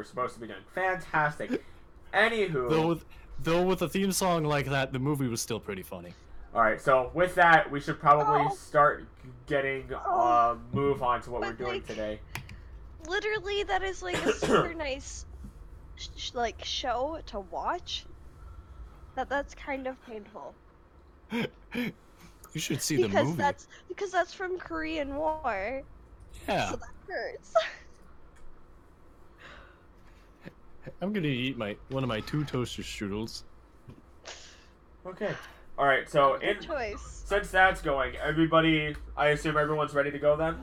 we're supposed to be doing. Fantastic. Anywho. Though with a theme song like that, the movie was still pretty funny. Alright, so with that, we should probably start getting, move on to what we're doing today. Literally, that is like a super nice, show to watch. That's kind of painful. You should see the movie. Because that's from Korean War. Yeah. So that hurts. I'm gonna eat one of my 2 toaster strudels. Okay. Alright, so Good choice. since that's going, I assume everyone's ready to go then?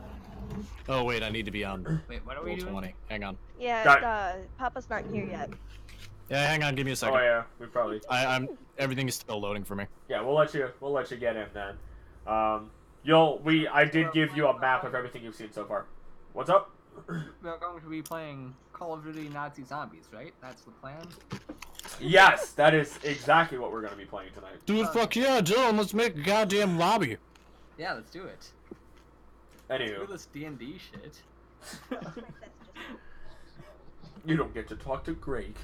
Oh wait, I need to be on. Wait, what are we doing? 20. Hang on. Yeah, Papa's not here yet. Yeah, hang on, give me a second. Oh yeah, we probably. Everything is still loading for me. Yeah, we'll let you get in then. I did give you a map of everything you've seen so far. What's up? We're going to be playing Call of Duty Nazi Zombies, right? That's the plan? Yes, that is exactly what we're going to be playing tonight. Dude, fuck yeah, Dylan, let's make a goddamn lobby. Yeah, let's do it. Anywho. Let's do this D&D shit. You don't get to talk to Greg.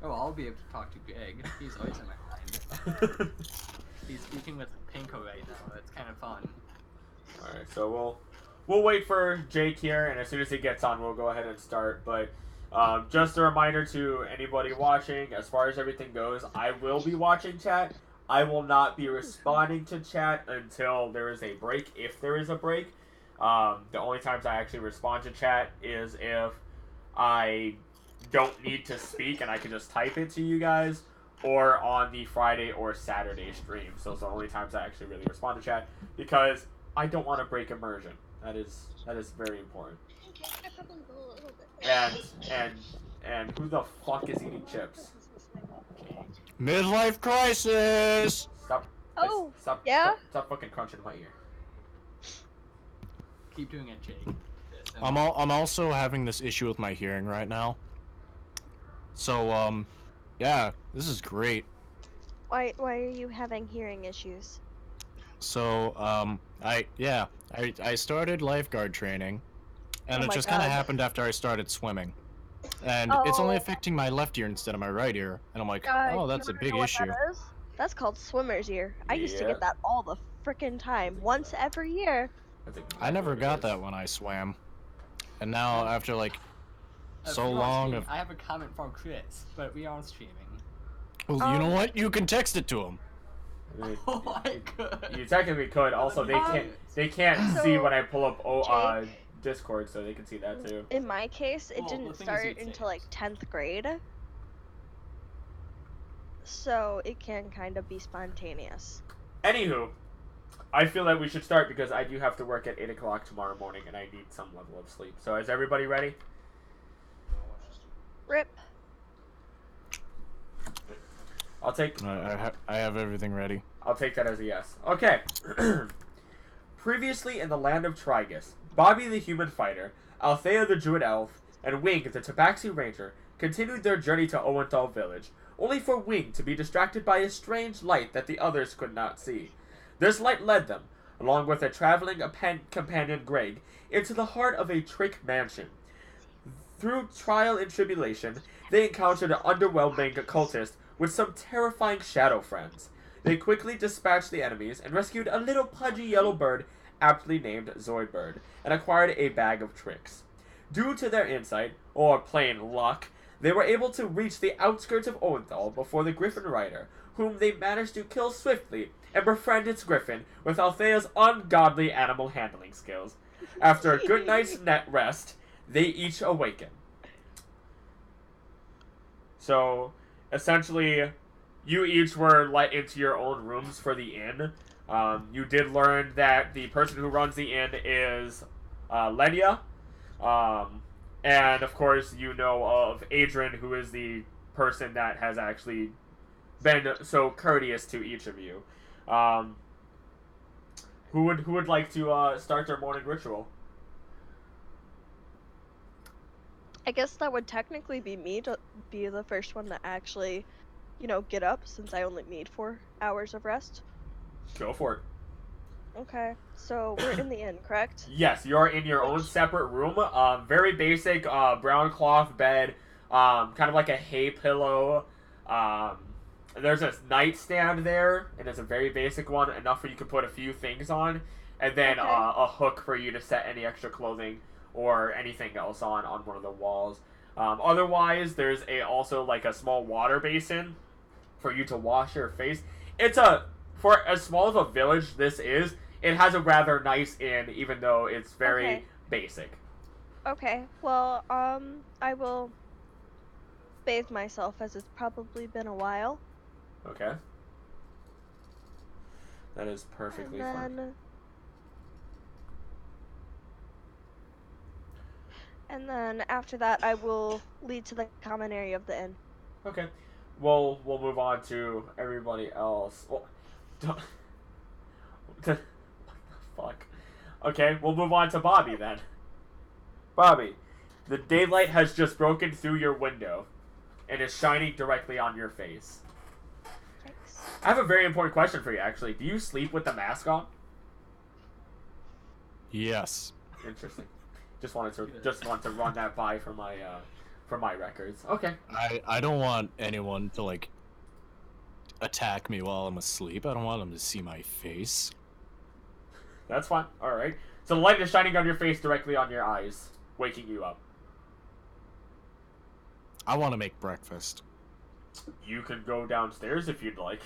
Oh, I'll be able to talk to Greg. He's always in my mind. He's speaking with Pinko right now. That's kind of fun. Alright, so we'll wait for Jake here, and as soon as he gets on, we'll go ahead and start. But just a reminder to anybody watching, as far as everything goes, I will be watching chat. I will not be responding to chat until there is a break, if there is a break. The only times I actually respond to chat is if I don't need to speak and I can just type it to you guys, or on the Friday or Saturday streams. Those are the only times I actually really respond to chat, because I don't want to break immersion. That is very important. And who the fuck is eating chips? Midlife crisis! Stop. Oh, Stop, yeah? Stop fucking crunching my ear. Keep doing it, Jake. I'm also having this issue with my hearing right now. So, yeah, this is great. Why are you having hearing issues? So, I started lifeguard training, and Oh it my just kind of God. happened after I started swimming. And it's only affecting my left ear instead of my right ear, and I'm like, oh, that's a You big know what issue. that is? That's called swimmer's ear. I used to Yeah. get that all the frickin' time, once every year. That's exactly I never what it got is. that when I swam. And now, after like If so you're on long stream, of... I have a comment from Chris, but we aren't streaming. Well, you know what? You can text it to him. Oh, I could. You technically could. Also, they can't see when I pull up Jake? Discord, so they can see that too. In my case, it Well, the didn't thing is start you'd until like say- 10th grade. So it can kind of be spontaneous. Anywho, I feel that we should start because I do have to work at 8 o'clock tomorrow morning, and I need some level of sleep. So is everybody ready? Rip. I'll take I have everything ready. I'll take that as a yes. Okay. Previously in the land of Trigis, Bobby the human fighter, Althea the druid elf, and Wing the tabaxi ranger continued their journey to Owenthal village, only for Wing to be distracted by a strange light that the others could not see. This light led them, along with their traveling companion Greg, into the heart of a trick mansion. Through trial and tribulation, they encountered an underwhelming cultist with some terrifying shadow friends. They quickly dispatched the enemies and rescued a little pudgy yellow bird aptly named Zoidbird, and acquired a bag of tricks. Due to their insight, or plain luck, they were able to reach the outskirts of Owenthal before the Griffin Rider, whom they managed to kill swiftly and befriend its griffin with Althea's ungodly animal handling skills. After a good night's net rest, they each awaken. So, essentially, you each were let into your own rooms for the inn. You did learn that the person who runs the inn is Lenya. And, of course, you know of Adrian, who is the person that has actually been so courteous to each of you. Who would like to start their morning ritual? I guess that would technically be me to be the first one to actually, get up, since I only need 4 hours of rest. Go for it. Okay, so we're in the inn, correct? Yes, you're in your own separate room. Very basic brown cloth bed, kind of like a hay pillow. Um, there's a nightstand there, and it's a very basic one, enough for you can put a few things on, and then Okay. a hook for you to set any extra clothing or anything else on one of the walls. Otherwise, there's also like a small water basin for you to wash your face. It's for as small of a village this is, it has a rather nice inn, even though it's very Okay. basic. Okay, well, I will bathe myself as it's probably been a while. Okay. That is perfectly And fine. then after that, I will lead to the common area of the inn. Okay. We'll move on to everybody else. Well, what the fuck? Okay, we'll move on to Bobby then. Bobby, the daylight has just broken through your window and is shining directly on your face. Thanks. I have a very important question for you, actually. Do you sleep with the mask on? Yes. Interesting. Just wanted to run that by for my records. Okay. I don't want anyone to like attack me while I'm asleep. I don't want them to see my face. That's fine. Alright. So the light is shining on your face directly on your eyes, waking you up. I want to make breakfast. You can go downstairs if you'd like.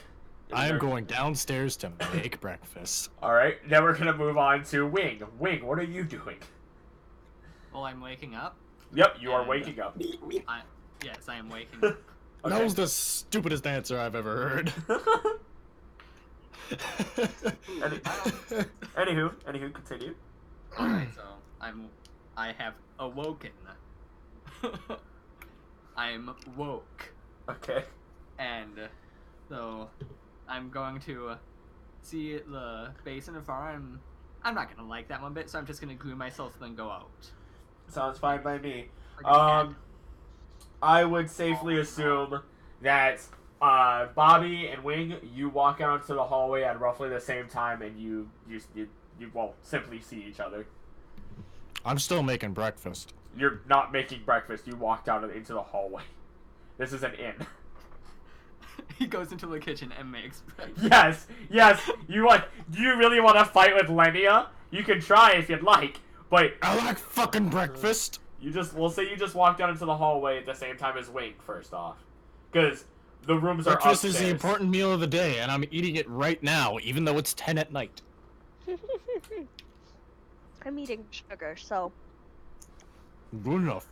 I am going downstairs to make breakfast. Alright, now we're gonna move on to Wing. Wing, what are you doing? Well, I'm waking up. Yep, you are And- waking up. Yes, I am waking up. That was the stupidest answer I've ever heard. Anywho, continue. Alright, so I have awoken. I'm woke. Okay. And so I'm going to see the basin afar. I'm not gonna like that one bit, so I'm just gonna glue myself and then go out. Sounds fine by me. Like a cat. I would safely assume that Bobby and Wing, you walk out into the hallway at roughly the same time, and you won't simply see each other. I'm still making breakfast. You're not making breakfast. You walked out into the hallway. This is an inn. He goes into the kitchen and makes breakfast. Yes. Do you really want to fight with Lenia? You can try if you'd like, but I like fucking breakfast. we'll say you just walked out into the hallway at the same time as Wing. First off, because the rooms are Breakfast upstairs. is the important meal of the day, and I'm eating it right now, even though it's 10 at night. I'm eating sugar, so Good enough.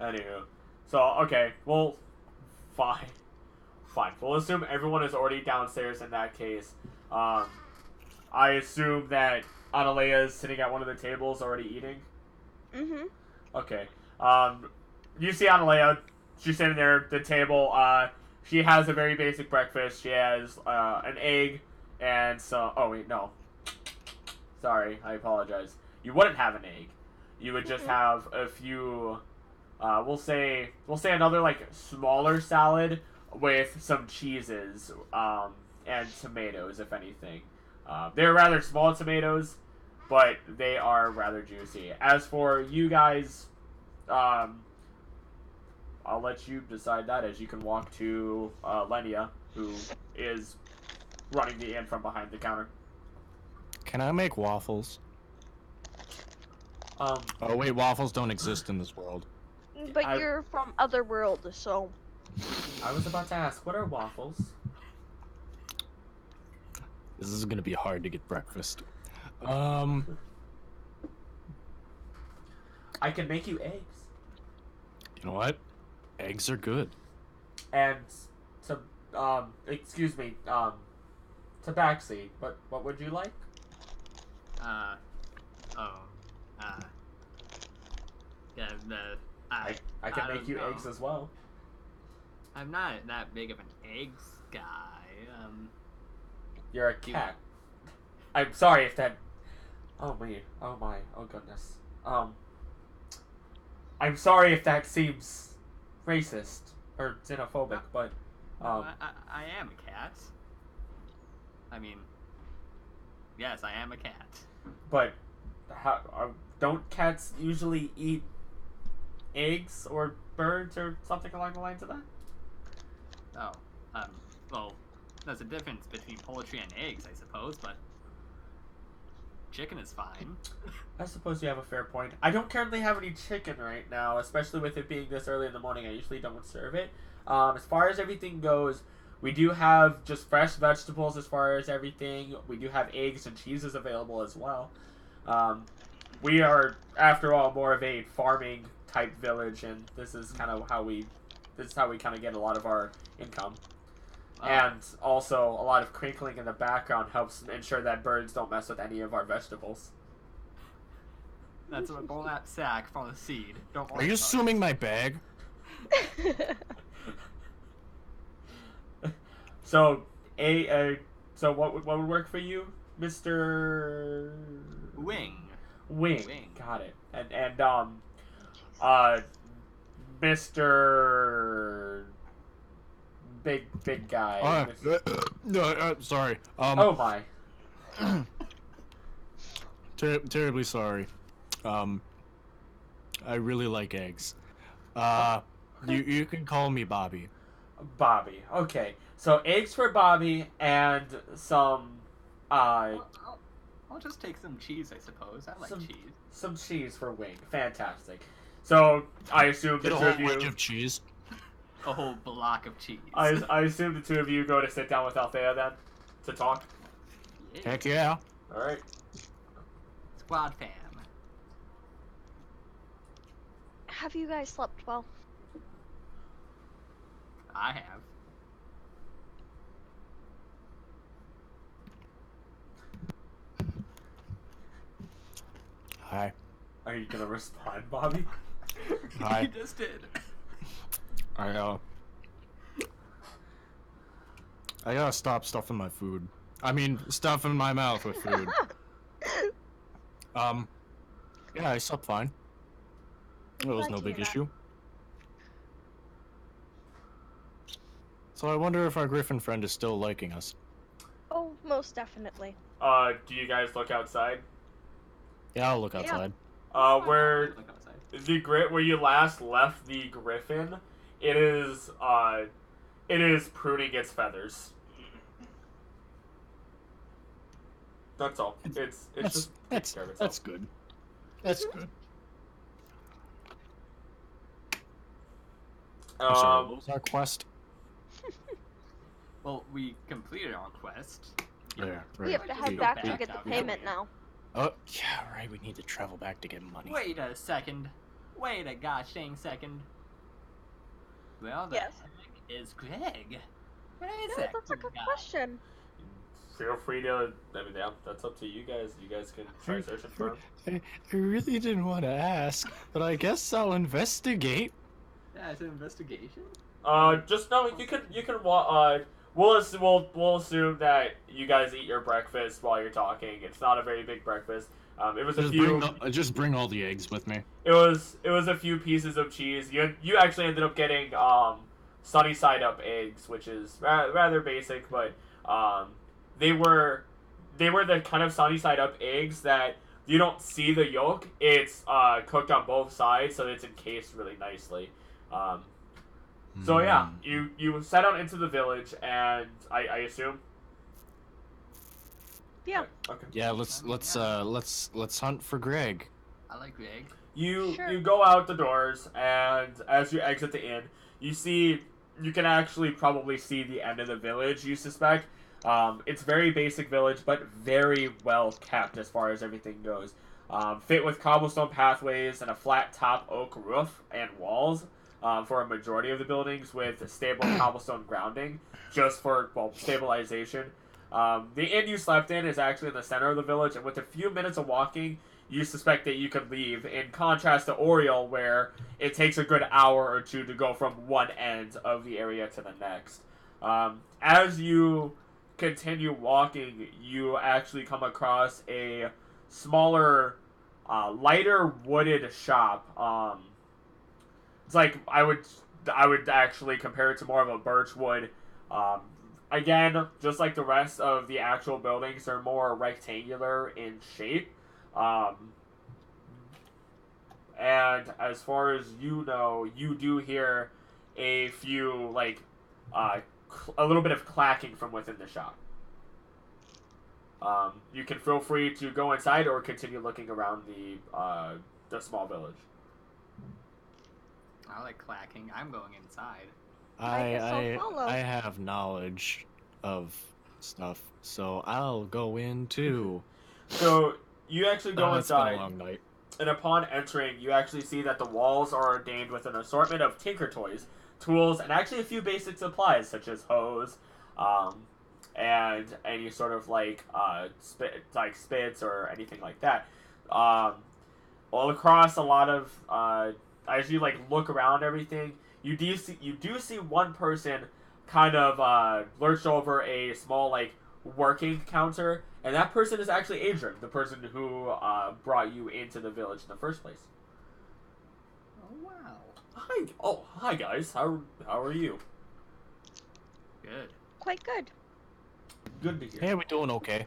Anywho, so okay, well, fine. We'll assume everyone is already downstairs in that case. I assume that Analea is sitting at one of the tables already eating. mhm. Okay. You see Analea. She's sitting there at the table. She has a very basic breakfast. She has an egg and some. Oh wait, no. Sorry, I apologize. You wouldn't have an egg. You would just have a few. We'll say another like smaller salad with some cheeses and tomatoes, if anything. They're rather small tomatoes, but they are rather juicy. As for you guys, I'll let you decide that as you can walk to Lenia, who is running the inn from behind the counter. Can I make waffles? Um, Oh wait, waffles don't exist in this world. But I- you're from Otherworld, so I was about to ask, what are waffles? This is gonna be hard to get breakfast. I can make you eggs You know what? Eggs are good. and some excuse me, tabaxi. But what would you like? Yeah, I can I make you don't know. eggs as well. I'm not that big of an eggs guy. You're a cat. I'm sorry if that. Oh my. Oh goodness. I'm sorry if that seems racist or xenophobic, but I am a cat. I mean, Yes, I am a cat. But don't cats usually eat eggs or birds or something along the lines of that? Oh, well, there's a difference between poultry and eggs, I suppose, but chicken is fine. I suppose you have a fair point. I don't currently have any chicken right now, especially with it being this early in the morning. I usually don't serve it. As far as everything goes, we do have just fresh vegetables as far as everything. We do have eggs and cheeses available as well. We are, after all, more of a farming type village, and this is kind of how we kind of get a lot of our income. And also, a lot of crinkling in the background helps ensure that birds don't mess with any of our vegetables. That's a burlap sack from the seed. Don't worry Are you about assuming my bag? So, so what would work for you, Mr. Wing. Wing? Wing. Got it. And Mr. Big guy. Sorry. Oh my. Terribly sorry. I really like eggs. You can call me Bobby. Bobby. Okay. So eggs for Bobby and some I'll just take some cheese, I suppose. I like cheese. Some cheese for Wing. Fantastic. So I assume the Get a two whole of you. wedge of cheese. A whole block of cheese. I assume the two of you go to sit down with Althea then to talk. Heck yeah. All right. Squad fam. Have you guys slept well? I have. Hi. Are you gonna respond, Bobby? Hi. You just did. I gotta stop stuffing my food. I mean, stuffing my mouth with food. Yeah, I slept fine. It was glad no to big hear that. issue. So I wonder if our griffin friend is still liking us. Oh, most definitely. Do you guys look outside? Yeah, I'll look outside. Where Look outside. where you last left the griffin, it is pruning its feathers. That's all. It's just takes care of itself. That's good. That's good. I'm sorry, what was our quest? Well, we completed our quest. Yeah, right. We have to head go back to back get the out. payment now. Oh, yeah, right. We need to travel back to get money. Wait a second. Wait a gosh dang second. Well, the Yes. heck is Greg? Where is No, that that's a good guy? question. Feel free to. I mean, yeah, that's up to you guys. You guys can try searching for him. I really didn't want to ask, but I guess I'll investigate. Yeah, it's an investigation. Just no. You can. We'll assume that you guys eat your breakfast while you're talking. It's not a very big breakfast. It was a few. Just bring all the eggs with me. It was a few pieces of cheese. You actually ended up getting sunny side up eggs, which is rather basic, but they were the kind of sunny side up eggs that you don't see the yolk. It's cooked on both sides, so it's encased really nicely. So yeah, you set out into the village, and I assume. Yeah. Okay. Yeah, let's hunt for Greg. I like Greg. You Sure. you go out the doors, and as you exit the inn, you can actually probably see the end of the village. You suspect. It's very basic village, but very well kept as far as everything goes. Fit with cobblestone pathways and a flat top oak roof and walls. For a majority of the buildings with stable cobblestone grounding, just for stabilization. The inn you slept in is actually in the center of the village, and with a few minutes of walking, you suspect that you could leave, in contrast to Oriel, where it takes a good hour or two to go from one end of the area to the next. As you continue walking, you actually come across a smaller, lighter wooded shop. It's like I would actually compare it to more of a birchwood again, just like the rest of the actual buildings, they're more rectangular in shape. And as far as you know, you do hear a few, like, a little bit of clacking from within the shop. You can feel free to go inside or continue looking around the small village. I like clacking. I'm going inside. I guess I'll follow. I have knowledge of stuff, so I'll go in too. So you actually go It's been inside, a long night. and upon entering, you actually see that the walls are ordained with an assortment of tinker toys, tools, and actually a few basic supplies such as hose, and any sort of like spits or anything like that. All across a lot of as you like look around everything, you do see one person kind of lurched over a small like working counter, and that person is actually Adrian, the person who brought you into the village in the first place. Oh wow. Hi. Oh, hi guys. How are you? Good. Quite good. Good to hear. Hey, we doing okay?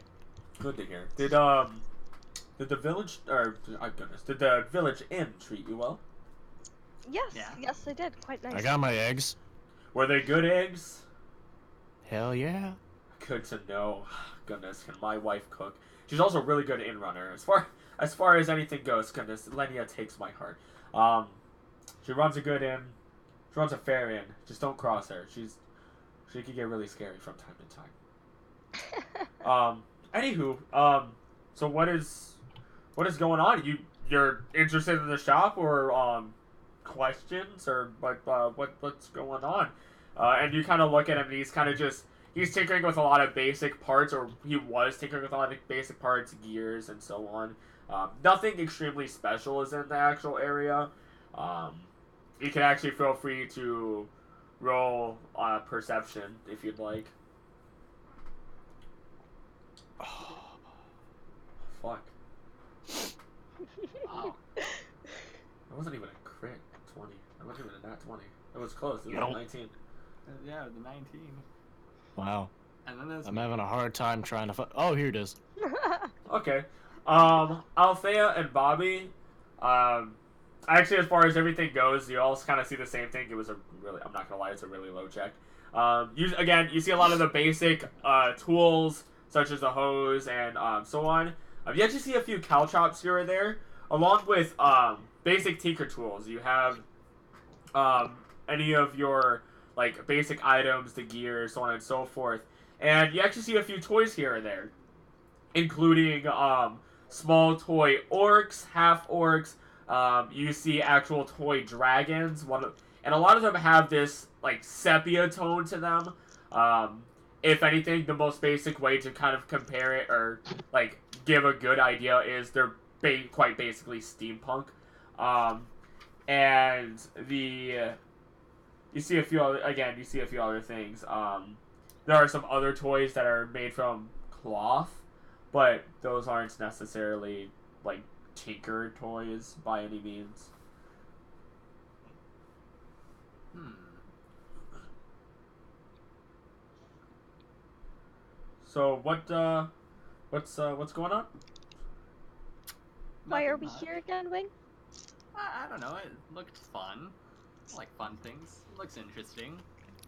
Good to hear. Did the village did the village inn treat you well? Yes, Yeah. yes, they did. Quite nice. I got my eggs. Were they good eggs? Hell yeah. Good to know. Goodness, can my wife cook? She's also a really good inn runner. As far as anything goes, goodness, Lenia takes my heart. She runs a good inn. She runs a fair inn. Just don't cross her. She can get really scary from time to time. Anywho, so what is going on? You're interested in the shop, or questions, or what's going on? And you kind of look at him, and he's tinkering with a lot of basic parts, or he was tinkering with a lot of basic parts, gears, and so on. Nothing extremely special is in the actual area. You can actually feel free to roll perception if you'd like. Fuck. Wow. That wasn't even a crit 20. That wasn't even a nat 20. It was close. It was Nope. 19. Yeah, the 19. Wow. And then there's I'm having a hard time trying to Oh, here it is. Okay. Althea and Bobby, actually, as far as everything goes, you all kind of see the same thing. It was I'm not gonna lie, it's a really low check. You see a lot of the basic, tools, such as the hose and, so on. You actually see a few caltrops here or there, along with, basic tinker tools. You have, any of your, like, basic items, the gear, so on and so forth. And you actually see a few toys here and there, including, small toy orcs, half orcs. You see actual toy dragons. And a lot of them have this like sepia tone to them. If anything, the most basic way to kind of compare it or like give a good idea is they're quite basically steampunk. And you see a few other things. There are some other toys that are made from cloth, but those aren't necessarily like tinker toys by any means. So what's going on? Why are we Nothing much. here again, Wing? I don't know. It looked fun. I like fun things. It looks interesting.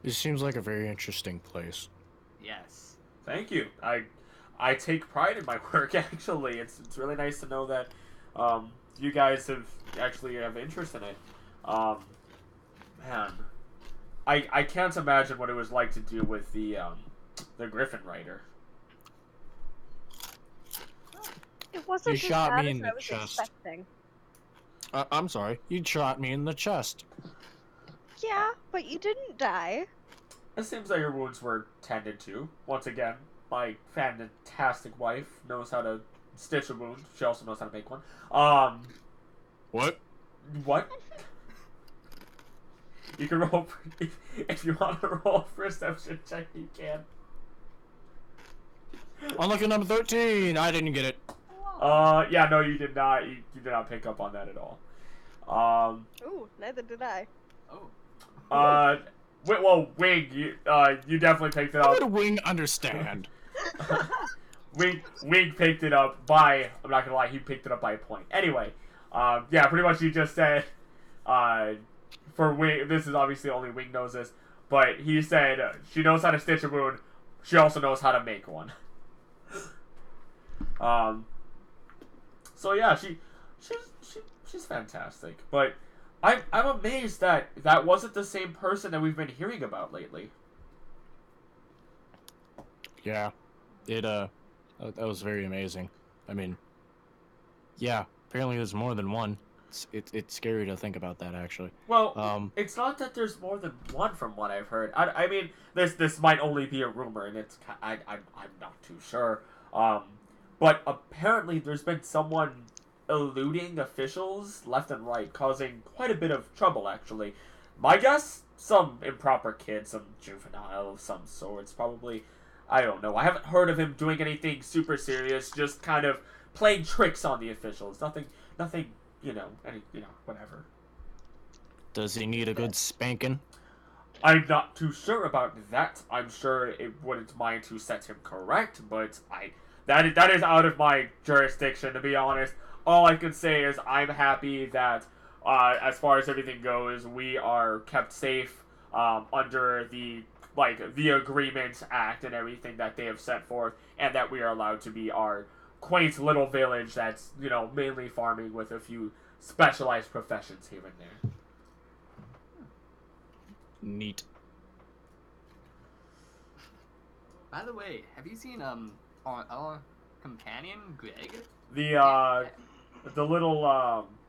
This seems like a very interesting place. Yes. Thank you. I take pride in my work. Actually, it's really nice to know that you guys have interest in it. Man, I can't imagine what it was like to deal with the Griffin Rider. It wasn't You as shot bad me as in I the was chest. expecting. I'm sorry. You shot me in the chest. Yeah, but you didn't die. It seems that your wounds were tended to. Once again, my fantastic wife knows how to stitch a wound. She also knows how to make one. What? What? You can roll if you want to roll a perception check. You can. Unlucky number 13. I didn't get it. Yeah, no, you did not. You did not pick up on that at all. Ooh, neither did I. Oh. Wing, you definitely picked it How up. did Wing understand? Wing picked it up by, I'm not gonna lie, he picked it up by a point. Anyway, yeah, pretty much he just said, for Wing, this is obviously only Wing knows this, but he said she knows how to stitch a wound, she also knows how to make one. So yeah, she's fantastic, but I'm amazed that that wasn't the same person that we've been hearing about lately. Yeah, that was very amazing. I mean, yeah, apparently there's more than one. It's scary to think about that, actually. Well, it's not that there's more than one from what I've heard. I mean, this might only be a rumor, and I'm not too sure. But apparently there's been someone eluding officials left and right, causing quite a bit of trouble, actually. My guess, some improper kid, some juvenile of some sorts, probably. I don't know. I haven't heard of him doing anything super serious, just kind of playing tricks on the officials. Nothing, whatever. Does he need a good spanking? I'm not too sure about that. I'm sure it wouldn't mind to set him correct, but that is out of my jurisdiction, to be honest. All I can say is I'm happy that, as far as everything goes, we are kept safe under the Agreement Act and everything that they have set forth, and that we are allowed to be our quaint little village that's, mainly farming with a few specialized professions here and there. Neat. By the way, have you seen our companion Greg? The little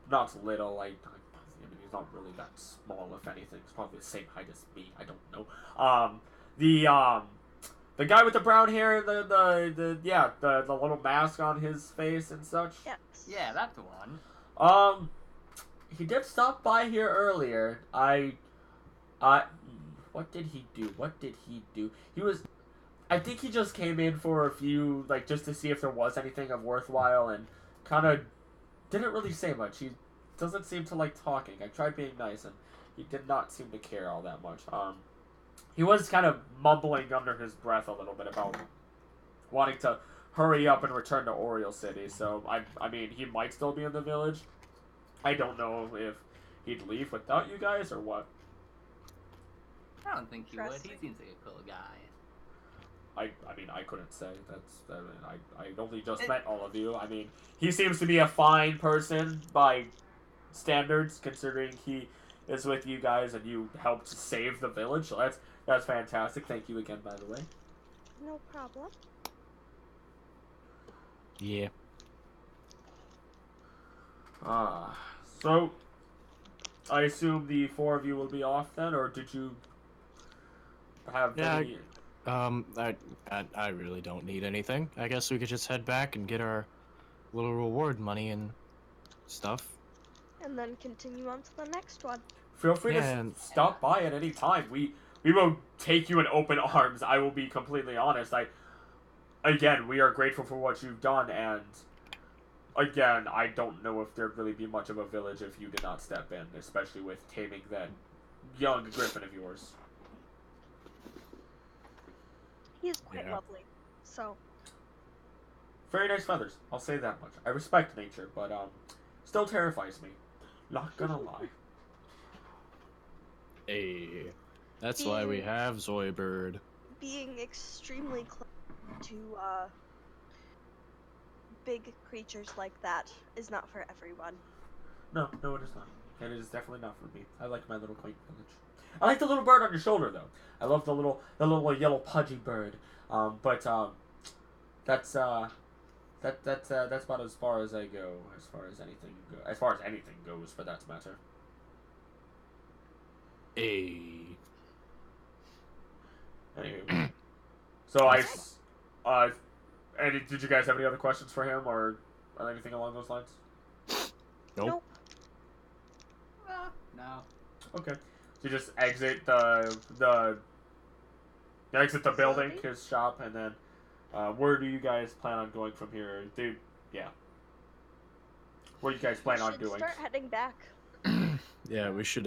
not little, I mean, he's not really that small, if anything. He's probably the same height as me. I don't know. The guy with the brown hair, the little mask on his face and such. Yes. Yeah, that's the one. He did stop by here earlier. What did he do? I think he just came in for a few, just to see if there was anything of worthwhile, and kind of didn't really say much. He doesn't seem to like talking. I tried being nice, and he did not seem to care all that much. He was kind of mumbling under his breath a little bit about wanting to hurry up and return to Oriole City, so I mean, he might still be in the village. I don't know if he'd leave without you guys or what. I don't think he would. He Interesting. seems like a cool guy. I mean, I couldn't say. I only just met all of you. I mean, he seems to be a fine person by standards, considering he is with you guys and you helped save the village. So that's fantastic. Thank you again, by the way. No problem. Yeah. So I assume the four of you will be off then, or did you have any... I really don't need anything. I guess we could just head back and get our little reward money and stuff. And then continue on to the next one. Feel free to stop by at any time. We will take you in open arms. I will be completely honest. Again, we are grateful for what you've done, and again, I don't know if there'd really be much of a village if you did not step in, especially with taming that young griffin of yours. He is quite lovely. So. Very nice feathers. I'll say that much. I respect nature, but still terrifies me. Not gonna lie. Hey, that's why we have Zoidberg. Being extremely close to big creatures like that is not for everyone. No, it is not. And it is definitely not for me. I like my little quaint village. I like the little bird on your shoulder, though. I love the little yellow pudgy bird. But that's about as far as I go. As far as anything goes, for that matter. Hey. Anyway, so and did you guys have any other questions for him or anything along those lines? Nope. No. Okay. So you just exit the building, his shop, and then where do you guys plan on going from here? What do you guys plan on doing? Start heading back. Yeah, we should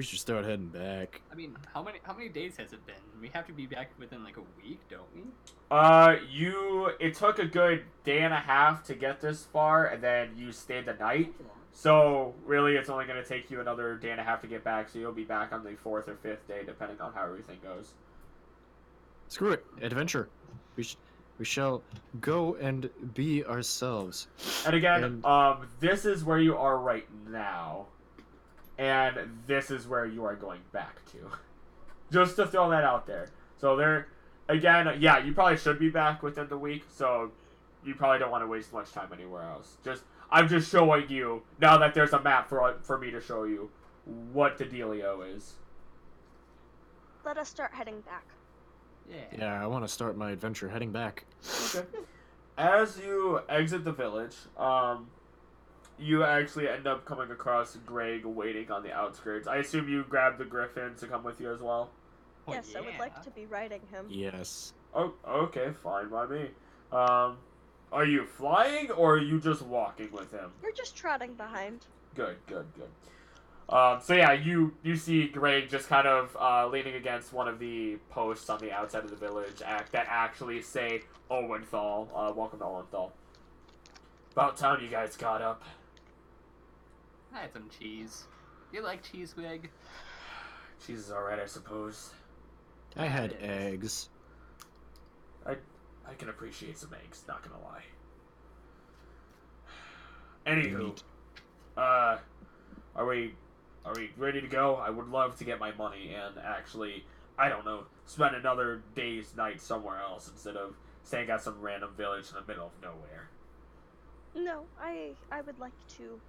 start heading back. I mean, how many days has it been? We have to be back within like a week, don't we? It took a good day and a half to get this far, and then you stayed the night. So really, it's only going to take you another day and a half to get back. So you'll be back on the 4th or 5th day, depending on how everything goes. Screw it, adventure. We shall go and be ourselves. And again, this is where you are right now, and this is where you are going back to. Just to throw that out there. So there, again, yeah, you probably should be back within the week. So you probably don't want to waste much time anywhere else. I'm just showing you now that there's a map for me to show you what the dealio is. Let us start heading back. Yeah, I want to start my adventure heading back. Okay. As you exit the village, you actually end up coming across Greg waiting on the outskirts. I assume you grabbed the griffin to come with you as well? Oh, Yes, I would like to be riding him. Yes. Oh, okay, fine by me. Are you flying or are you just walking with him? We're just trotting behind. Good. So yeah, you see Greg just kind of leaning against one of the posts on the outside of the village that actually say Owenthal. Welcome to Owenthal. About time you guys got up. I had some cheese. You like cheese, Greg? Cheese is alright, I suppose. I had eggs. I can appreciate some eggs, not gonna lie. Anywho, Meat. are we ready to go? I would love to get my money and actually, I don't know, spend another day's night somewhere else instead of staying at some random village in the middle of nowhere. No, I would like to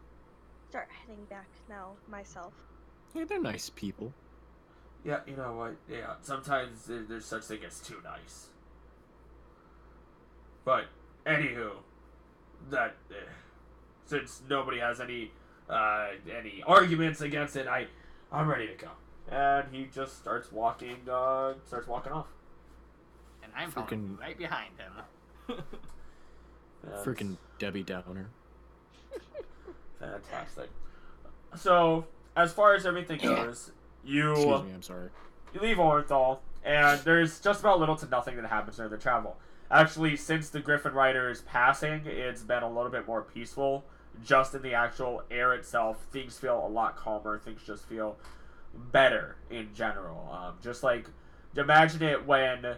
start heading back now myself. Yeah, they're nice people. Yeah, you know what? Yeah, sometimes there's such thing as too nice. But anywho, since nobody has any arguments against it, I'm ready to go. And he just starts walking off. And I'm following right behind him. Freaking Debbie Downer. Fantastic. So, as far as everything goes, Excuse me, I'm sorry. you leave Orenthal, and there's just about little to nothing that happens during the travel. Actually, since the Griffin Rider's passing, it's been a little bit more peaceful. Just in the actual air itself, things feel a lot calmer. Things just feel better in general. Just like, imagine it when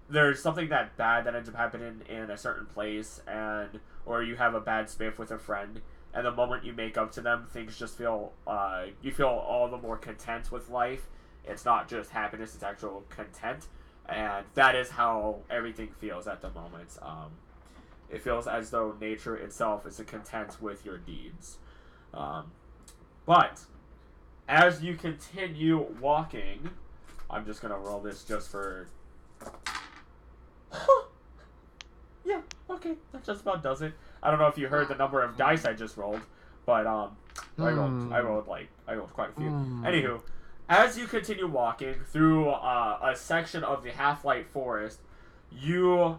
there's something that bad that ends up happening in a certain place, or you have a bad spiff with a friend, and the moment you make up to them, things just feel, you feel all the more content with life. It's not just happiness, it's actual content. And that is how everything feels at the moment. It feels as though nature itself is content with your deeds. But as you continue walking, I'm just going to roll this just for... Yeah, okay, that just about does it. I don't know if you heard the number of dice I just rolled, but I rolled quite a few. Anywho, as you continue walking through a section of the Half-Light Forest, you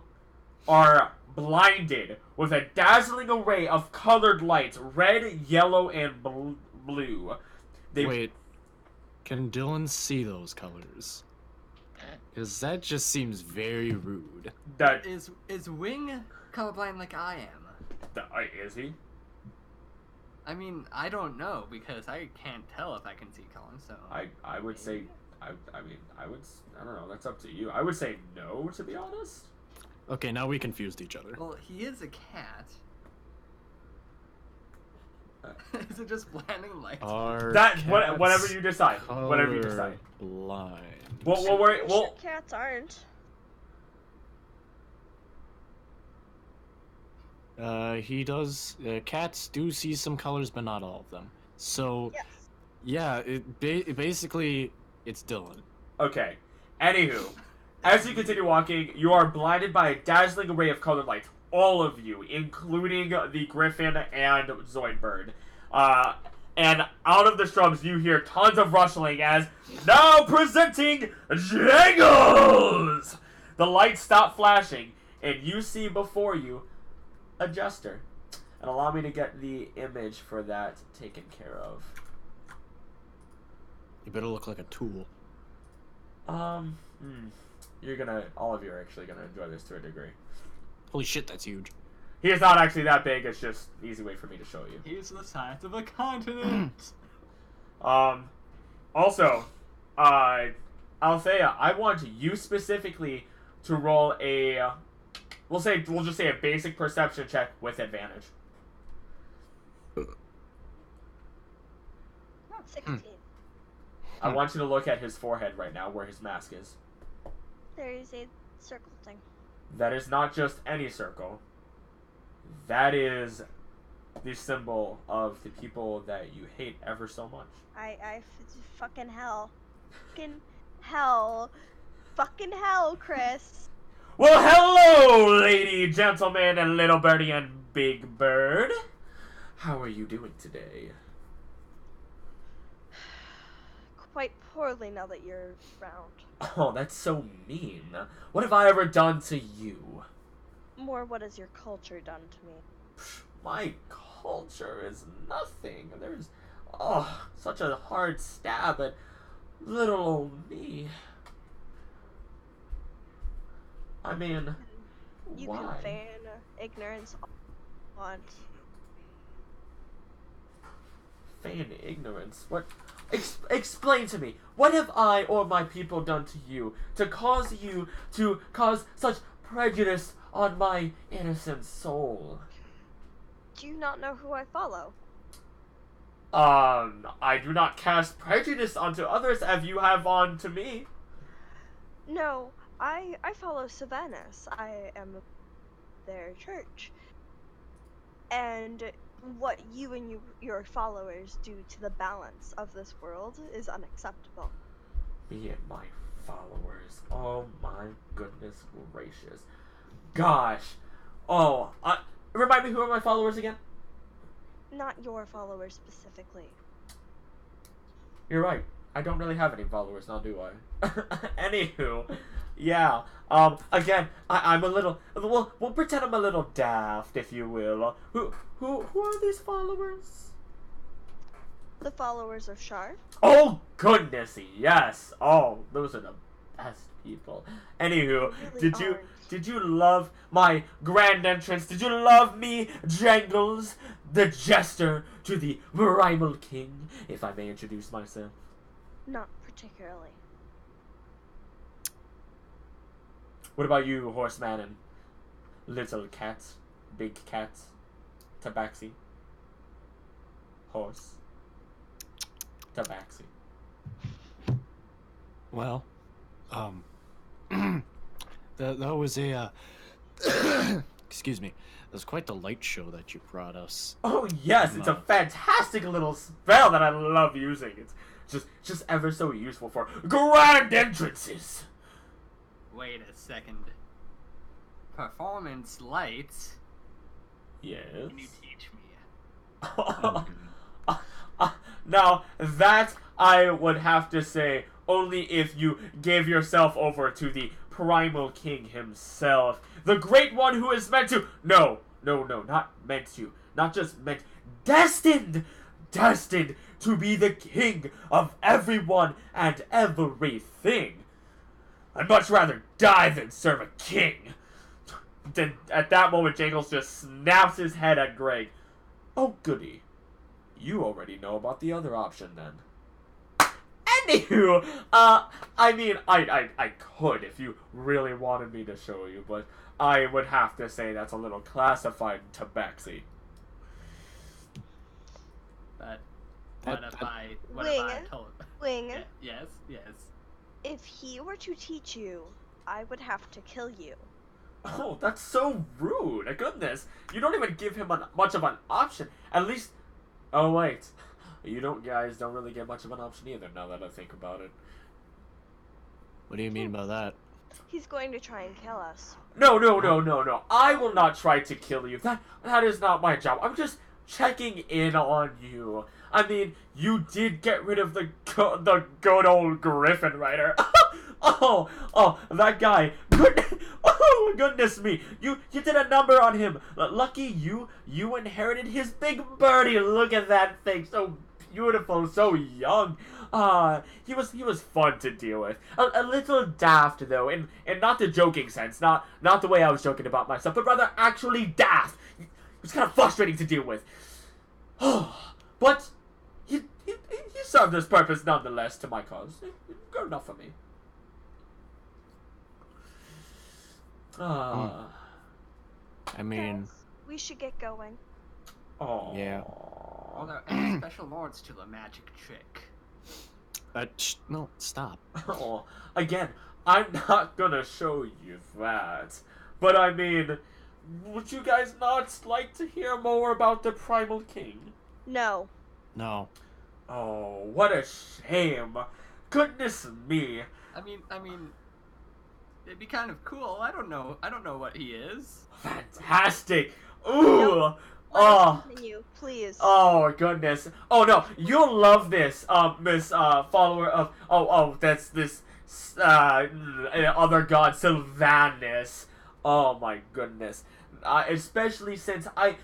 are blinded with a dazzling array of colored lights, red, yellow, and blue. Wait, can Dylan see those colors? Because that just seems very rude. That Is Wing colorblind like I am? is he? I mean, I don't know because I can't tell if I can see color. So I would say I don't know. That's up to you. I would say no, to be honest. Okay, now we confused each other. Well, he is a cat. Is it just blinding lights? Whatever you decide. Whatever you decide. Blind. Sure cats aren't. He does. Cats do see some colors, but not all of them. So, Yes. yeah, basically it's Dylan. Okay. Anywho, as you continue walking, you are blinded by a dazzling array of colored lights. All of you, including the Griffin and Zoidbird. And out of the shrubs, you hear tons of rustling as, now presenting Jangles! The lights stop flashing, and you see before you a jester. and allow me to get the image for that taken care of. You better look like a tool. All of you are actually gonna enjoy this to a degree. Holy shit, that's huge. He is not actually that big, it's just an easy way for me to show you. He's the size of a continent. Also, Althea, I want you specifically to roll we'll just say a basic perception check with advantage. 16. I want you to look at his forehead right now, where his mask is. There is a circle thing. That is not just any circle. That is the symbol of the people that you hate ever so much. Fucking hell. Fucking hell, Chris. Well, hello, lady, gentleman, and little birdie and big bird. How are you doing today? Quite poorly now that you're around. Oh, that's so mean. What have I ever done to you? More, what has your culture done to me? My culture is nothing. There's, such a hard stab at little old me. I mean, You why? can feign ignorance on. Feign ignorance? What? Explain to me. What have I or my people done to you to cause such prejudice on my innocent soul? Do you not know who I follow? I do not cast prejudice onto others as you have onto me. No, I follow Sylvanus. I am their church. And what you and your followers do to the balance of this world is unacceptable. Me and my followers. Oh my goodness gracious. Gosh. Remind me, who are my followers again? Not your followers specifically. You're right. I don't really have any followers now, do I? Anywho, yeah. Again, I'm a little. We'll pretend I'm a little daft, if you will. Who are these followers? The followers of Shar? Oh goodness, yes. Oh, those are the best people. Anywho, They really did you love my grand entrance? Did you love me, Jangles, the jester to the Primal King, if I may introduce myself? Not particularly. What about you, horseman and little cats, big cats, tabaxi, horse, tabaxi? Well, that was a, excuse me, that was quite the light show that you brought us. Oh yes, it's a fantastic little spell that I love using. It's just ever so useful for grand entrances. Wait a second. Performance lights? Yes. Can you teach me? Now, that I would have to say only if you gave yourself over to the Primal King himself. The Great One who is meant to... No, not meant to. Not just meant... Destined to be the king of everyone and everything. I'd much rather die than serve a king. Then, at that moment, Jangles just snaps his head at Greg. Oh, goody. You already know about the other option, then. Anywho, I mean, I could if you really wanted me to show you, but I would have to say that's a little classified tabaxi. But what if I told? Wing, Yes. if he were to teach you, I would have to kill you. Oh, that's so rude. Goodness. You don't even give him much of an option. At least... Oh, wait. You guys don't really get much of an option either, now that I think about it. What do you mean by that? He's going to try and kill us. No. I will not try to kill you. That is not my job. I'm just checking in on you. I mean, you did get rid of the good old Griffin Rider. Oh, that guy. Good. Oh, Oh goodness me! You did a number on him. Lucky you inherited his big birdie. Look at that thing, so beautiful, so young. He was fun to deal with. A little daft though, in not the joking sense, not the way I was joking about myself, but rather actually daft. It was kind of frustrating to deal with. But he served his purpose nonetheless to my cause. Good enough for me. I mean, Guys, we should get going. Oh. Yeah. Are there any special lords to the magic trick? no, stop. Oh, again, I'm not gonna show you that. But I mean, would you guys not like to hear more about the Primal King? No. No. Oh, what a shame. Goodness me. I mean, it'd be kind of cool. I don't know what he is. Fantastic. Ooh. Let Oh. us continue, please. Oh goodness. Oh no, you'll love this, Miss follower of that's this other god Sylvanus. Oh my goodness. Especially since I'm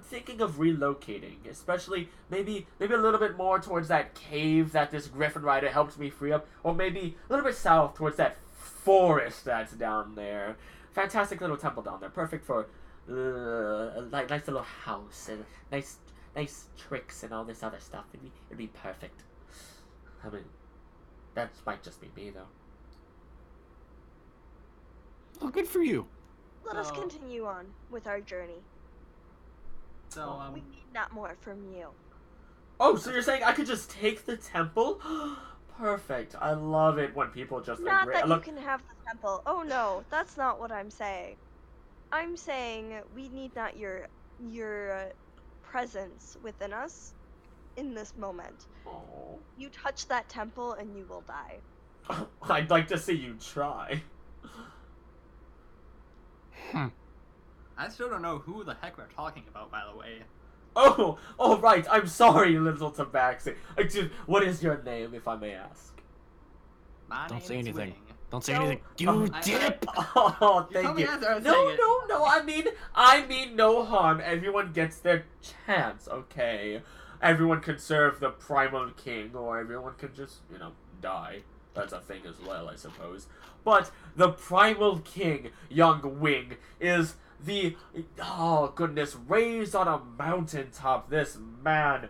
thinking of relocating, especially maybe a little bit more towards that cave that this Griffin Rider helped me free up, or maybe a little bit south towards that forest that's down there. Fantastic little temple down there, perfect for like nice little house and nice tricks and all this other stuff. It'd be perfect. I mean, that might just be me though. Well, good for you. Let us So- continue on with our journey. So, We need not more from you. Oh, so you're saying I could just take the temple? Perfect. I love it when people just Not agree. that you Look, can have the temple. Oh no, that's not what I'm saying. I'm saying we need not your presence within us in this moment. oh, You touch that temple and you will die. I'd like to see you try. I still don't know who the heck we're talking about, by the way. Oh, right. I'm sorry, little Tabaxi. What is your name, if I may ask? My Don't name say is anything. Wing. Don't say No. anything. You I- dip. Oh, You told thank me you. after I was No, saying it. no. I mean no harm. Everyone gets their chance, okay? Everyone can serve the Primal King, or everyone can just, die. That's a thing as well, I suppose. But the Primal King, young Wing, is oh goodness, raised on a mountaintop. This man,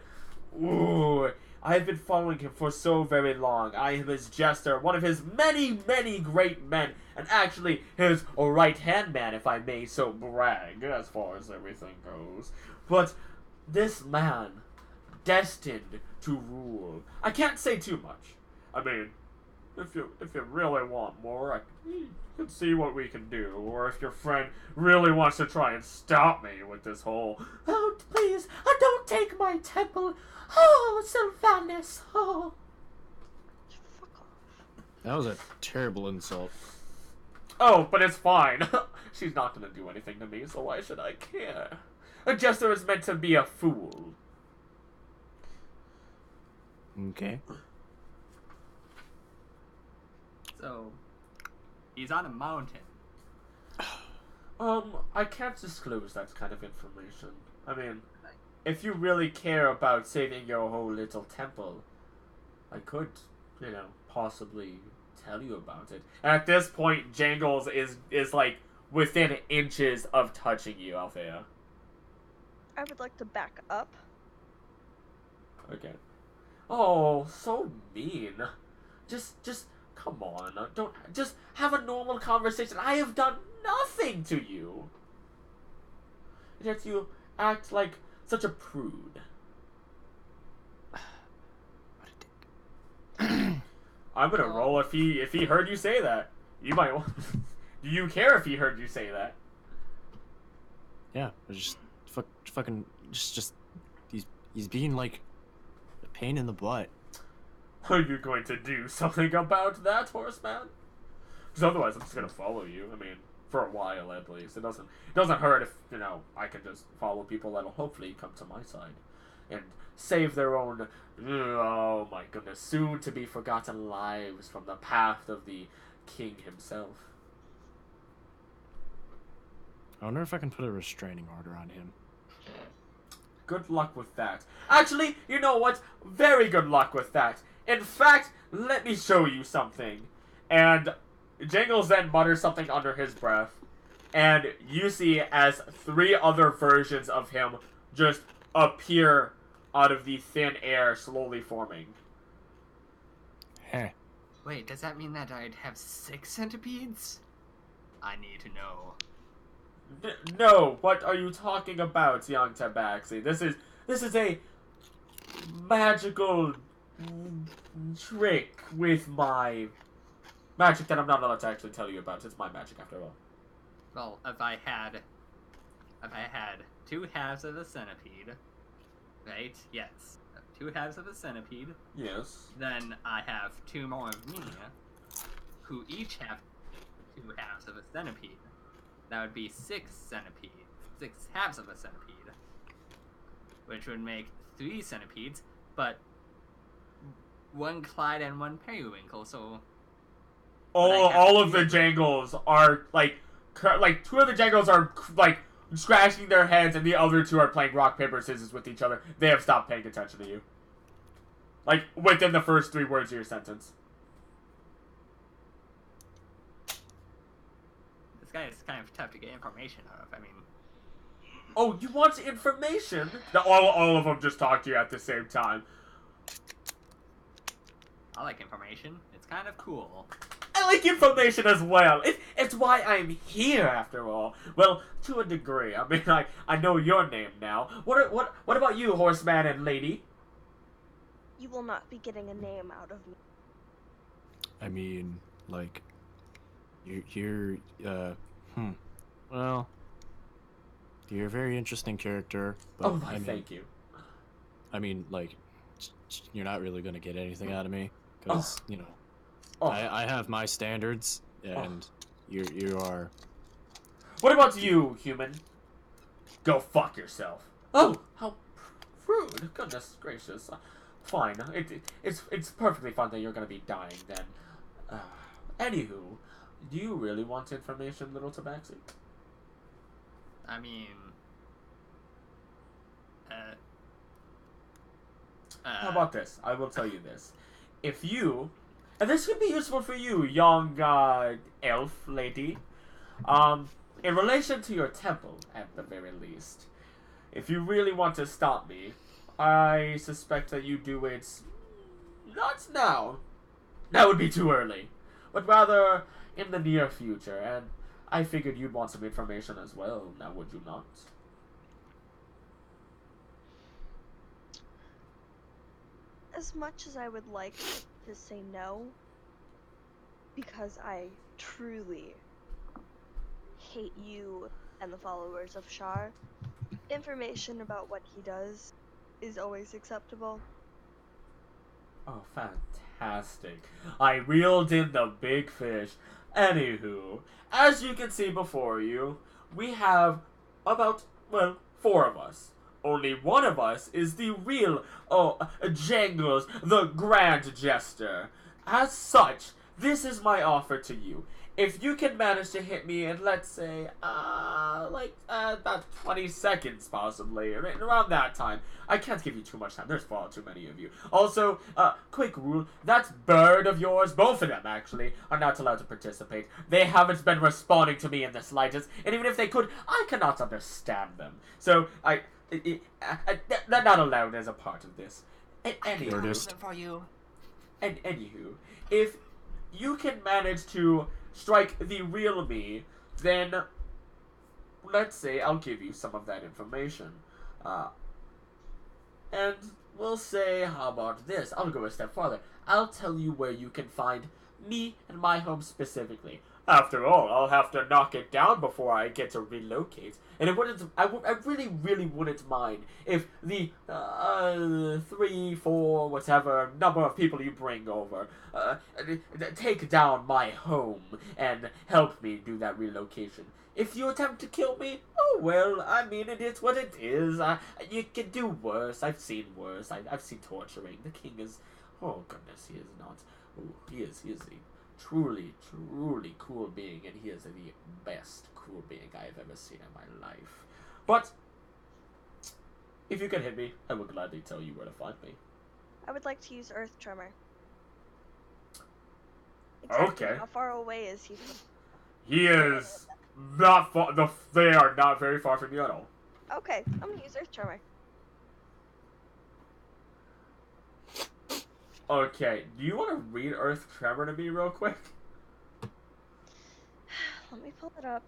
ooh, I've been following him for so very long. I am his jester, one of his many, many great men, and actually his right-hand man, if I may so brag, as far as everything goes. But this man, destined to rule. I can't say too much. I mean, if you really want more, you can see what we can do. Or if your friend really wants to try and stop me with this whole, oh, please, don't take my temple. Oh, Sylvanus. Oh. Fuck off. That was a terrible insult. Oh, but it's fine. She's not gonna do anything to me, so why should I care? A jester is meant to be a fool. Okay. So, he's on a mountain. I can't disclose that kind of information. I mean, if you really care about saving your whole little temple, I could, possibly tell you about it. And at this point, Jangles is like within inches of touching you, Althea. I would like to back up. Okay. Oh, so mean. Just come on. Don't just have a normal conversation. I have done nothing to you. Yet you act like such a prude. I'm gonna roll if he heard you say that. You might. Do you care if he heard you say that? Yeah, it's just fucking just he's being like a pain in the butt. Are you going to do something about that, horseman? Because otherwise, I'm just gonna follow you. I mean, for a while at least. It doesn't hurt if I can just follow people that'll hopefully come to my side and save their own. Oh my goodness, soon to be forgotten lives from the path of the king himself. I wonder if I can put a restraining order on him. Good luck with that. Actually, you know what? Very good luck with that. In fact, let me show you something. And Jingles then mutters something under his breath. And you see as 3 other versions of him just appear out of the thin air, slowly forming. Heh. Wait, does that mean that I'd have 6 centipedes? I need to know. No, what are you talking about, young Tabaxi? This is a magical trick with my magic that I'm not allowed to actually tell you about. It's my magic after all. Well, if I had 2 halves of a centipede, right? Yes. 2 halves of a centipede. Yes. Then I have 2 more of me, who each have 2 halves of a centipede. That would be 6 centipedes. 6 halves of a centipede. Which would make 3 centipedes, but 1 Clyde and 1 Periwinkle, so... All of the Jangles are, like 2 of the Jangles are, like, scratching their heads, and the other 2 are playing rock, paper, scissors with each other. They have stopped paying attention to you. Like, within the first 3 words of your sentence. This guy is kind of tough to get information out of, I mean... Oh, you want information? All of them just talk to you at the same time. I like information. It's kind of cool. I like information as well. It's why I'm here, after all. Well, to a degree. I mean, I know your name now. What about you, horseman and lady? You will not be getting a name out of me. I mean, like, you're well, you're a very interesting character, but Oh, my, thank you. I mean, like, you're not really gonna get anything out of me, because, you know, I have my standards, and you are... What about you, human? Go fuck yourself. Oh, how rude. Goodness gracious. Fine. It's perfectly fine that you're gonna be dying then. Anywho, do you really want information, little Tabaxi? I mean... How about this? I will tell you this. If you... And this could be useful for you, young, elf lady. In relation to your temple, at the very least. If you really want to stop me, I suspect that you do it... Not now. That would be too early. But rather in the near future, and I figured you'd want some information as well, now would you not? As much as I would like to say no, because I truly hate you and the followers of Shar, information about what he does is always acceptable. Oh, fantastic. I reeled in the big fish. Anywho, as you can see before you, we have about, well, 4 of us. Only one of us is the real, Jangles, the Grand Jester. As such, this is my offer to you. If you can manage to hit me in, let's say, about 20 seconds, possibly, around that time. I can't give you too much time. There's far too many of you. Also, quick rule, that bird of yours, both of them, actually, are not allowed to participate. They haven't been responding to me in the slightest, and even if they could, I cannot understand them. So, they're not allowed as a part of this. Anywho, for you. Anywho, if you can manage to strike the real me, then let's say I'll give you some of that information. And we'll say, how about this? I'll go a step farther. I'll tell you where you can find me and my home specifically. After all, I'll have to knock it down before I get to relocate. And I really, really wouldn't mind if the 3, 4, whatever number of people you bring over take down my home and help me do that relocation. If you attempt to kill me, oh well, I mean, it is what it is. You can do worse. I've seen worse. I've seen torturing. The king is... Oh, goodness, he is not... Oh, he is truly, truly cool being, and he is the best cool being I have ever seen in my life. But if you can hit me, I will gladly tell you where to find me. I would like to use Earth Tremor. Exactly Okay. how far away is he from? He is not far. They are not very far from you at all. Okay, I'm gonna use Earth Tremor. Okay, do you want to read Earth Tremor to me real quick? Let me pull it up.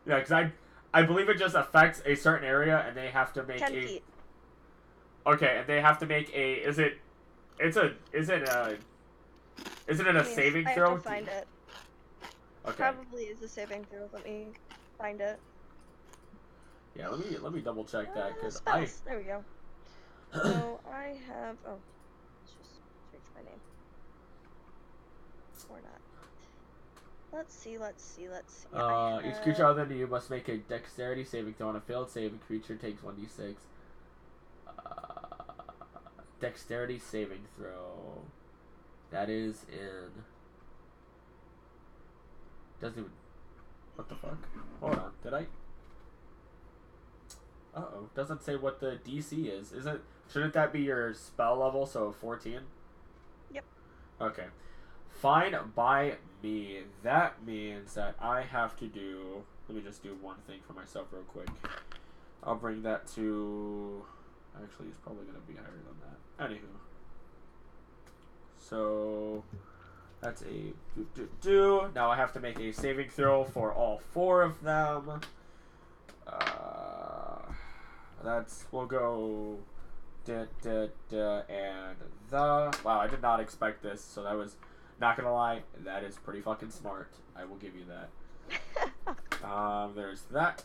Yeah, because I believe it just affects a certain area, and they have to make 10 a. feet. Okay, and they have to make a. Is it a saving I throw? have to find it. Okay. Probably is a saving throw. Let me find it. Yeah, let me double check that because I. Spells. There we go. So I have. Oh, let's just search my name. Or not. Let's see. Each creature other than you must make a dexterity saving throw. On a failed save, a creature takes 1d6. Dexterity saving throw. That is in. Doesn't even. What the fuck? Hold on. Did I? Uh-oh. Doesn't say what the DC is. Shouldn't that be your spell level, so 14? Yep. Okay. Fine by me. That means that I have to do... Let me just do one thing for myself real quick. I'll bring that to... Actually, it's probably going to be higher than that. Anywho. So... That's a Now I have to make a saving throw for all 4 of them. We'll go and the. Wow, I did not expect this, so that was, not gonna lie, that is pretty fucking smart. I will give you that. There's that.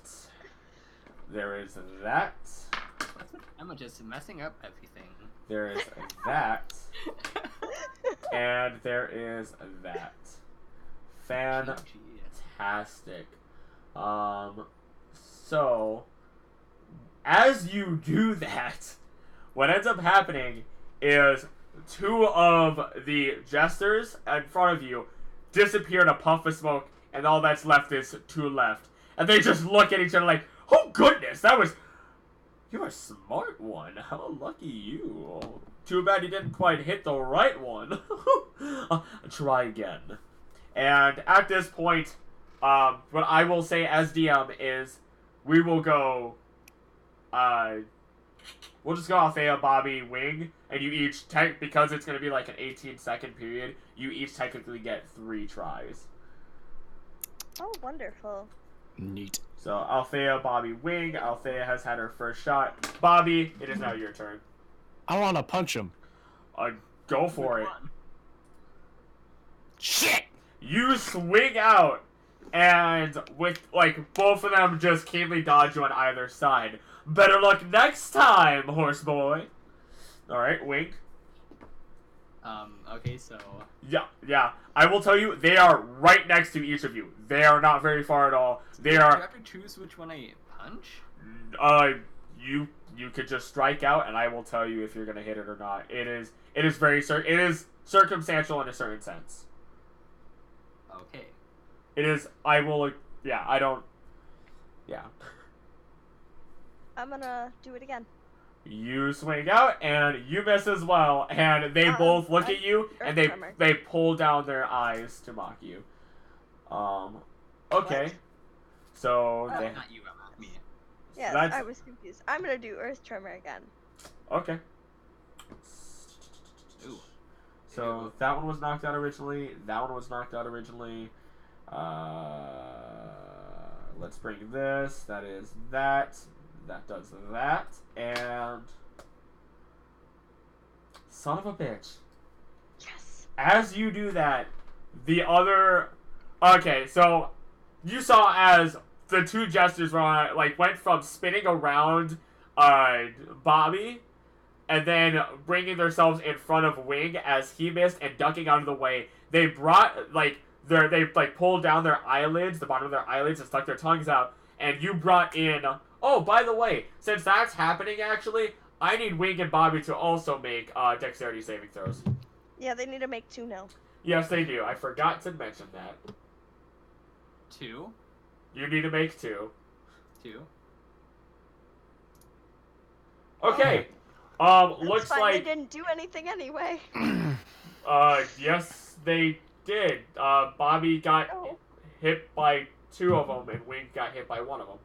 There is that. I'm just messing up everything. There is that. And there is that. Fantastic. So, as you do that, what ends up happening is 2 of the jesters in front of you disappear in a puff of smoke, and all that's left is 2 left. And they just look at each other like, oh goodness, you're a smart one. How lucky you. Too bad you didn't quite hit the right one. Try again. And at this point, what I will say as DM is, we will go, we'll just go Althea, Bobby, Wing, and you each, because it's going to be like an 18-second period, you each technically get 3 tries. Oh, wonderful. Neat. So, Althea, Bobby, Wing. Althea has had her first shot. Bobby, it is now your turn. I want to punch him. Go for it. Shit! You swing out, and with, like, both of them just keenly dodge you on either side. Better luck next time, horse boy. Alright, Wing. Okay, so... Yeah. I will tell you, they are right next to each of you. They are not very far at all. They do I are... have to choose which one I punch? You could just strike out, and I will tell you if you're gonna hit it or not. It is circumstantial in a certain sense. Okay. It is, yeah. I'm gonna do it again. You swing out, and you miss as well, and they both look at you, and they pull down their eyes to mock you. Okay. What? So, Oh. they... Not you, me. Yes, That's... I was confused. I'm gonna do Earth Tremor again. Okay. Ooh. So, that one was knocked out originally. That one was knocked out originally. Let's bring this. That is that. That does that. And... Son of a bitch. Yes. As you do that, the other... Okay, so... You saw as the 2 jesters were went from spinning around Bobby and then bringing themselves in front of Wing as he missed and ducking out of the way. They brought, they pulled down their eyelids, the bottom of their eyelids, and stuck their tongues out. And you brought in... Oh, by the way, since that's happening, actually, I need Wing and Bobby to also make dexterity saving throws. Yeah, they need to make 2 now. Yes, they do. I forgot to mention that. 2. You need to make 2. 2. Okay. That's Looks fine, like they didn't do anything anyway. yes, they did. Bobby got No. hit by 2 of them, and Wing got hit by 1 of them.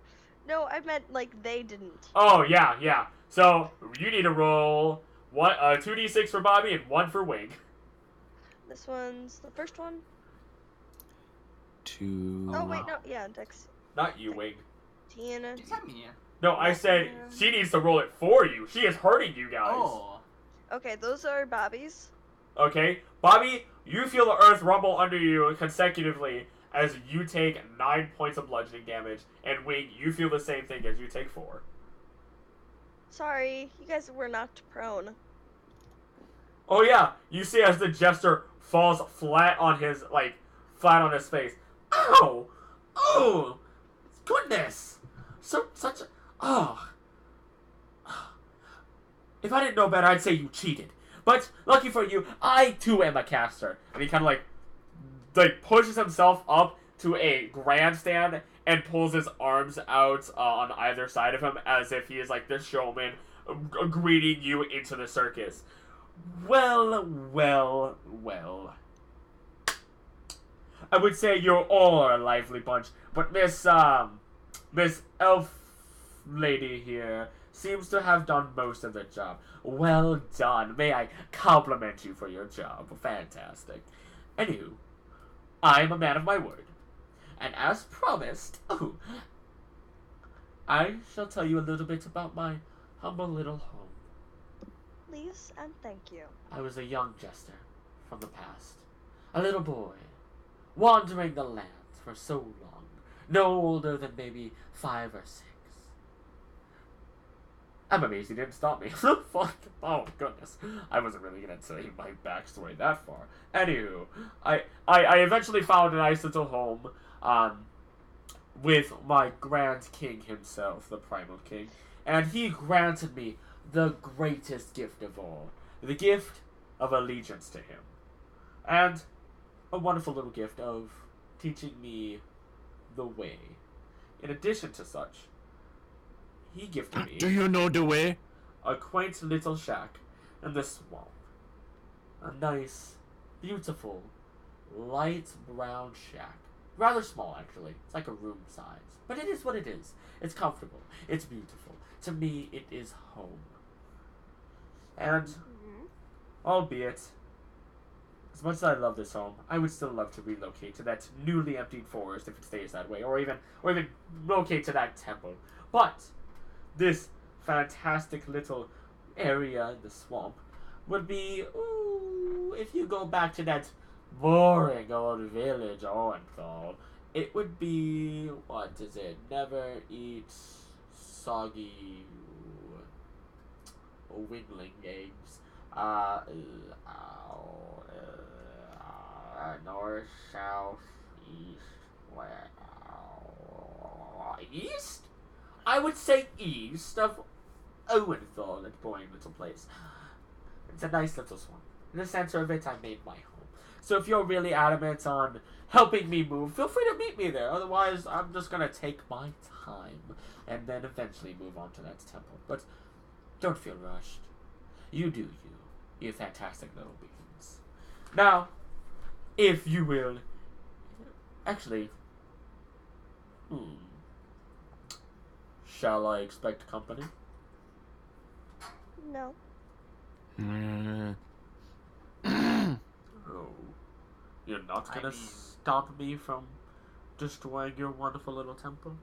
No, I meant, like, they didn't. Oh, yeah. So, you need to roll 2d6 for Bobby and 1 for Wing. This one's the first one. 2. Oh, wait, no, yeah, Dex. Not you, Wing. 10. Is that me? No, I said she needs to roll it for you. She is hurting you guys. Oh. Okay, those are Bobby's. Okay? Bobby, you feel the earth rumble under you consecutively as you take 9 points of bludgeoning damage, and Wing, you feel the same thing as you take 4. Sorry, you guys were knocked prone. Oh yeah, you see as the jester falls flat on his face. Ow! Oh! Goodness! Such a... Oh. If I didn't know better, I'd say you cheated. But, lucky for you, I too am a caster. And he kind of like pushes himself up to a grandstand and pulls his arms out on either side of him as if he is like the showman greeting you into the circus. Well. I would say you're all a lively bunch, but Miss Elf Lady here seems to have done most of the job. Well done. May I compliment you for your job. Fantastic. Anywho, I am a man of my word. And as promised, I shall tell you a little bit about my humble little home. Please and thank you. I was a young jester from the past. A little boy, wandering the land for so long. No older than maybe 5 or 6. I'm amazed he didn't stop me. Fuck. Oh, goodness. I wasn't really going to tell you my backstory that far. Anywho, I eventually found a nice little home with my Grand King himself, the Primal King. And he granted me the greatest gift of all. The gift of allegiance to him. And a wonderful little gift of teaching me the way. In addition to such, he gifted me... Do you know the way? A quaint little shack in the swamp. A nice, beautiful, light brown shack. Rather small, actually. It's like a room size. But it is what it is. It's comfortable. It's beautiful. To me, it is home. And, albeit, as much as I love this home, I would still love to relocate to that newly emptied forest if it stays that way, or even relocate to that temple. But this fantastic little area in the swamp would be, if you go back to that boring old village, Owenthal, it would be, what is it? Never eat soggy wingling eggs. North, south, east, west, east? I would say east of Owenthal, that boring little place. It's a nice little swamp. In the center of it, I made my home. So if you're really adamant on helping me move, feel free to meet me there. Otherwise, I'm just gonna take my time and then eventually move on to that temple. But don't feel rushed. You do you fantastic little beings. Now, if you will, actually, shall I expect company? No. Oh, you're not gonna stop me from destroying your wonderful little temple?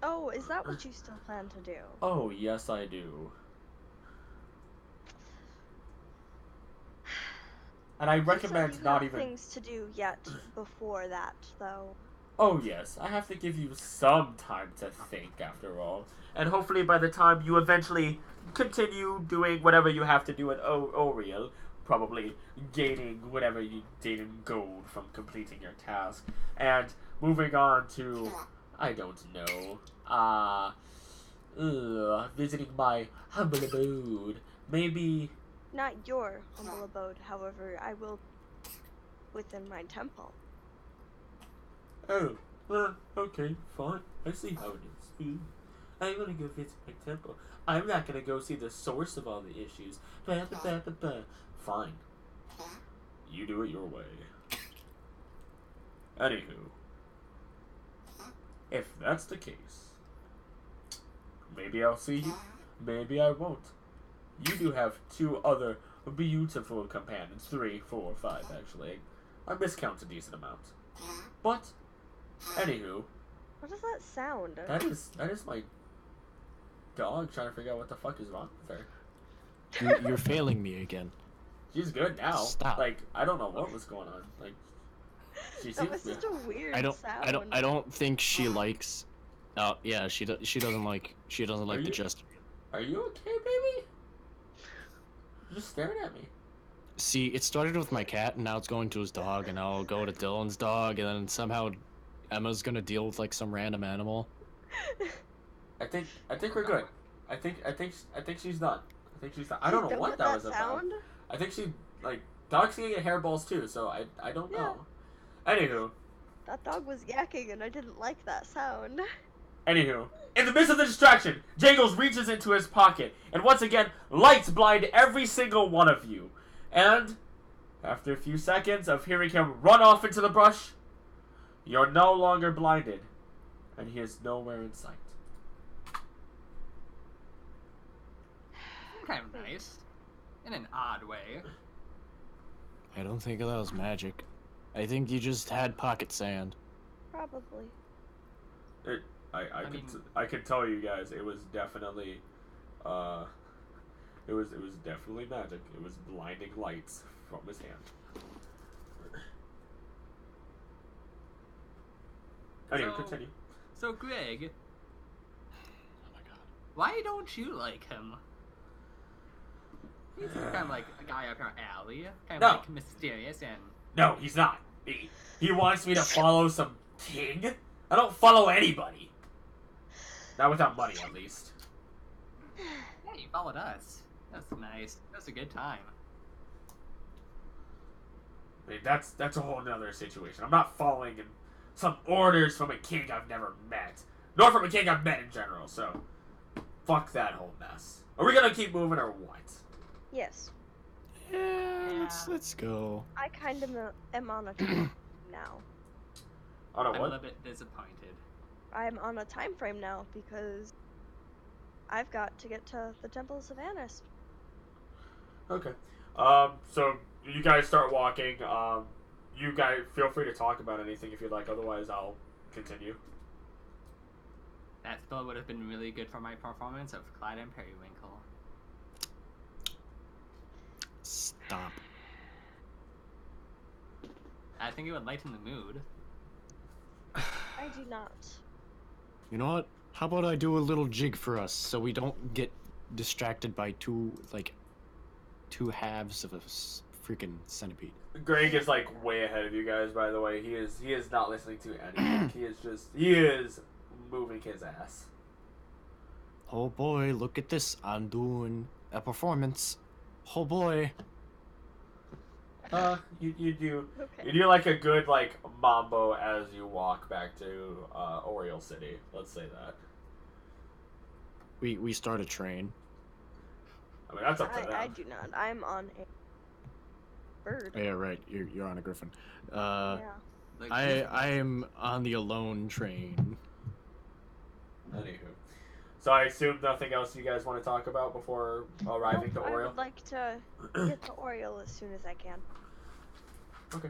Oh, is that what you still plan to do? Oh, yes, I do. And I recommend you not have even... things to do yet before that, though. Oh, yes, I have to give you some time to think, after all. And hopefully by the time you eventually continue doing whatever you have to do at Oriel, probably gaining whatever you did in gold from completing your task, and moving on to, I don't know, visiting my humble abode. Maybe... Not your humble abode, however, I will within my temple. Oh, okay, fine. I see how it is. I'm gonna go visit my temple. I'm not gonna go see the source of all the issues. Fine. You do it your way. Anywho, if that's the case, maybe I'll see you, maybe I won't. You do have 2 other beautiful companions. 3, 4, 5, actually. I miscount a decent amount. But, anywho, What does that sound? that is my dog trying to figure out what the fuck is wrong with her. You're failing me again. She's good now. Stop. Like, I don't know what was going on. Like, she That was seems to such a weird sound. I don't think she likes. Oh yeah, she doesn't like you- the gist. Are you okay, baby? You're just staring at me. See, it started with my cat, and now it's going to his dog, and now I'll go to Dylan's dog, and then somehow Emma's gonna deal with like some random animal. I think we're good. I think she's done. I think she's done. I don't know what that was about. sound? I think she, like, dogs can get hairballs too, so I don't know. Anywho, That dog was yakking and I didn't like that sound. in the midst of the distraction, Jangles reaches into his pocket, and once again, lights blind every single one of you. And, after a few seconds of hearing him run off into the brush, you're no longer blinded, and he is nowhere in sight. Kind of nice. In an odd way. I don't think that was magic. I think you just had pocket sand. Probably. I can tell you guys, it was definitely, it was definitely magic. It was blinding lights from his hand. Anyway, continue. So Greg, Oh my god. why don't you like him? He's kind of like a guy up our alley, kind of No. like mysterious and No, he's not. He wants me to follow some king? I don't follow anybody. Not without money, at least. yeah, he followed us. That's nice. That's a good time. I mean, that's a whole nother situation. I'm not following in some orders from a king I've never met. Nor from a king I've met in general, so fuck that whole mess. Are we gonna keep moving or what? Yes. Yeah, let's go. I kind of am on a time now. On a I'm a what? little bit disappointed. I'm on a time frame now because I've got to get to the Temple of Sylvanas. Okay. So you guys start walking. You guys feel free to talk about anything if you'd like. Otherwise, I'll continue. That spell would have been really good for my performance of Clyde and Periwinkle. Stop. I think it would lighten the mood. I do not. You know what? How about I do a little jig for us so we don't get distracted by two halves of a freaking centipede. Greg is like way ahead of you guys. By the way, he is not listening to anything. he is moving his ass. Oh boy, look at this. I'm doing a performance. Oh boy. You do Okay. like a good like mambo as you walk back to Oriole City. Let's say that. We start a train. I mean, that's up to them. I do not. I'm on a bird. Yeah, right. You're on a griffin. Yeah. Like, I am on the alone train. Anywho, so I assume nothing else you guys want to talk about before arriving Nope, to I Oriole. would like to get to Oriole as soon as I can. Okay.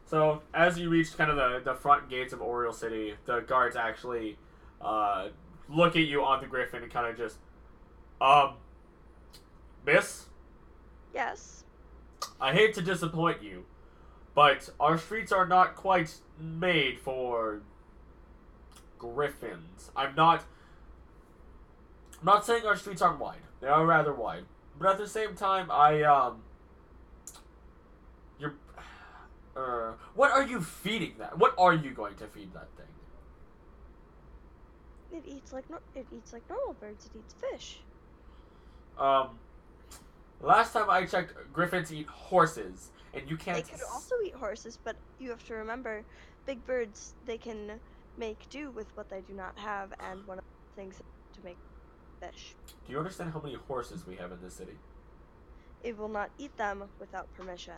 So as you reach kind of the front gates of Oriole City, the guards actually look at you on the griffin and kind of just, miss, Yes. I hate to disappoint you, but our streets are not quite made for griffins. I'm not saying our streets aren't wide. They are rather wide. But at the same time, what are you feeding that? What are you going to feed that thing? It eats like normal birds. It eats fish. Last time I checked, griffins eat horses, and you can't. They could also eat horses, but you have to remember, big birds, they can make do with what they do not have, and one of the things is to make fish. Do you understand how many horses we have in this city? It will not eat them without permission.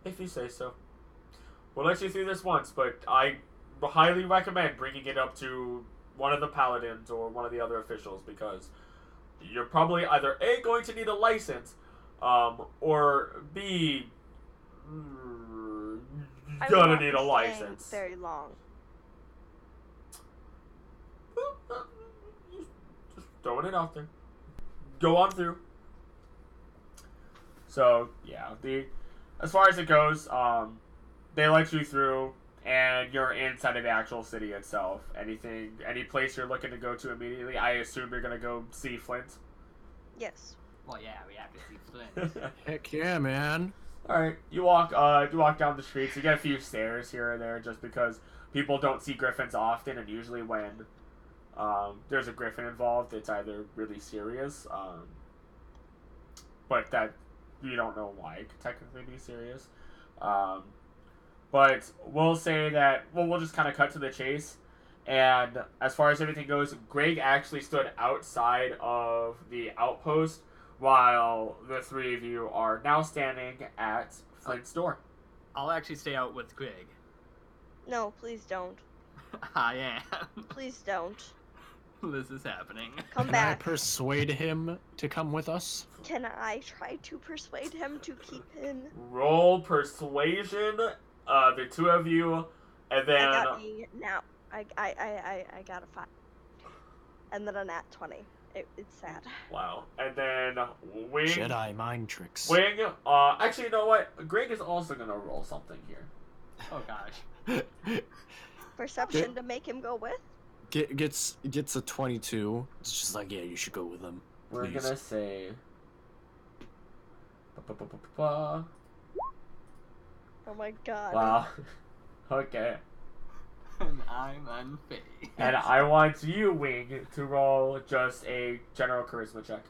If you say so. We'll let you through this once, but I highly recommend bringing it up to one of the paladins or one of the other officials, because you're probably either A, going to need a license, or B, I will gonna not need be a staying license. very long. Just throwing it out there. Go on through. So yeah, as far as it goes, they let you through, and you're inside of the actual city itself. Any place you're looking to go to immediately? I assume you're gonna go see Flint. Yes. Well, yeah, we have to see Flint. Heck yeah, man. All right, you walk down the streets. You get a few stares here and there, just because people don't see griffins often, and usually when there's a griffin involved, it's either really serious, but that you don't know why it could technically be serious. But we'll say that we'll just kind of cut to the chase. And as far as everything goes, Greg actually stood outside of the outpost while the three of you are now standing at Flint's door. I'll actually stay out with Greg. No, please don't. I am. Please don't. This is happening. Come Can I back. persuade him to come with us? Can I try to persuade him to keep in? Roll persuasion, the two of you, and then I got now. I got a 5. And then a nat 20. It's sad. wow, and then Wing. Jedi mind tricks. Wing. Actually, you know what? Greg is also gonna roll something here. Oh gosh. Perception to make him go with? Gets a 22. It's just like, yeah, you should go with him. We're Please. gonna say. Ba-ba-ba-ba-ba. Oh my god. Wow. Okay. And I'm unfazed. And I want you, Wing, to roll just a general charisma check.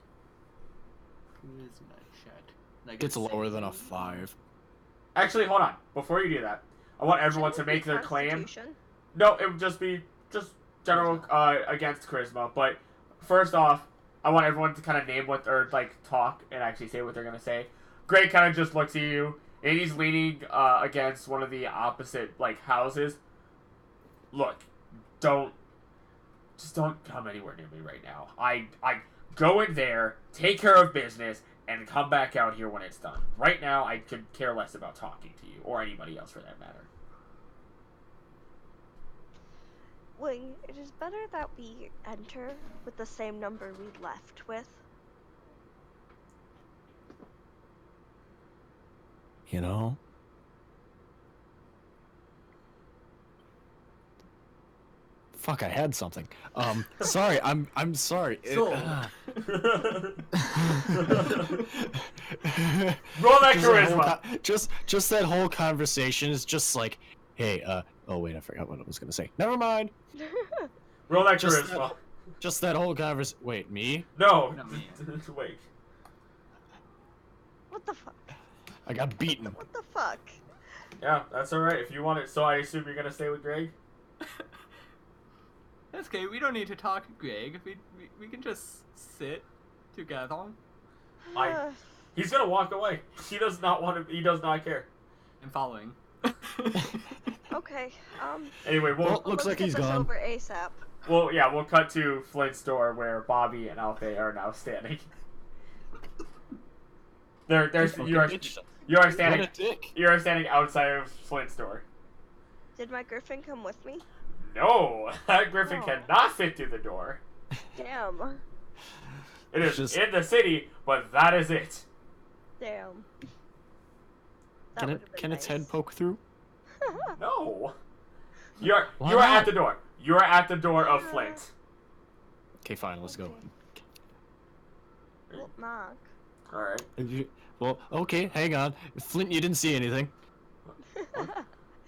Charisma check. Like Gets a lower than a 16. 5. Actually, hold on. Before you do that, I want everyone to Shouldn't it make be their claim. Constitution? No, it would just be general against charisma. But first off, I want everyone to kind of name what or like talk and actually say what they're gonna say. Greg kind of just looks at you, and he's leaning against one of the opposite like houses. Look, don't come anywhere near me right now. I go in there, take care of business, and come back out here when it's done. Right now, I could care less about talking to you or anybody else for that matter. Wing, it is better that we enter with the same number we left with. You know? Fuck, I had something. Sorry, I'm sorry. So- Roll that charisma. Just that whole conversation is just like, hey, oh wait, I forgot what I was gonna say. Never mind. Roll that Just charisma. Just that whole conversation. Wait, me? No. Not me. Wait. What the fuck? I got beaten. What the fuck? Yeah, that's alright if you want it. So I assume you're gonna stay with Greg? That's okay. We don't need to talk, Greg. We can just sit together. He's gonna walk away. He does not want to. He does not care. I'm following. Okay, Anyway, Well, looks let's like get he's this gone. over ASAP. we'll cut to Flint's door where Bobby and Alfie are now standing. You are What standing. a dick. You are standing outside of Flint's door. Did my griffin come with me? No, that griffin No. cannot fit through the door. Damn. It is Just- in the city, but that is it. Damn. That Can would've been can its nice. head poke through? No, you are Why you are not? at the door. You are at the door of Flint. Okay, fine, let's go. Well, knock. All right. Well, okay, hang on. Flint, you didn't see anything.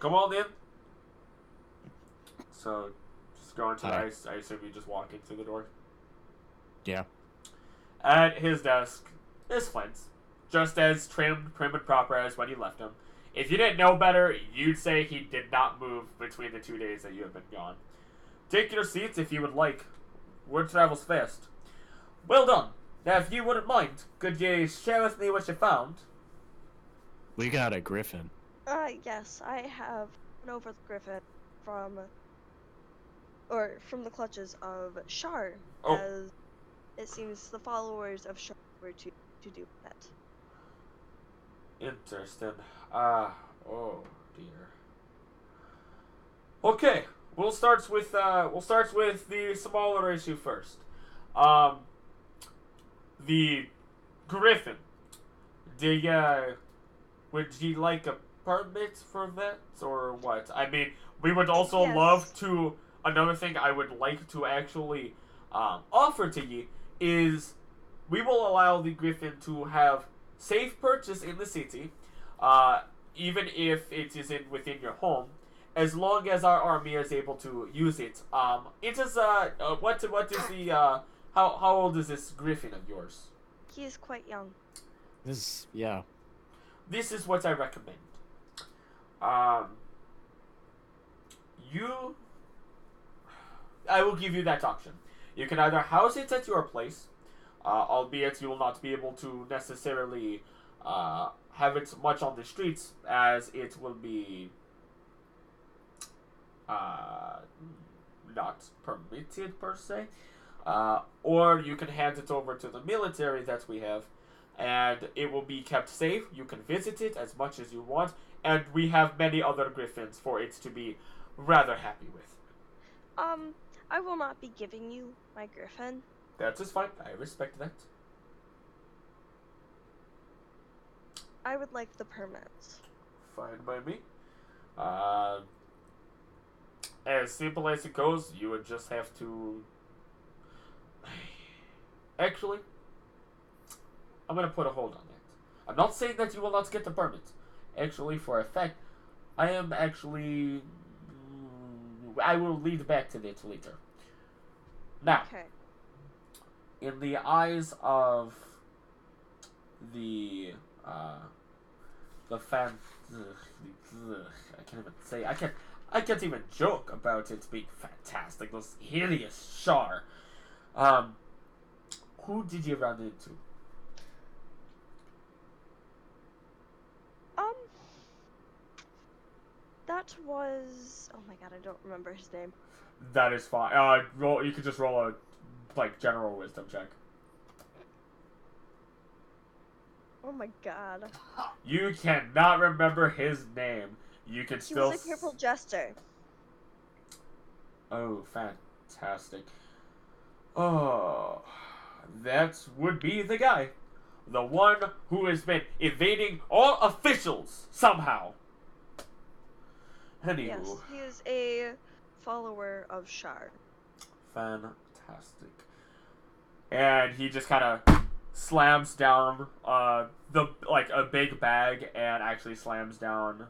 Come on in. So, just go into the Alright. I assume you just walk in through the door. Yeah. At his desk, his flint, just as trimmed, prim and proper as when you left him. If you didn't know better, you'd say he did not move between the 2 days that you have been gone. Take your seats if you would like. Word travels fast. Well done. Now, if you wouldn't mind, could you share with me what you found? We got a griffin. Yes, I have run over the griffin from the clutches of Shar, Oh. as it seems the followers of Shar were to do that. Interesting. Oh dear. Okay, we'll start with the smaller issue first. The griffin. Would you like a permit for that or what? I mean, we would also Yes. love to. Another thing I would like to actually offer to you is we will allow the griffin to have safe purchase in the city, even if it isn't within your home, as long as our army is able to use it. It is what is the how old is this griffin of yours? He is quite young. Yeah. This is what I recommend. I will give you that option. You can either house it at your place, albeit you will not be able to necessarily have it much on the streets, as it will be not permitted per se. Or you can hand it over to the military that we have, and it will be kept safe. You can visit it as much as you want, and we have many other griffins for it to be rather happy with. I will not be giving you my griffin. That is fine. I respect that. I would like the permits. Fine by me. As simple as it goes, you would just have to... Actually, I'm going to put a hold on that. I'm not saying that you will not get the permit. Actually, for a fact, I am actually... I will lead back to that later. Now, Okay. in the eyes of the fan... I can't even say... I can't even joke about it being fantastic. Those hideous Shar. Who did you run into? That was... Oh my god, I don't remember his name. That is fine. You could just roll a, general wisdom check. Oh my god. You cannot remember his name. You can He still... was a purple jester. Oh, fantastic. Oh, that would be the guy. The one who has been evading all officials somehow. Anywho. Yes, he is a follower of Shar. Fantastic. And he just kind of slams down a big bag and actually slams down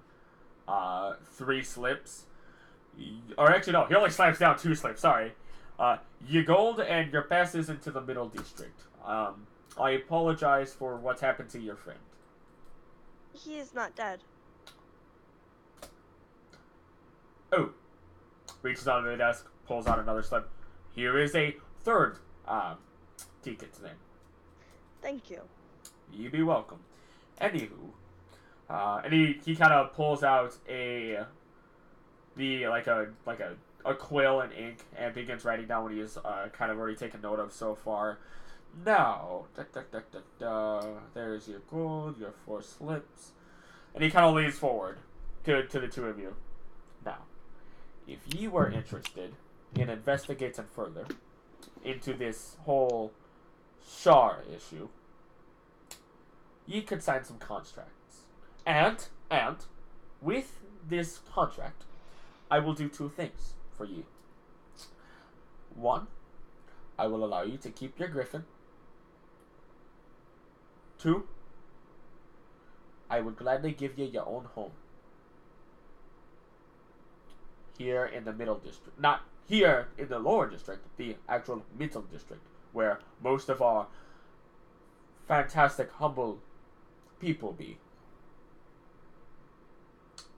3 slips. Or actually, no, he only slams down 2 slips, sorry. Your gold and your passes into the middle district. I apologize for what happened to your friend. He is not dead. Oh. Reaches onto the desk, pulls out another slip. Here is a 3rd ticket then. Thank you. You be welcome. Anywho, and he kind of pulls out a quill and ink and begins writing down what he has kind of already taken note of so far. Now, there's your gold, your 4 slips, and he kind of leans forward to the 2 of you. Now, if you were interested in investigating further into this whole Shar issue, you could sign some contracts. And with this contract, I will do 2 things for you. 1, I will allow you to keep your griffin. 2, I would gladly give you your own home. Here in the middle district. Not here in the lower district, the actual middle district, where most of our fantastic, humble people be.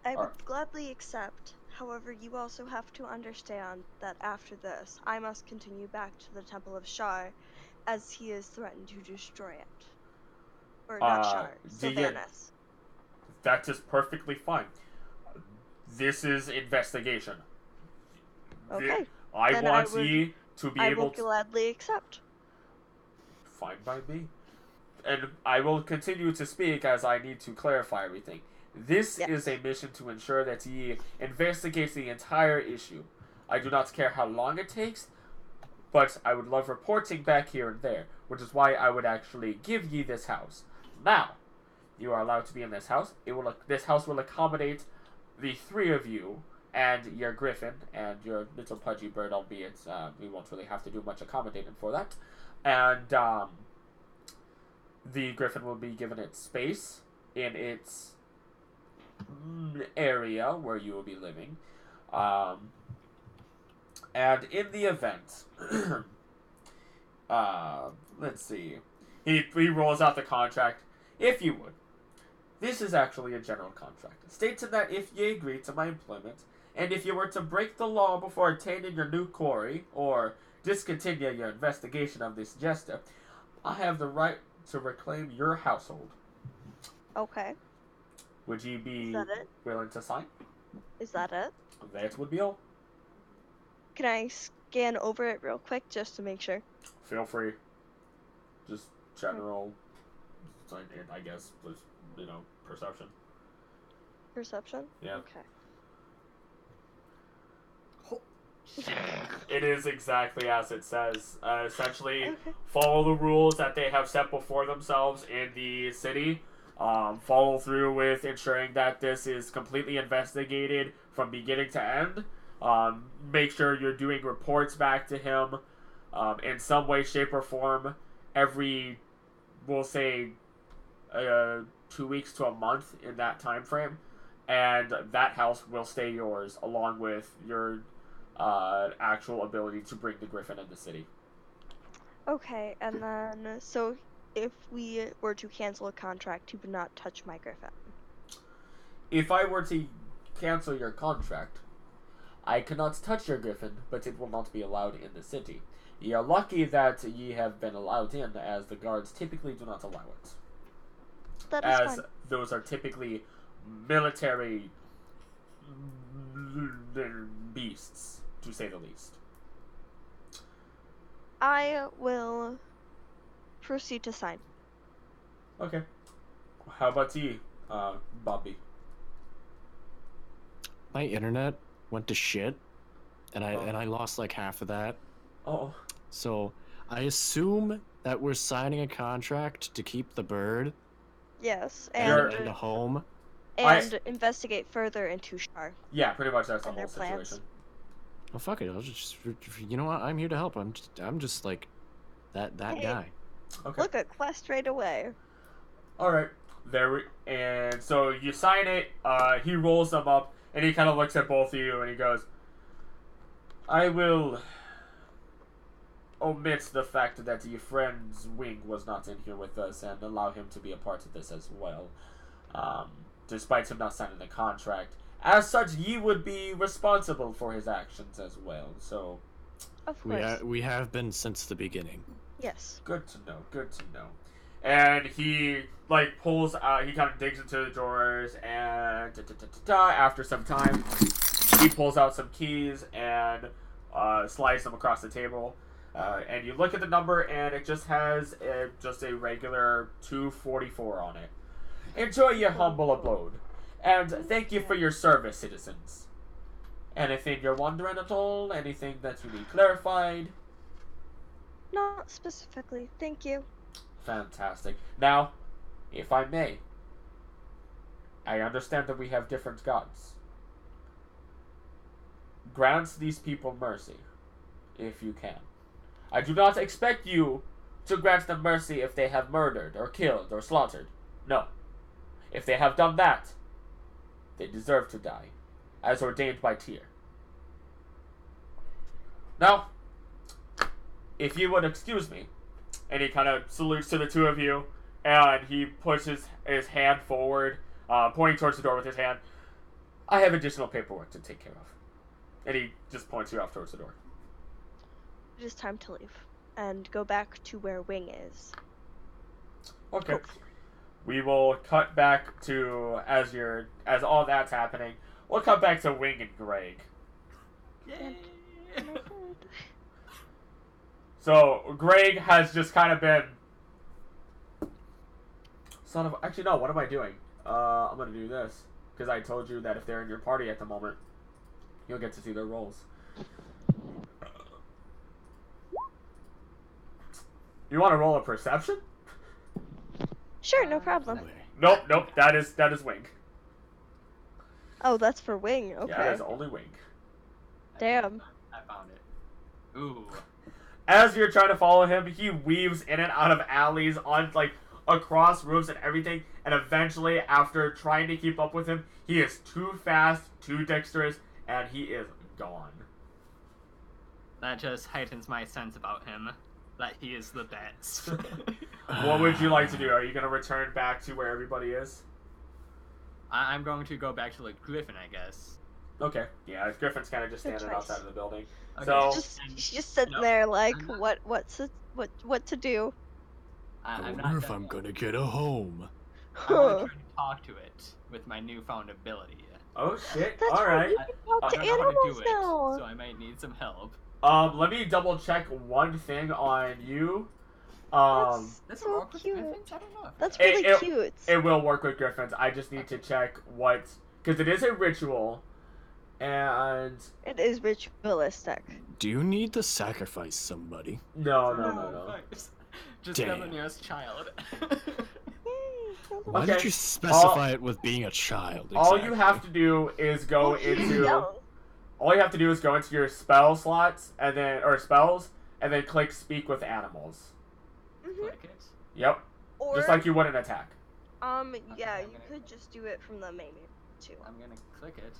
I would Alright. gladly accept. However, you also have to understand that after this, I must continue back to the Temple of Shar, as he has threatened to destroy it. Or not Shar, Do you... Sylvanas. That is perfectly fine. This is investigation. Okay. I Then want I would- ye to be I able will to... gladly accept. Fine by me. And I will continue to speak as I need to clarify everything. This Yes. is a mission to ensure that ye investigate the entire issue. I do not care how long it takes, but I would love reporting back here and there, which is why I would actually give ye this house. Now, you are allowed to be in this house. This house will accommodate the three of you and your griffin and your little pudgy bird, albeit we won't really have to do much accommodating for that. And the griffin will be given its space in its area where you will be living. And in the event, let's see, he rolls out the contract. If you would, this is actually a general contract, stating that if ye agree to my employment, and if you were to break the law before attaining your new quarry, or discontinue your investigation of this jester, I have the right to reclaim your household. Okay. Would you be Is that it? willing to sign? Is that it? That would be all. Can I scan over it real quick just to make sure? Feel free. Just general, I guess, just, perception. Perception? Yeah. Okay. It is exactly as it says. Essentially, Okay. follow the rules that they have set before themselves in the city. Follow through with ensuring that this is completely investigated from beginning to end. Make sure you're doing reports back to him in some way, shape, or form every, we'll say, 2 weeks to a month in that time frame. And that house will stay yours along with your actual ability to bring the griffin in the city. Okay, and then, so if we were to cancel a contract, you would not touch my griffin. If I were to cancel your contract, I cannot touch your griffin, but it will not be allowed in the city. Ye are lucky that ye have been allowed in, as the guards typically do not allow it. That is As fine. those are typically military beasts, to say the least. I will proceed to sign. Okay. How about ye, Bobby? My internet went to shit, and I lost like half of that. Oh. So I assume that we're signing a contract to keep the bird Yes, You're- and a home. and investigate further into Shar. Yeah, pretty much that's the And their whole plans. situation. Well, fuck it. I'll just, you know what? I'm here to help. I'm just like that Hey. guy. Okay. Look, a quest right away. Alright. And so you sign it, he rolls them up, and he kind of looks at both of you, and he goes, I will omit the fact that your friend's wing was not in here with us, and allow him to be a part of this as well. Despite him not signing the contract. As such, ye would be responsible for his actions as well, so Of course. We have been since the beginning. Yes. good to know, good to know. And he, pulls out, he kind of digs into the drawers, and after some time, he pulls out some keys and slides them across the table. And you look at the number, and it just has just a regular 244 on it. Enjoy your humble abode, and thank you for your service, citizens. Anything you're wondering at all? Anything that you need clarified? Not specifically. Thank you. Fantastic. Now, if I may, I understand that we have different gods. Grant these people mercy, if you can. I do not expect you to grant them mercy if they have murdered, or killed, or slaughtered. No. If they have done that, they deserve to die, as ordained by Tyr. Now, if you would excuse me, and he kind of salutes to the two of you, and he puts his hand forward, pointing towards the door with his hand. I have additional paperwork to take care of. And he just points you off towards the door. It is time to leave and go back to where Wing is. Okay. Hopefully. We will cut back to as all that's happening. We'll cut back to Wing and Greg. Yay! So Greg has just kind of been actually no, what am I doing? I'm gonna do this because I told you that if they're in your party at the moment, you'll get to see their roles. You want to roll a perception? Sure, no problem. Nope. That is Wing. Oh, that's for Wing. Okay. Yeah, that is only Wing. Damn. I found it. Ooh. As you're trying to follow him, he weaves in and out of alleys on across roofs and everything, and eventually, after trying to keep up with him, he is too fast, too dexterous, and he is gone. That just heightens my sense about him. That he is the best. What would you like to do? Are you going to return back to where everybody is? I'm going to go back to the Griffin, I guess. Okay. Yeah, Griffin's kind of just Good standing choice. outside of the building. Okay. So, She's just sitting No, there like, I'm not- what to do? I'm I not wonder if done I'm yet. gonna get a home. I want to try to talk to it with my newfound ability. oh shit. That's All right. right. You can talk I to don't know how to animals do it, now. so I might need some help. Let me double check one thing on you. That's This so will work with cute. Griffins? I don't know. That's It- really cute. It will work with Griffins. I just need to check what, because it is a ritual, and It is ritualistic. Do you need to sacrifice somebody? no. Thanks. Just Damn. have the nearest child. Yay. Why Okay. did you specify it with being a child? All you have to do is go into. Young. All you have to do is go into your spell slots or spells, and then click Speak with Animals. Mhm. Click it. Yep, Or just like you would an attack. yeah, I'm you gonna- could just do it from the main menu too. I'm gonna click it.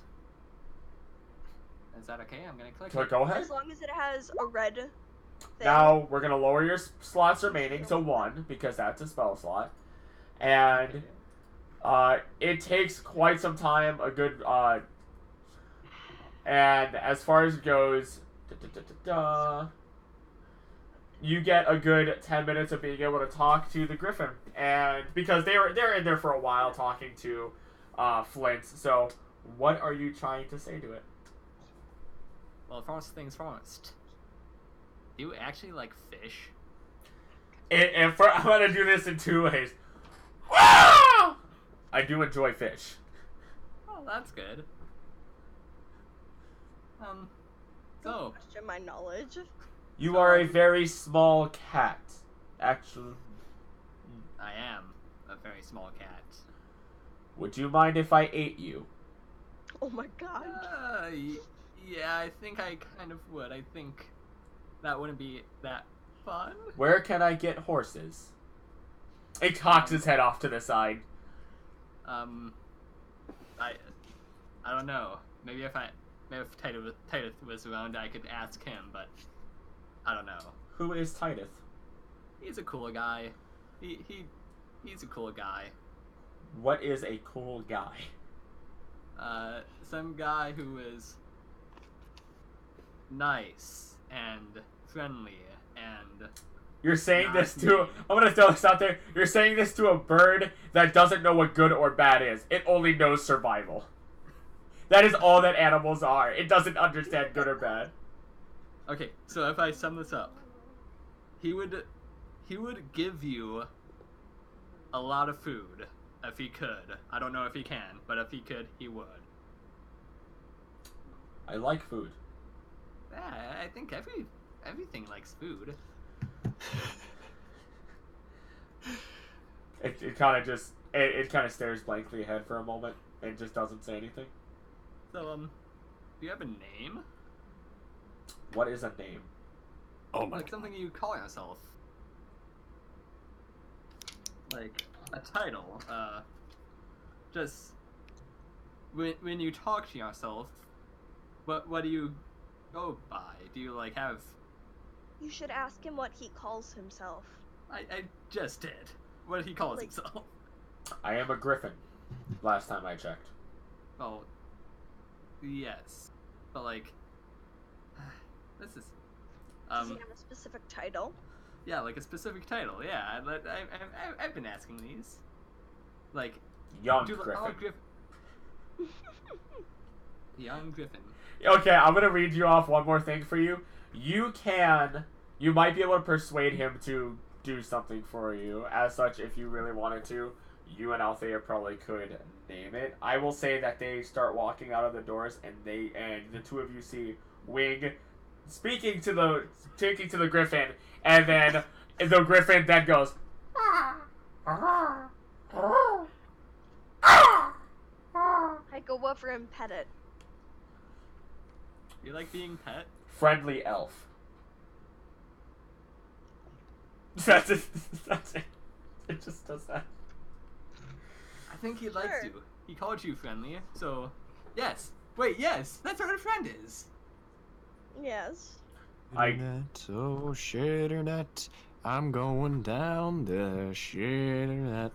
Is that okay? I'm gonna click So it. go ahead. As long as it has a red thing. Now we're gonna lower your slots remaining to 1 because that's a spell slot, and it takes quite some time. A good and as far as it goes, you get a good 10 minutes of being able to talk to the Griffin, and because they're in there for a while talking to Flint. So, what are you trying to say to it? Well, first things first. Do you actually like fish? I'm gonna do this in 2 ways. I do enjoy fish. Oh, that's good. So, Question my knowledge. You are a very small cat. Actually, I am a very small cat. would you mind if I ate you? Oh my god. Yeah, I think I kind of would. I think that wouldn't be that fun. Where can I get horses? It cocks his head off to the side. I don't know. Maybe if Titus was around, I could ask him, but I don't know. Who is Titus? He's a cool guy. He's a cool guy. What is a cool guy? Some guy who is nice and friendly and You're saying Not this to... me. I'm gonna throw this out there. You're saying this to a bird that doesn't know what good or bad is. It only knows survival. That is all that animals are. It doesn't understand good or bad. okay. So if I sum this up, he would give you a lot of food if he could. I don't know if he can, but if he could, he would. I like food. Yeah, I think everything likes food. It kind of just... It kind of stares blankly ahead for a moment and just doesn't say anything. So do you have a name? What is a name? Oh my Like something you call yourself? Like a title? Just when you talk to yourself, what do you go by? Do you like have? You should ask him what he calls himself. I just did. what did he call Like- himself? I am a griffin. Last time I checked. Well, yes, but like, this is, Does he have a specific title? yeah, like a specific title. Yeah, I've been asking these. Like, Young do griffin. all Young Griffin. Okay, I'm gonna read you off one more thing for you. You might be able to persuade him to do something for you. As such, if you really wanted to, you and Althea probably could name it. I will say that they start walking out of the doors, and the two of you see Wing speaking to the griffin, and then the griffin then goes. I go over and pet it. You like being pet? Friendly elf. That's it. That's it. It just does that. I think he likes Sure. you. He called you friendly, so yes. Wait, yes, that's what a friend is. Yes. Internet, oh shitternet, I'm going down the shitternet.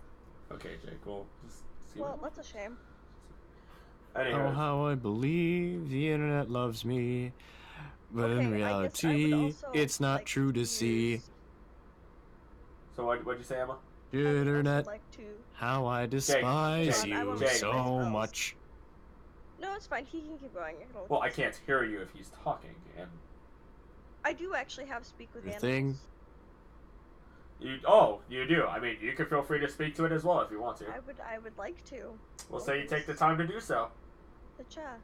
Okay, Jake. Well, just see. Well, that's a shame. Oh, Anyways, how I believe the internet loves me, but in Okay, I guess I would reality, also it's not like true to see. use- so what'd you say, Emma? I would also Shitternet, like to. how I despise Jake, I you wanna say so myself. much. No, it's fine. He can keep going. Well, I can't hear you if he's talking, and I do actually have speak with Your animals. thing? you do. I mean, you can feel free to speak to it as well if you want to. I would like to. We'll say you take the time to do so. Acha.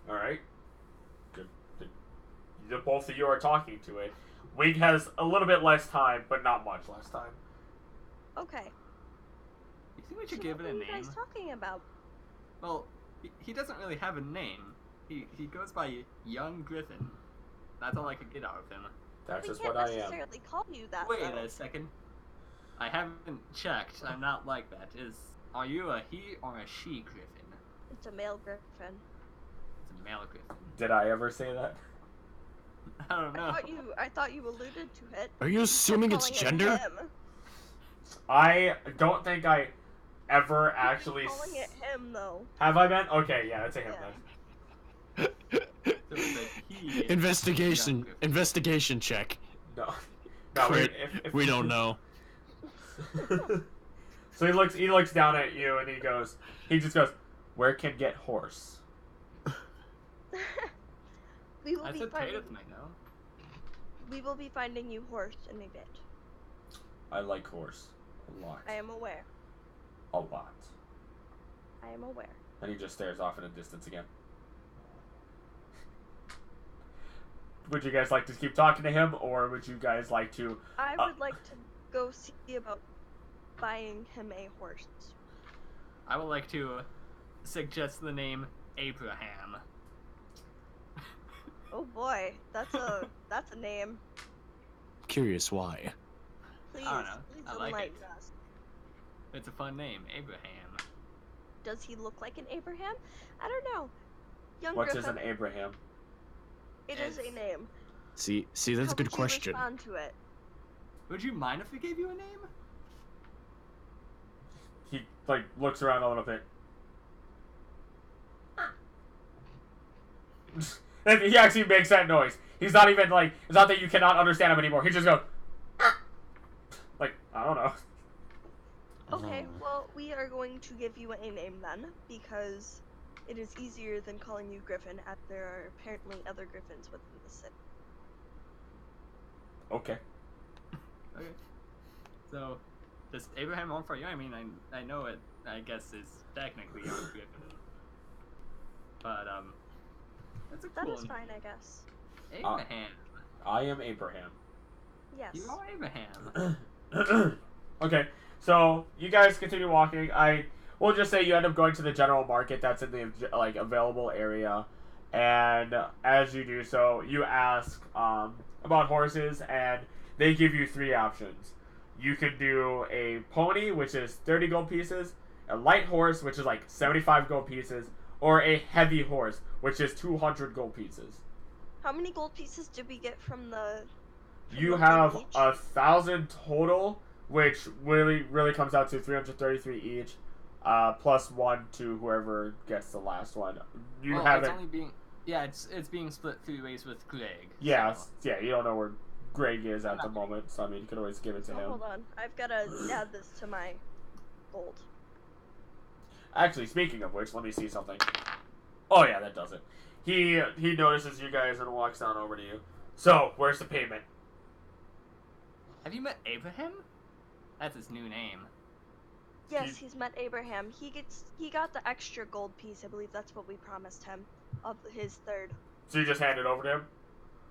All right. Good. Both of you are talking to it. Wing has a little bit less time, but not much less time. Okay. You think we So should give what it a are you name? guys talking about? Well, he doesn't really have a name. He goes by Young Griffin. That's all I could get out of him. That's We just can't what I am. necessarily call you that. Wait though. a second. I haven't checked. I'm not like that. Are you a he or a she griffin? It's a male griffin. It's a male griffin. Did I ever say that? I don't know. I thought you alluded to it. Are you assuming it's Kept calling gender? it him. I don't think I ever You've been actually. calling it him though. Have I been? Okay, yeah, it's a him Yeah. then. So it's a he. Investigation, Young Griffin. investigation check. No. No, Crit. if We don't know. So he looks down at you and he just goes, "Where can get horse?" we will I be said finding. potato tomato. We will be finding you horse in a bit. I like horse a lot. I am aware. A lot. I am aware. And he just stares off in the distance again. Would you guys like to keep talking to him, or would you guys like to? I would like to go see about buying him a horse. I would like to suggest the name Abraham. Oh boy, that's a name. Curious why. Please, I don't know. please I like enlighten it. us. It's a fun name, Abraham. Does he look like an Abraham? I don't know. Young What Griffin, is an Abraham? it is a name. See, that's a How good would you question. respond to it? Would you mind if we gave you a name? He looks around a little bit. And he actually makes that noise. He's not even it's not that you cannot understand him anymore. He just goes I don't know. Okay, well, we are going to give you a name then, because it is easier than calling you Griffin, as there are apparently other Griffins within the city. Okay. Okay. So, does Abraham work for you? I mean, I know it, I guess, is technically Young Griffin. But, that's a That cool is name. fine, I guess. Abraham. I am Abraham. Yes. You are Abraham. Okay, so you guys continue walking. We'll just say you end up going to the general market that's in the available area, and as you do so, you ask about horses, and they give you three options. You could do a pony, which is 30 gold pieces, a light horse, which is 75 gold pieces, or a heavy horse, which is 200 gold pieces. How many gold pieces did we get from the You From have each? 1,000 total, which really comes out to 333 each, plus 1 to whoever gets the last one. You Well, haven't. it's only being. Yeah, it's being split 3 ways with Greg. Yeah, so- yeah. You don't know where Greg is at the moment, so I mean, you could always give it to Oh, him. hold on. I've got to add this to my gold. Actually, speaking of which, let me see something. Oh yeah, that does it. He notices you guys and walks down over to you. So, where's the payment? Have you met Abraham? That's his new name. Yes, he's met Abraham. He got the extra gold piece. I believe that's what we promised him of his third. So you just hand it over to him?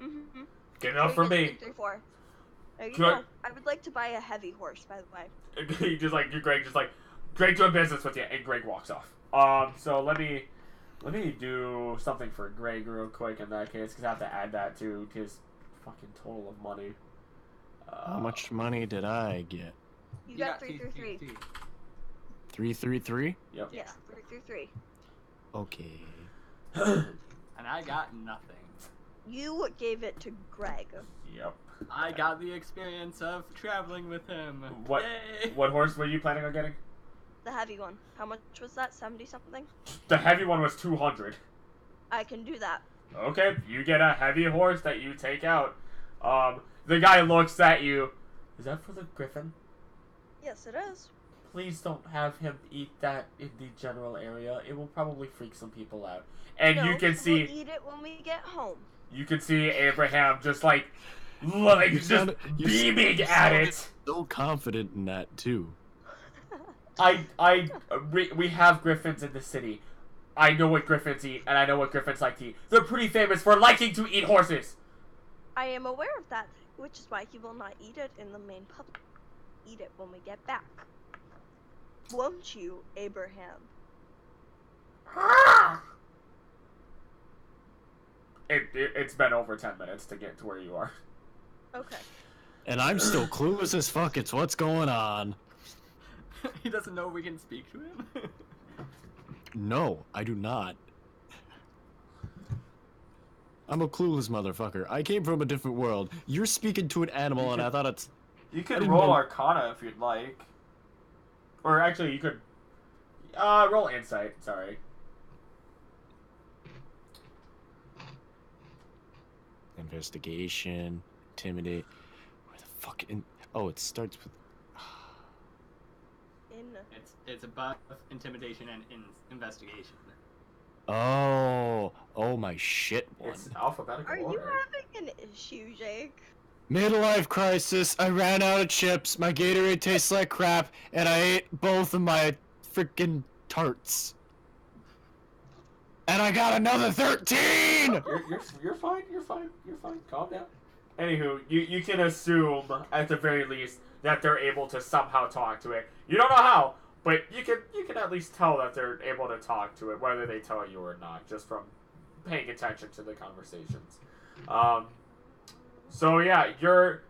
Mm-hmm. Get enough for me. 334. There you Good. go. I would like to buy a heavy horse, by the way. You just like Greg doing business with you, and Greg walks off. So let me do something for Greg real quick in that case, because I have to add that to his fucking total of money. How much money did I get? You got 333. 333? Yep. Yes, 333. Okay. And I got nothing. You gave it to Greg. Yep. I got the experience of traveling with him. What Yay! what horse were you planning on getting? The heavy one. How much was that? 70 something? The heavy one was 200. I can do that. Okay, you get a heavy horse that you take out. The guy looks at you. Is that for the griffin? Yes, it is. Please don't have him eat that in the general area. It will probably freak some people out. And No, you can see we'll eat it when we get home. you can see Abraham just like just beaming at it. So confident in that too. We have griffins in the city. I know what griffins eat, and I know what griffins like to eat. They're pretty famous for liking to eat horses. I am aware of that, which is why he will not eat it in the main public. Eat it when we get back. Won't you, Abraham? It's been over 10 minutes to get to where you are. Okay. And I'm still clueless as fuck. It's what's going on. He doesn't know we can speak to him. No, I do not. I'm a clueless motherfucker. I came from a different world. You're speaking to an animal, and I thought it's. You I could didn't roll know- Arcana if you'd like. Or actually, you could roll Insight. Sorry. Investigation, intimidate. Where the fuck? Oh, it starts with. It's above intimidation and investigation. Oh my shit one. It's alphabetical Are you order. having an issue, Jake? Midlife crisis. I ran out of chips. My Gatorade tastes like crap, and I ate both of my freaking tarts. And I got another 13. You're fine. You're fine. Calm down. Anywho, you can assume at the very least that they're able to somehow talk to it. You don't know how, but you can at least tell that they're able to talk to it, whether they tell you or not, just from paying attention to the conversations. So yeah, your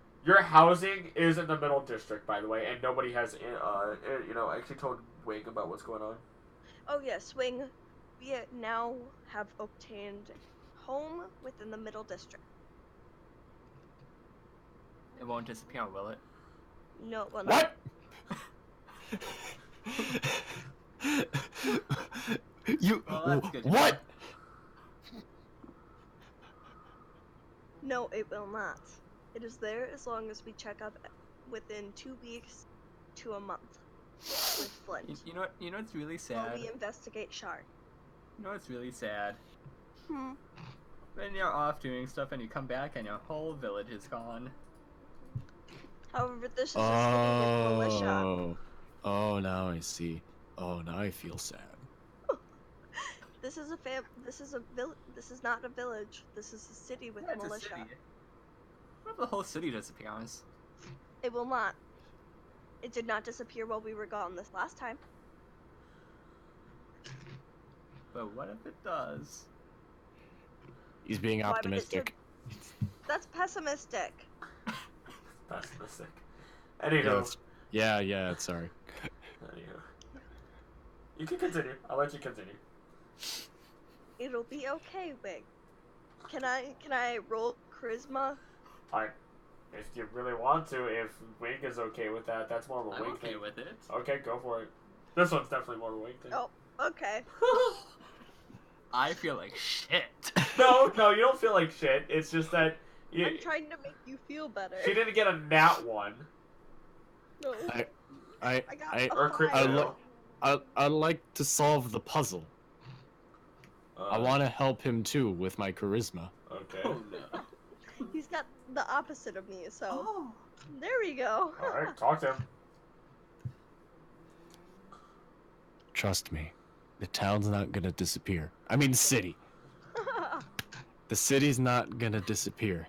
housing is in the middle district, by the way, and nobody has actually told Wing about what's going on. Oh yes, Wing. We now have obtained home within the middle district. It won't disappear, will it? No, it will not. What? You Well, that's good to what? No, it will not. It is there as long as we check up within 2 weeks to a month with Flint. You know what's really While sad? we investigate Shard. You know what's really sad? Hmm. When you're off doing stuff and you come back and your whole village is gone. However, this is a city with militia. Oh, now I see. Oh, now I feel sad. This is not a village. This is a city with That's a militia. city. What if the whole city disappears? It will not. It did not disappear while we were gone this last time. But what if it does? He's being Why would it optimistic. That's pessimistic. Pessimistic. Anywho, Yeah, sorry. anywho, you can continue. I'll let you continue. It'll be okay, Wig. Can I roll charisma? Fine. If you really want to, if Wing is okay with that, that's more of a I'm Wing okay thing. with it. Okay, go for it. This one's definitely more of a Wing thing. Oh, okay. I feel like shit. No, you don't feel like shit. It's just that I'm trying to make you feel better. she didn't get a nat 1. No. I got I a Or crit five. fail. I'd like to solve the puzzle. I want to help him too with my charisma. Okay. Oh no. He's got the opposite of me, so Oh. there we go. Alright, talk to him. Trust me, the town's not gonna disappear. I mean, the city. The city's not gonna disappear.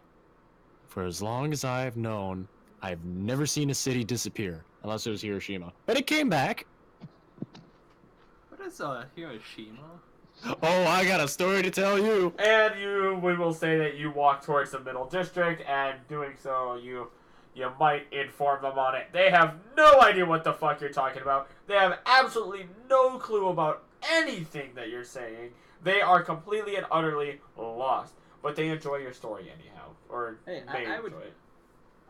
For as long as I've known, I've never seen a city disappear, unless it was Hiroshima. But it came back. What is Hiroshima? Oh, I got a story to tell you. And we will say that you walk towards the middle district, and doing so, you might inform them on it. They have no idea what the fuck you're talking about. They have absolutely no clue about anything that you're saying. They are completely and utterly lost. But they enjoy your story anyhow, or Hey, may I enjoy would- it.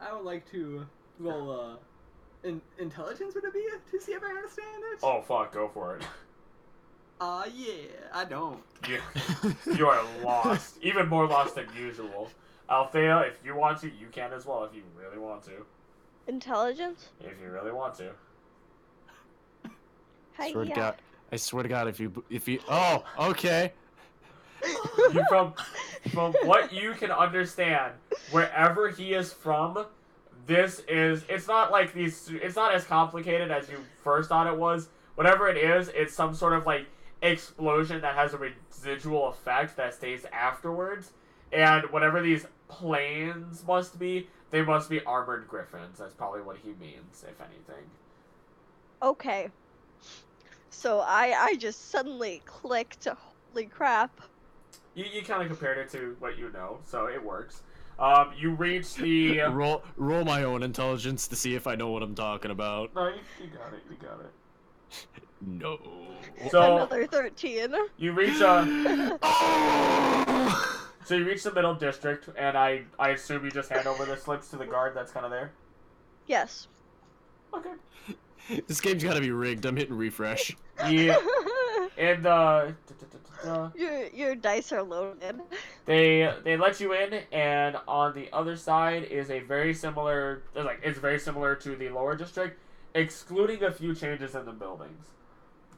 I would like to roll intelligence would it be to see if I understand it? Oh fuck, go for it. Yeah, I don't. You are lost. Even more lost than usual. Althea, if you want to, you can as well if you really want to. Intelligence? If you really want to. Swear to Hiya. God, I swear to God, if you, oh, okay. From what you can understand, wherever he is from, it's not like it's not as complicated as you first thought it was. Whatever it is, it's some sort of like explosion that has a residual effect that stays afterwards. And whatever these planes must be, they must be armored griffins. That's probably what he means, if anything. Okay. So I just suddenly clicked. Holy crap. You kind of compared it to what you know, so it works. You reach the... Roll my own intelligence to see if I know what I'm talking about. No, you got it. You got it. No. So Another 13. you reach So you reach the middle district, and I assume you just hand over the slips to the guard that's kind of there. Yes. Okay. This game's gotta be rigged. I'm hitting refresh. Yeah. And Your dice are loaded. they let you in, and on the other side is a very similar. It's very similar to the lower district, excluding a few changes in the buildings.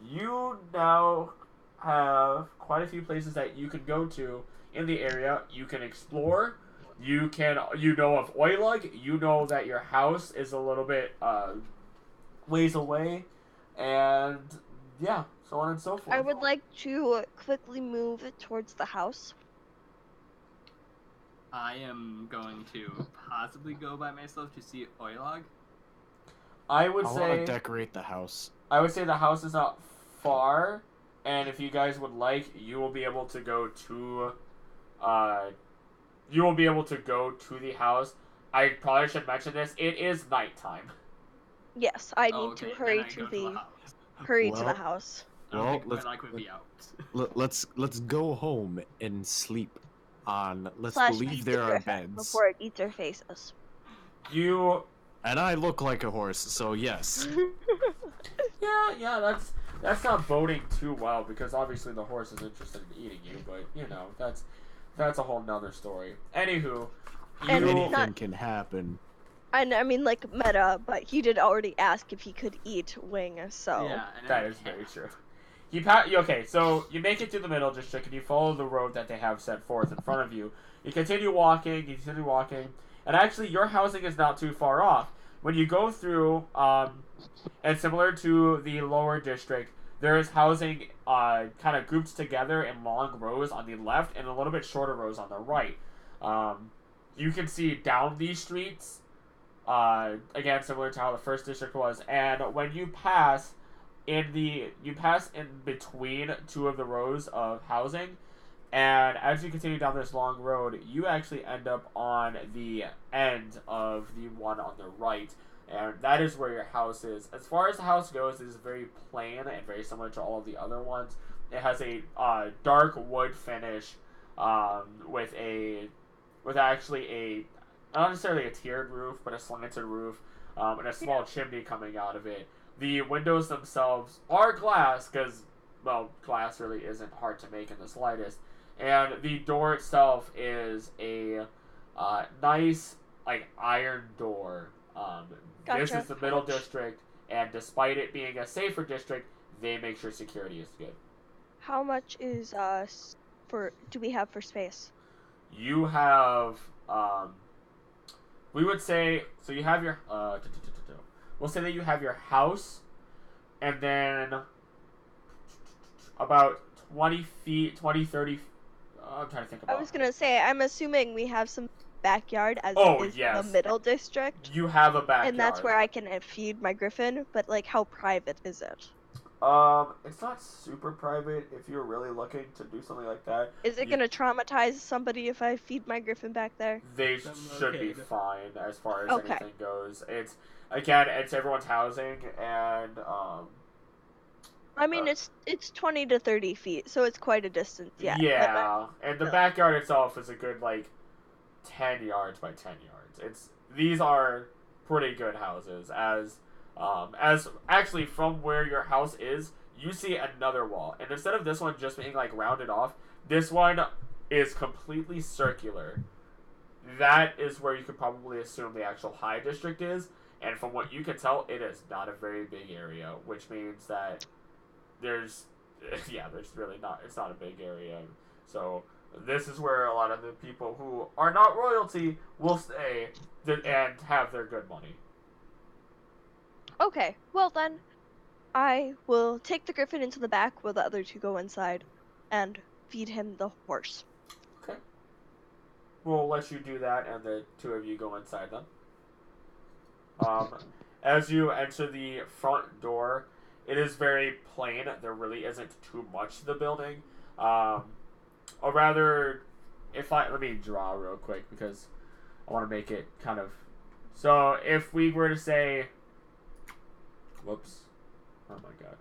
You now have quite a few places that you can go to in the area. You can explore. You know of Oilug. You know that your house is a little bit ways away, and yeah, so on and so forth. I would like to quickly move towards the house. I am going to possibly go by myself to see Oilog. I I would want say to decorate the house. I would say the house is not far, and if you guys would like, you will be able to go to the house. I probably should mention this. It is nighttime. Yes, I Oh, need okay, to then hurry I to go the house. hurry to Well, the house. I don't Well, think let's- Oilog would be out. Let's go home and sleep on. Let's Slash believe eat there your are head beds. before it eats our faces. You And I look like a horse, so yes. yeah, that's not boding too well because obviously the horse is interested in eating you, but you know, that's a whole nother story. Anywho, And you it's not- Anything can happen. And I mean, like, meta, but he did already ask if he could eat Wing, so... Yeah, and that then is very true. Okay, so you make it through the middle district and you follow the road that they have set forth in front of you. You continue walking, and actually your housing is not too far off. When you go through, and similar to the lower district, there is housing kind of grouped together in long rows on the left and a little bit shorter rows on the right. You can see down these streets, again similar to how the first district was, and when you pass in between two of the rows of housing, and as you continue down this long road, you actually end up on the end of the one on the right, and that is where your house is. As far as the house goes, it is very plain and very similar to all of the other ones. It has a dark wood finish with actually a not necessarily a tiered roof, but a slanted roof, and a small chimney coming out of it. The windows themselves are glass, because, well, glass really isn't hard to make in the slightest. And the door itself is a nice, like, iron door. This Gotcha. is the middle district, and despite it being a safer district, they make sure security is good. How much is do we have for space? You have, we would say, so you have your, we'll say that you have your house, and then about 20 feet, 20, 30, I'm trying to think about. I was gonna say, I'm assuming we have some backyard as is yes. the middle district. You have a backyard. And that's where I can feed my griffin, but like how private is it? It's not super private if you're really looking to do something like that. Is it gonna traumatize somebody if I feed my griffin back there? They should be Okay. fine as far as Okay. anything goes. It's everyone's housing, and I mean, it's 20 to 30 feet, so it's quite a distance. Yeah. yeah, and the no. backyard itself is a good like 10 yards by 10 yards. These are pretty good houses. As actually from where your house is, you see another wall, and instead of this one just being like rounded off, this one is completely circular. That is where you could probably assume the actual high district is, and from what you can tell, it is not a very big area, which means that there's really not, it's not a big area. So this is where a lot of the people who are not royalty will stay and have their good money. Okay, well then, I will take the griffin into the back while the other two go inside, and feed him the horse. Okay. We'll let you do that, and the two of you go inside then. As you enter the front door, it is very plain. There really isn't too much to the building. Or rather, let me draw real quick because I want to make it kind of. So if we were to say, whoops, oh my god,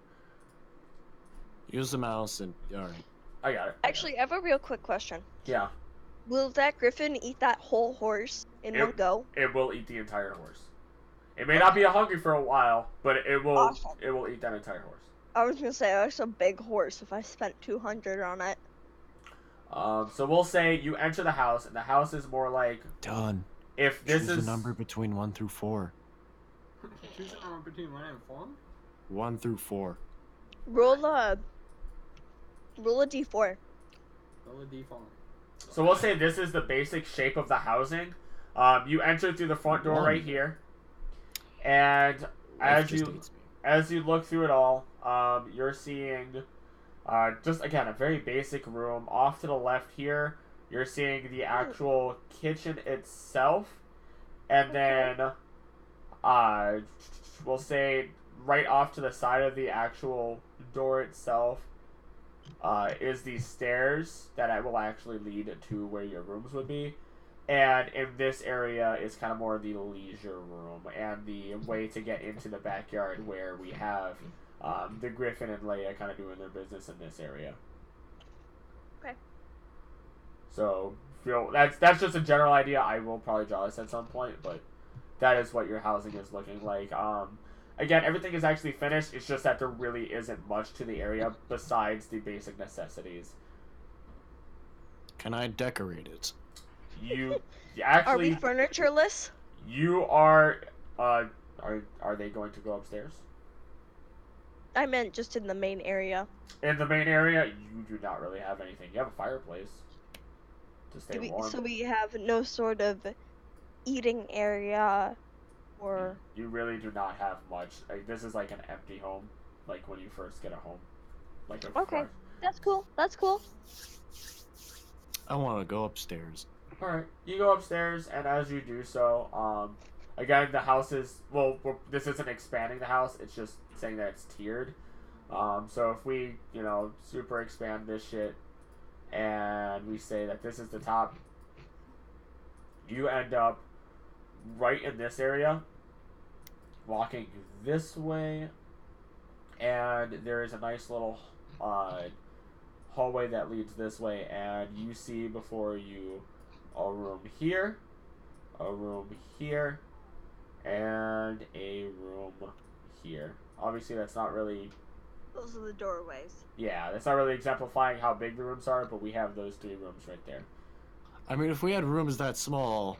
Use the mouse and alright. I got it. Actually, I have a real quick question. Yeah, Will that griffin eat that whole horse in one go? it will eat the entire horse. It may not be hungry for a while, but it will. Awesome. It will eat that entire horse. I was gonna say that's a big horse if I spent 200 on it. So we'll say you enter the house, and the house is more like Done. if this Choose is a number between 1 through 4. Choose a number between 1 and 4? 1 through 4. Roll a d4. Roll a d4. So we'll say this is the basic shape of the housing. You enter through the front door right here, and Life just eats me. as you look through it all, you're seeing just again a very basic room. Off to the left here, you're seeing the actual kitchen itself, and then we'll say right off to the side of the actual door itself is the stairs that will actually lead to where your rooms would be. And in this area is kind of more the leisure room and the way to get into the backyard where we have the Griffin and Leia kind of doing their business in this area. Okay. So that's just a general idea. I will probably draw this at some point, but that is what your housing is looking like. Again, everything is actually finished. It's just that there really isn't much to the area besides the basic necessities. Can I decorate it? You Are actually we furnitureless? you are are they going to go upstairs? I meant just in the main area. In the main area, you do not really have anything. You have a fireplace to stay warm. So we have no sort of eating area, or You really do not have much. Like, this is like an empty home, like when you first get a home. Like a Okay. That's cool. That's cool. I want to go upstairs. Alright, you go upstairs, and as you do so, again, the house is, well, this isn't expanding the house, it's just saying that it's tiered. So if we, super expand this shit, and we say that this is the top, you end up right in this area, walking this way, and there is a nice little, hallway that leads this way, and you see before you a room here, a room here, and a room here. Obviously, that's not really... Those are the doorways. Yeah, that's not really exemplifying how big the rooms are, but we have those 3 rooms right there. I mean, if we had rooms that small,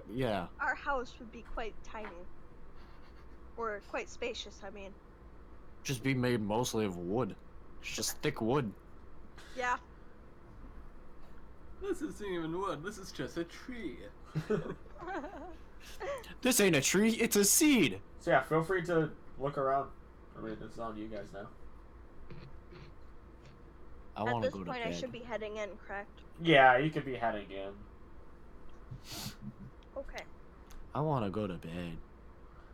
yeah. Our house would be quite tiny. Or quite spacious, I mean. Just be made mostly of wood. It's just thick wood. Yeah. This isn't even wood. This is just a tree. This ain't a tree, it's a seed. So yeah, feel free to look around. I mean, it's on you guys now. I At want to this go to point, bed. I should be heading in, correct? Yeah, you could be heading in. Okay. I want to go to bed.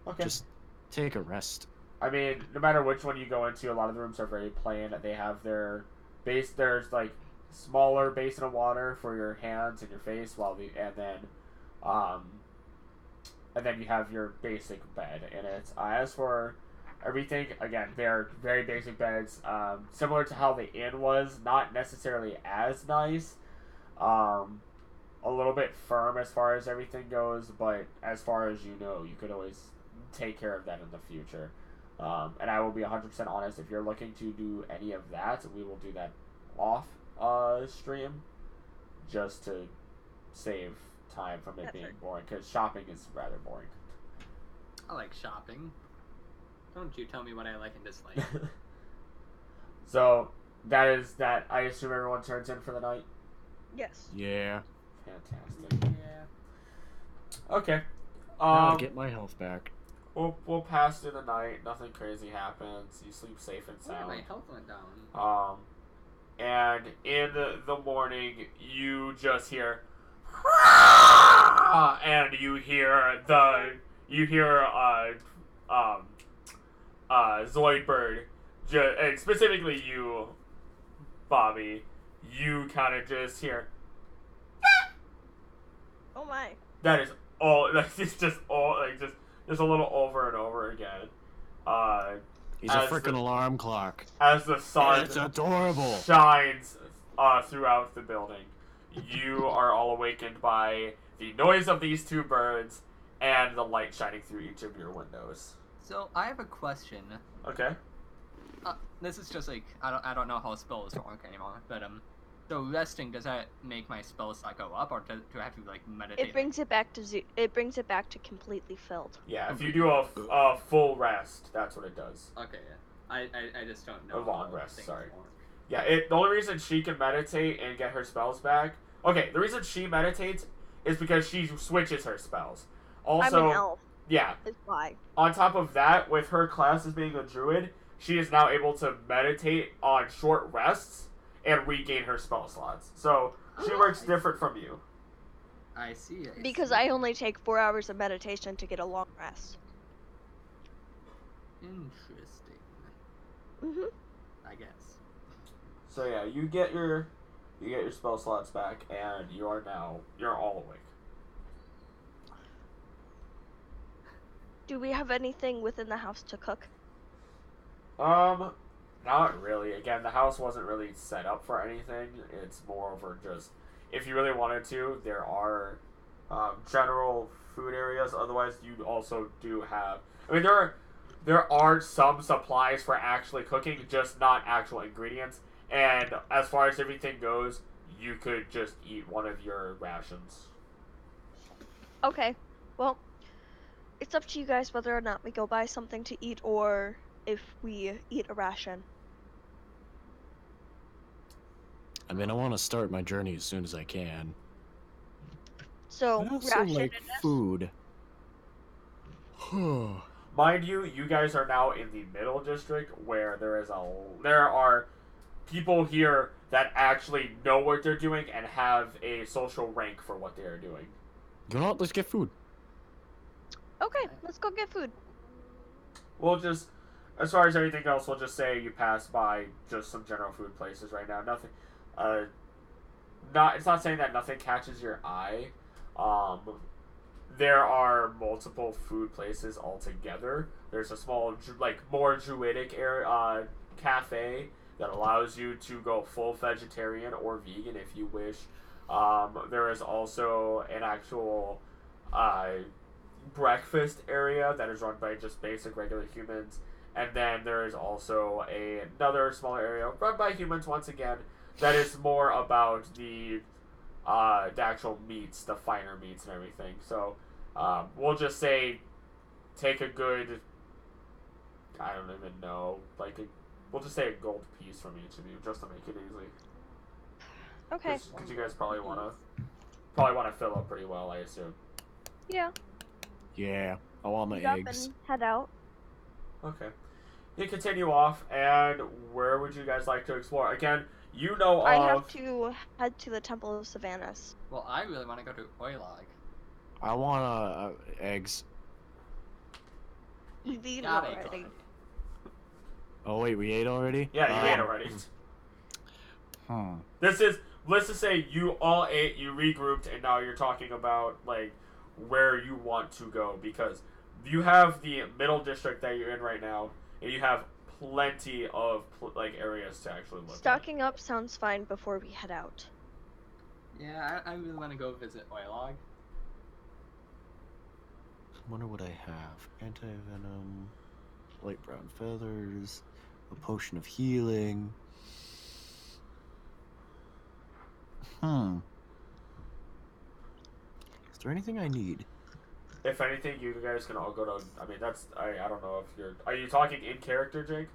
Okay. Just take a rest. I mean, no matter which one you go into, a lot of the rooms are very plain. They have their base. There's like smaller basin of water for your hands and your face, and then you have your basic bed in it. As for everything, again, they're very basic beds, similar to how the inn was. Not necessarily as nice, a little bit firm as far as everything goes, but as far as you know, you could always take care of that in the future. And I will be 100% honest, if you're looking to do any of that, we will do that off stream, just to save time from it being boring, because shopping is rather boring. I like shopping. Don't you tell me what I like and dislike. So, that is that. I assume everyone turns in for the night? Yes. Yeah. Fantastic. Yeah. Okay. Now to get my health back. We'll pass through the night. Nothing crazy happens. You sleep safe and Oh, yeah, sound. my health went down. And in the morning, you just hear, and you hear Zoidberg, and specifically you, Bobby, you kind of just hear. Oh my. That is all. It's just all just a little over and over again. He's a freaking alarm clock. As the sun It's adorable. shines throughout the building, you are all awakened by the noise of these 2 birds and the light shining through each of your windows. So I have a question. Okay. This is just like I don't know how spells work anymore, but so resting, does that make my spell slot go up, or do I have to like meditate? It brings it back to it brings it back to completely filled. Yeah, if you do a full rest, that's what it does. Okay, I just don't know. A long how rest, things sorry. work. Yeah, the only reason she can meditate and get her spells back... Okay, the reason she meditates is because she switches her spells. Also, I'm an elf. Yeah. Is why. On top of that, with her class as being a druid, she is now able to meditate on short rests and regain her spell slots. So, she works different from you. I see. Because I only take 4 hours of meditation to get a long rest. Interesting. Mhm. I guess. So yeah, you get your spell slots back, and you're all awake. Do we have anything within the house to cook? Not really. Again, the house wasn't really set up for anything. It's more over just, if you really wanted to, there are general food areas. Otherwise, you also do have, I mean, there are some supplies for actually cooking, just not actual ingredients. And as far as everything goes, you could just eat one of your rations. Okay. Well, it's up to you guys whether or not we go buy something to eat or if we eat a ration. I mean, I want to start my journey as soon as I can. So, I also ration like in this? food. Mind you, you guys are now in the middle district where there are people here that actually know what they're doing and have a social rank for what they are doing. You know what? Let's get food. Okay, let's go get food. We'll just, as far as everything else, we'll just say you pass by just some general food places right now. Nothing, it's not saying that nothing catches your eye. There are multiple food places altogether. There's a small, more druidic area, cafe that allows you to go full vegetarian or vegan if you wish. There is also an actual breakfast area that is run by just basic regular humans. And then there is also another smaller area run by humans once again that is more about the actual meats, the finer meats and everything. So we'll just say take a good, I don't even know, we'll just say a gold piece from each of you just to make it easy. Okay. Because you guys probably want to fill up pretty well, I assume. Yeah. Yeah, I want my Get up eggs. and head out. Okay. You continue off, and where would you guys like to explore? Again, you know of... I have to head to the Temple of Savannahs. Well, I really want to go to Oilog. I want eggs. You've eaten Got it already. Oh wait, we ate already? Yeah, you ate already. This is... Let's just say you all ate, you regrouped, and now you're talking about, like, where you want to go. Because you have the middle district that you're in right now, and you have plenty of, areas to actually look at. Stocking up sounds fine before we head out. Yeah, I really want to go visit Oilog. Wonder what I have. Anti-venom, light brown feathers, a potion of healing. Is there anything I need? If anything, you guys can all go to... I mean, that's... I don't know if you're... Are you talking in character, Jake?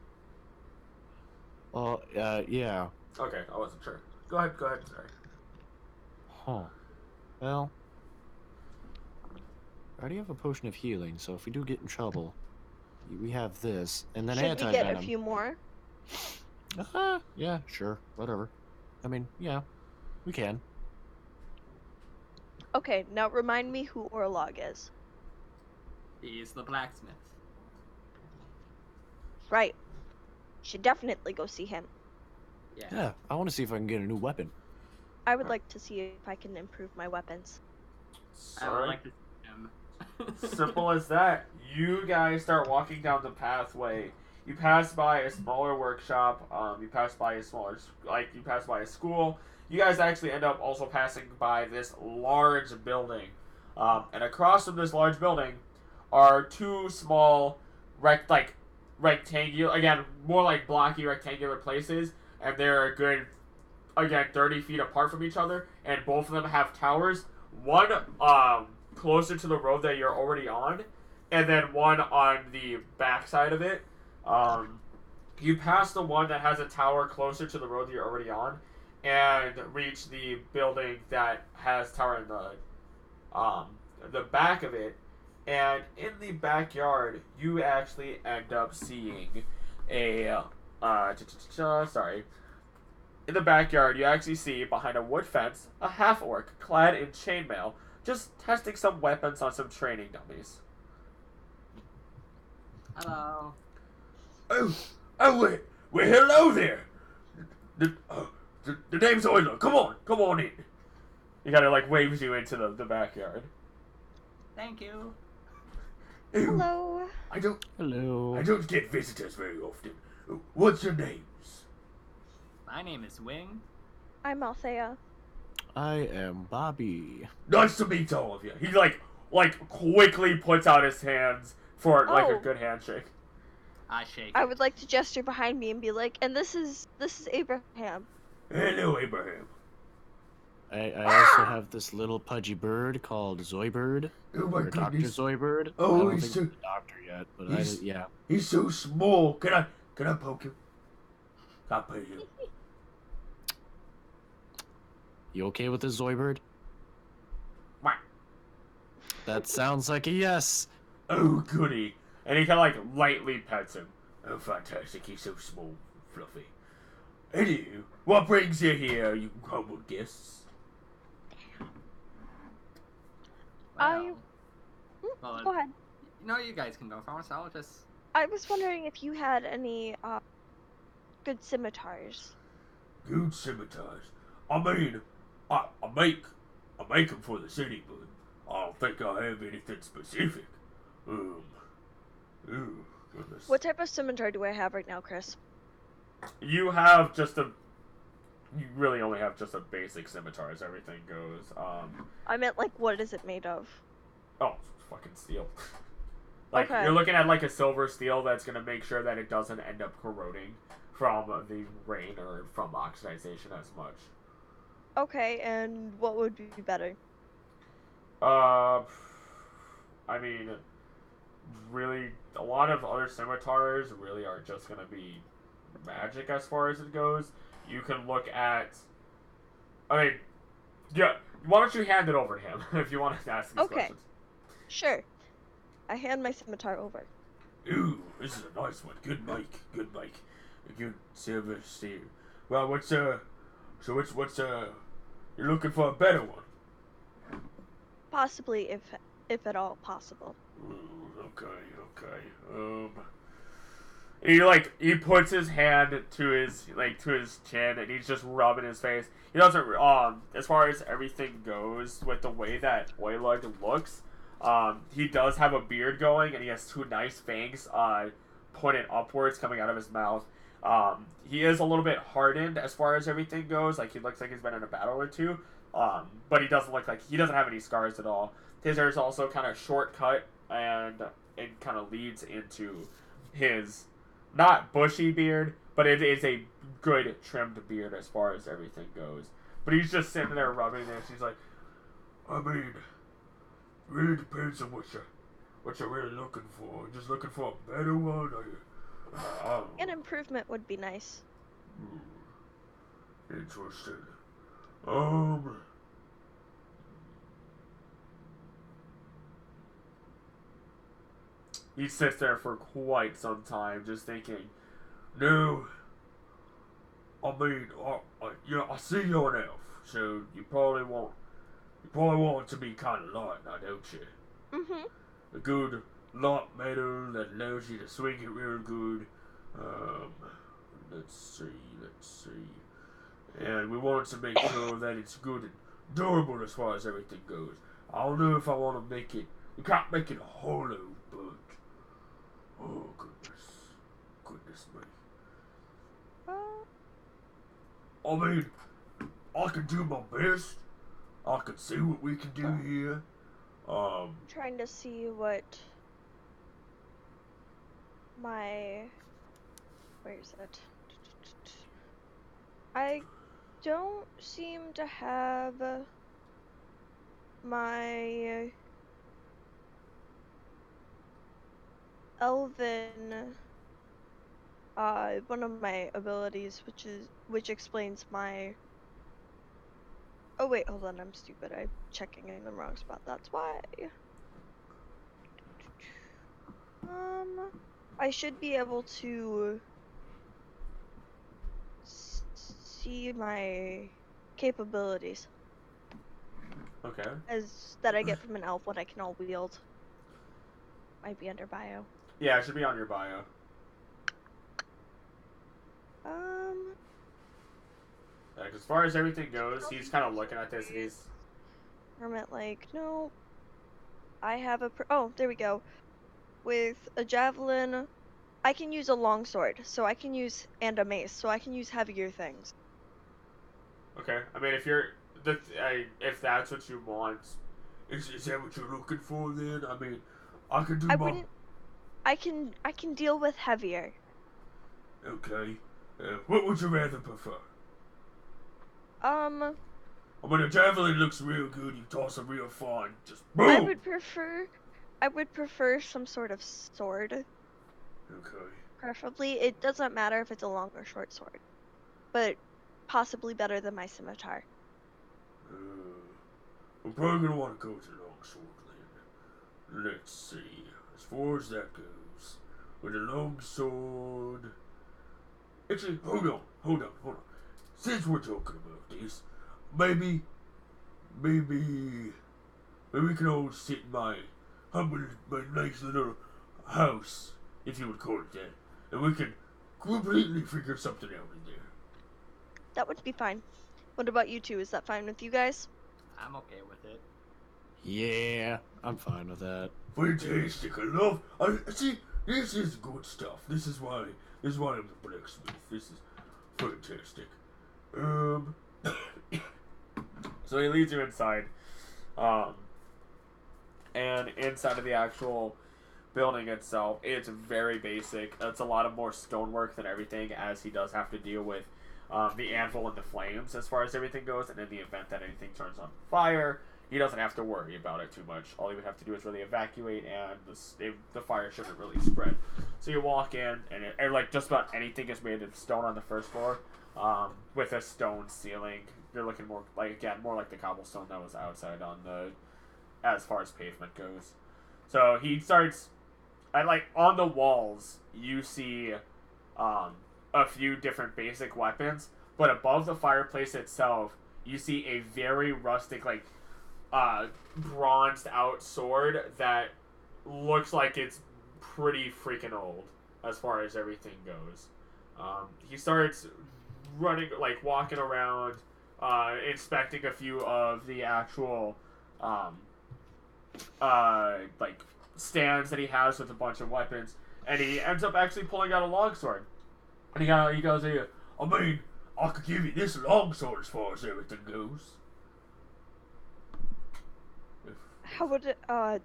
Yeah. Okay, I wasn't sure. Go ahead, sorry. Huh. Well, I already have a potion of healing, so if we do get in trouble, we have this, and then Should we anti-venom. get a few more? Yeah, sure, whatever. I mean, yeah, we can. Okay, now remind me who Orlog is. He's the blacksmith. Right. Should definitely go see him. Yeah, I want to see if I can get a new weapon. I would like to see if I can improve my weapons. I would Sorry. like to see him. Simple as that. You guys start walking down the pathway. You pass by a smaller workshop. You pass by a you pass by a school. You guys actually end up also passing by this large building. And across from this large building are two small rectangular, again, more like blocky rectangular places. And they're a good, again, 30 feet apart from each other. And both of them have towers. One closer to the road that you're already on, and then one on the back side of it. You pass the one that has a tower closer to the road that you're already on, and reach the building that has tower in the back of it. And in the backyard, you actually end up seeing a sorry. In the backyard, you actually see behind a wood fence a half-orc clad in chainmail, just testing some weapons on some training dummies. Hello. Wait, hello there. The name's Euler. Come on in. He kind of waves you into the backyard. Thank you. Hello. Hello. I don't get visitors very often. What's your names? My name is Wing. I'm Althea. I am Bobby. Nice to meet all of you. He quickly puts out his hands for a good handshake. I shake. I would like to gesture behind me and be like, and this is Abraham. Hello, Abraham. I also have this little pudgy bird called Zoidbird. Oh my or Dr. goodness. Zoidbird. Oh, I don't he's think he's a doctor yet, but yeah. He's so small. Can I poke him? I'll pay you. You okay with this Zoidbird? Wah. That sounds like a yes. Oh, goody. And he kind of lightly pets him. Oh, fantastic. He's so small, fluffy. Anywho, what brings you here, you humble guests? Go ahead. No, you guys can go first. I'll just... I was wondering if you had any good scimitars. Good scimitars. I mean, I make them for the city, but I don't think I have anything specific. Goodness. What type of scimitar do I have right now, Chris? You have just a you really only have just a basic scimitar as everything goes. I meant, like, what is it made of? Oh, fucking steel. Like, Okay. you're looking at, like, a silver steel that's gonna make sure that it doesn't end up corroding from the rain or from oxidization as much. Okay, and what would be better? I mean, really, a lot of other scimitars really are just gonna be magic as far as it goes. You can look at, I mean, yeah, why don't you hand it over to him if you want to ask these Okay. questions? Sure. I hand my scimitar over. Ooh, this is a nice one. Good mic. Good mic. Good service here. Well, what's you're looking for a better one? Possibly, if at all possible. Ooh, okay. He puts his hand to his chin and he's just rubbing his face. He doesn't as far as everything goes with the way that Oilug looks, he does have a beard going and he has two nice fangs pointed upwards coming out of his mouth. He is a little bit hardened as far as everything goes. Like, he looks like he's been in a battle or two. But he doesn't look like he doesn't have any scars at all. His hair is also kind of shortcut and it kind of leads into his not bushy beard, but it is a good trimmed beard as far as everything goes. But he's just sitting there rubbing this. He's like, I mean, really depends on what you're really looking for. Just looking for a better one, or An improvement would be nice. Interesting. He sits there for quite some time, just thinking. No, I mean, I see you're an elf, so you probably want it to be kind of light, now, don't you? Mm-hmm. A good light metal that allows you to swing it real good. Let's see. And we want to make sure that it's good and durable as far as everything goes. I don't know if I want to make it. You can't make it hollow, but oh goodness me. I mean, I can do my best. I can see what we can do here. Trying to see what my... Where is it? I don't seem to have my Elven, one of my abilities, which explains my... Oh wait, hold on, I'm stupid. I'm checking in the wrong spot, that's why. I should be able to see my capabilities Okay. as that I get from an elf, what I can all wield. Might be under bio. Yeah, it should be on your bio. Like, as far as everything goes, he's kind of looking at this and he's... Hermit, like, no. I have a... Oh, there we go. With a javelin, I can use a longsword, so I can use... And a mace, so I can use heavier things. Okay, I mean, if that's what you want, is that what you're looking for then? I mean, I could do I can deal with heavier. Okay. What would you rather prefer? I mean, a javelin looks real good. You toss it real fine. Just boom. I would prefer some sort of sword. Okay. Preferably, it doesn't matter if it's a long or short sword, but possibly better than my scimitar. I'm probably gonna want to go to the long sword then. Let's see. As far as that goes, with a long sword. Actually, hold on. Since we're talking about this, maybe we can all sit in my nice little house, if you would call it that, and we can completely figure something out in there. That would be fine. What about you two? Is that fine with you guys? I'm okay with it. Yeah, I'm fine with that. Fantastic! See, this is good stuff. This is why I'm the blacksmith. This is fantastic. Um. So he leads you inside. And inside of the actual building itself, it's very basic. It's a lot of more stonework than everything, as he does have to deal with the anvil and the flames as far as everything goes. And in the event that anything turns on fire, he doesn't have to worry about it too much. All he would have to do is really evacuate, and the fire shouldn't really spread. So you walk in, and like just about anything is made of stone on the first floor, with a stone ceiling. You're looking more like the cobblestone that was outside on the, as far as pavement goes. So he starts, and like on the walls you see a few different basic weapons, but above the fireplace itself you see a very rustic, like bronzed out sword that looks like it's pretty freaking old as far as everything goes. He starts running, like walking around, inspecting a few of the actual like stands that he has with a bunch of weapons, and he ends up actually pulling out a longsword. And he goes, I mean, I could give you this longsword as far as everything goes. How would it,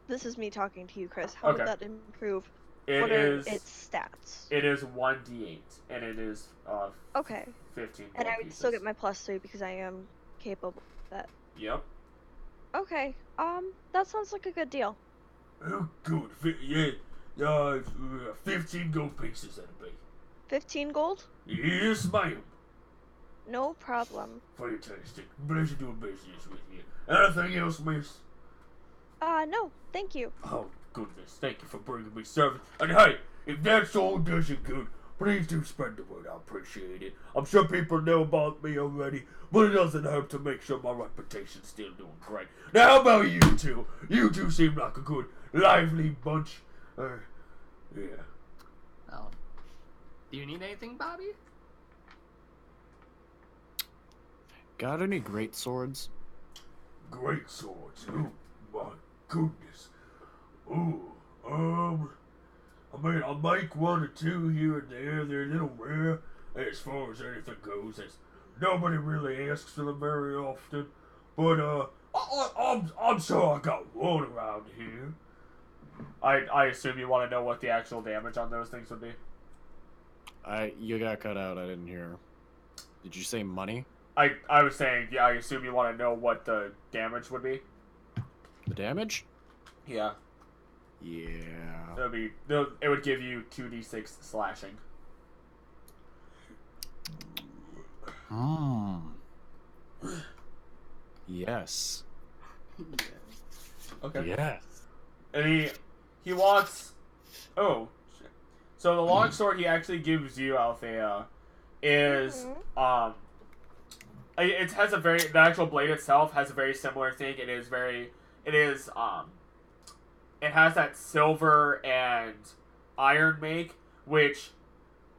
this is me talking to you, Chris. How Okay. would that improve? It What are is its stats? It is 1d8, and it is Okay. 15 And gold I would pieces. still get my +3 because I am capable of that. Yep. Okay. That sounds like a good deal. Oh, good. 15 gold pieces that'll be. 15 gold? Yes, ma'am. No problem. Fantastic. Pleasure doing business with you. Anything else, miss? No, thank you. Oh, goodness. Thank you for bringing me service. And hey, if that's all does you good, please do spread the word. I appreciate it. I'm sure people know about me already, but it doesn't hurt to make sure my reputation's still doing great. Now, how about you two? You two seem like a good, lively bunch. Yeah. Well, do you need anything, Bobby? Got any great swords? Great swords. Oh, my goodness. Oh, I mean, I'll make one or two here and there. They're a little rare as far as anything goes. As nobody really asks for them very often. But, I'm sure I got one around here. I assume you want to know what the actual damage on those things would be? You got cut out. I didn't hear. Did you say money? I was saying, yeah, I assume you want to know what the damage would be? The damage? Yeah. Yeah. It would give you 2d6 slashing. Yes. Okay. Yes. And he walks. Oh, shit. So the longsword he actually gives you, Althea, is it has a very, the actual blade itself has a very similar thing. It has that silver and iron make, which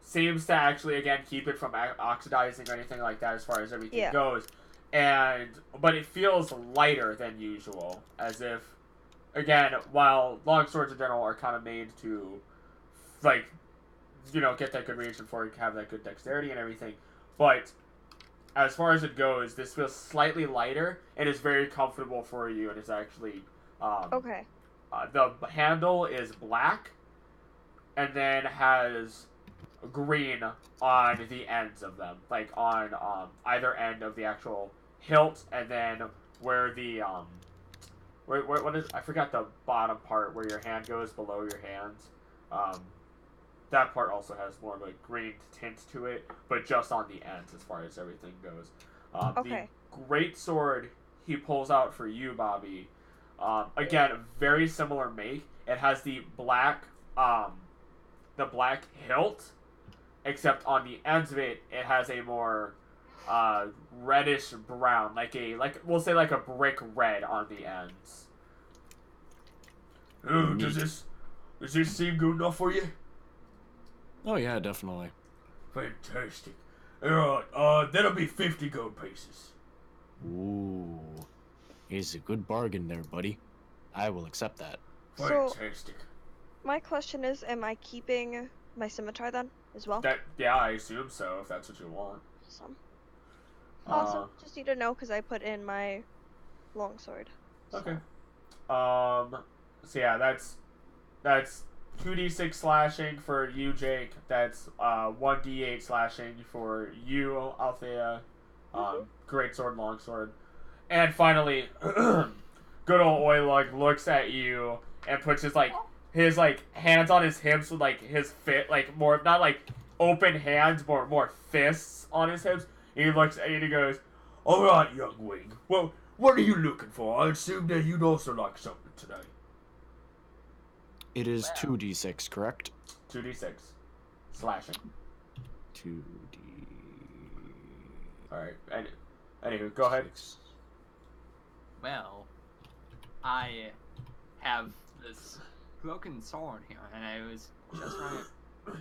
seems to actually again keep it from oxidizing or anything like that as far as everything goes. But it feels lighter than usual, as if, again, while longswords in general are kind of made to, like, you know, get that good reach before you have that good dexterity and everything, but as far as it goes, this feels slightly lighter and is very comfortable for you, and is actually Okay. The handle is black, and then has green on the ends of them, like on either end of the actual hilt, and then where the what is, I forgot the bottom part where your hand goes below your hands. That part also has more of a green tint to it, but just on the ends as far as everything goes. Okay. The great sword he pulls out for you, Bobby. Again, very similar make. It has the black hilt, except on the ends of it, it has a more reddish brown, like we'll say like a brick red on the ends. Oh, does this seem good enough for you? Oh yeah, definitely. Fantastic. Alright, that'll be 50 gold pieces. Ooh, it's a good bargain there, buddy. I will accept that. Fantastic. My question is, am I keeping my scimitar then, as well? Yeah, I assume so, if that's what you want. Awesome. Also, just need to know because I put in my longsword. Okay. So yeah, that's 2d6 slashing for you, Jake. That's 1d8 slashing for you, Althea. Great sword, longsword. And finally, good old Oilug looks at you and puts his hands on his hips with his more not open hands, more fists on his hips. And he looks at you and he goes, "All right, young wing. Well, what are you looking for? I assume that you'd also like something today." It is 2d6, correct? 2d6 slashing. 2d. All right. Anywho, go ahead. Well, I have this broken sword here, and I was just wondering if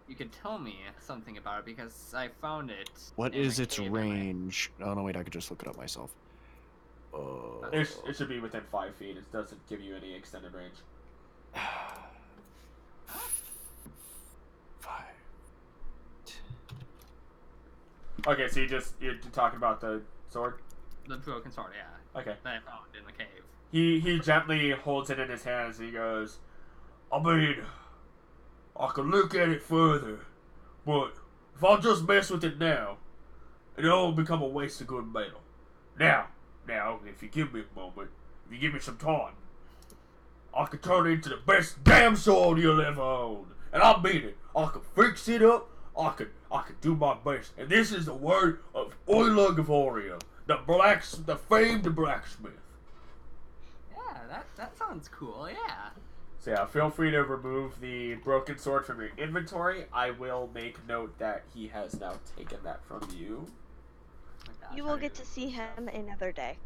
you could tell me something about it because I found it. What in is the its cave range? Oh no, wait, I could just look it up myself. It should be within 5 feet. It doesn't give you any extended range. 5. Okay, so you're talking about the sword? The broken sword, yeah. Okay. That I found in the cave. He gently holds it in his hands and he goes, "I mean, I could look at it further, but if I just mess with it now, it'll all become a waste of good metal. Now, if you give me a moment, if you give me some time, I could turn it into the best damn sword you'll ever own. And I mean it. I could fix it up. I could do my best. And this is the word of Oilug of Orium, the famed blacksmith." Yeah, that sounds cool, yeah. So yeah, feel free to remove the broken sword from your inventory. I will make note that he has now taken that from you. Oh my gosh, You how will do get to see remove him stuff? another day.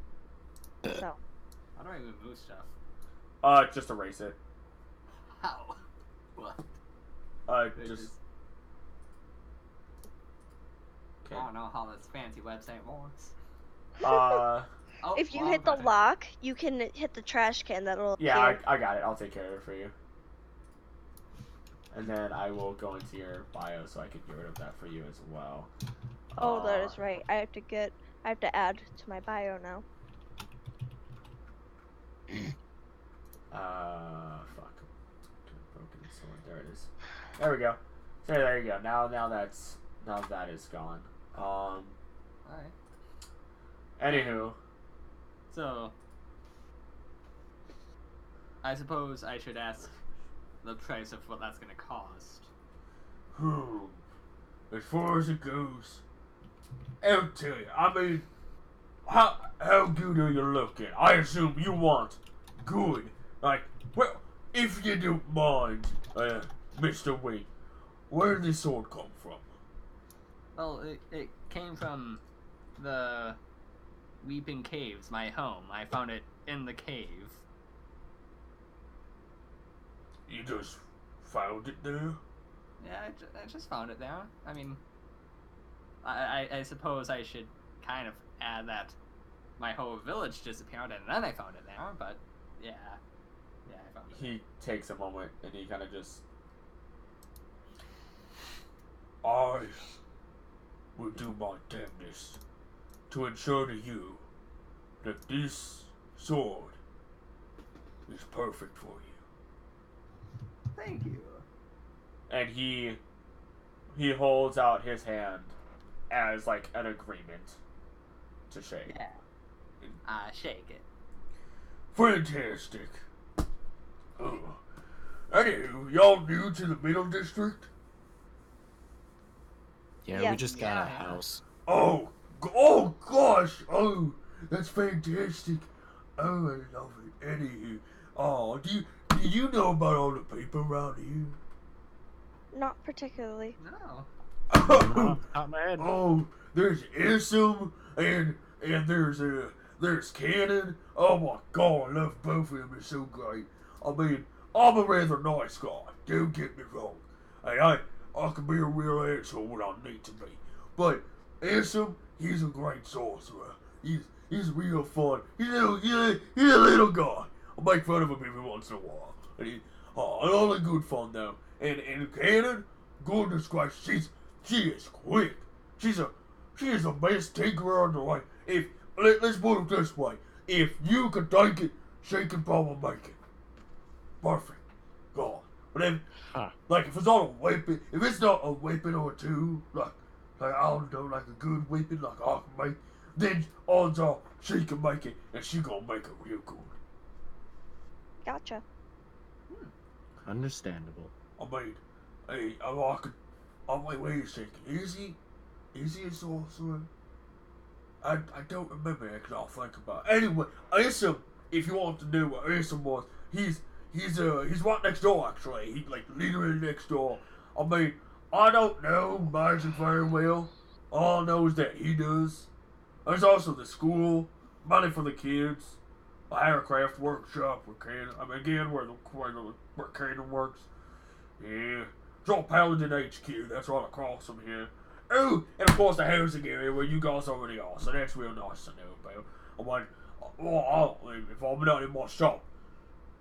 So, How do I remove stuff? Just erase it. How? What? Just... I Okay. don't know how this fancy website works. Oh, if you well, hit the got it. lock, you can hit the trash can that'll Yeah, appear. I got it. I'll take care of it for you. And then I will go into your bio so I can get rid of that for you as well. Oh, that is right. I have to add to my bio now. Fuck. Broken sword. There it is. There we go. So there you go. Now that is gone. Alright. Anywho. So, I suppose I should ask the price of what that's gonna cost. As far as it goes, I'll tell you. I mean, how good are you looking? I assume you want good. Well, if you don't mind, Mr. Wing, where did this sword come from? Well, it came from the Weeping Caves, my home. I found it in the cave. You just found it there? Yeah, I just found it there. I mean, I suppose I should kind of add that my whole village disappeared and then I found it there, but yeah. Yeah, I found it there. He takes a moment and he kind of just... I will do my damnedest to ensure to you that this sword is perfect for you. Thank you. And he holds out his hand as like an agreement to shake. Yeah. I shake it. Fantastic. Anywho, y'all new to the Middle District? Yeah, we Yes. just got a Yeah. house. Oh gosh! Oh, that's fantastic! Oh, I love it. Anywho, do you know about all the people around here? Not particularly. No. Top of my head. Oh, there's Isum and there's Cannon. Oh my god, I love both of them. They're so great. I mean, I'm a rather nice guy. Don't get me wrong. Hey, I can be a real asshole when I need to be. But Isum, he's a great sorcerer. He's real fun. He's a little guy. I make fun of him every once in a while. And all in good fun though. And Cannon, goodness gracious, she is quick. She's she is the best tinkerer on the way. Let's put it this way. If you can take it, she can probably make it. Perfect. God. But if, like, if it's not a weapon, if it's not a weapon or two, like I don't know, like a good weapon, like I can make, then odds are she can make it, and she gonna make it real good. Gotcha. Understandable. I mean, hey, wait a second. Is he a sorcerer? I don't remember actually. I'll think about it. Anyway, Isom, if you want to know what Isom was, he's right next door actually. He's like literally next door. I mean, I don't know magic very well. All I know is that he does. There's also the school, money for the kids, a handicraft workshop where Cannon. I mean, again, where Cannon works. Yeah, it's all Paladin HQ. That's right across from here. Oh, and of course the housing area where you guys already are. So that's real nice to know about. I mean, if I'm not in my shop,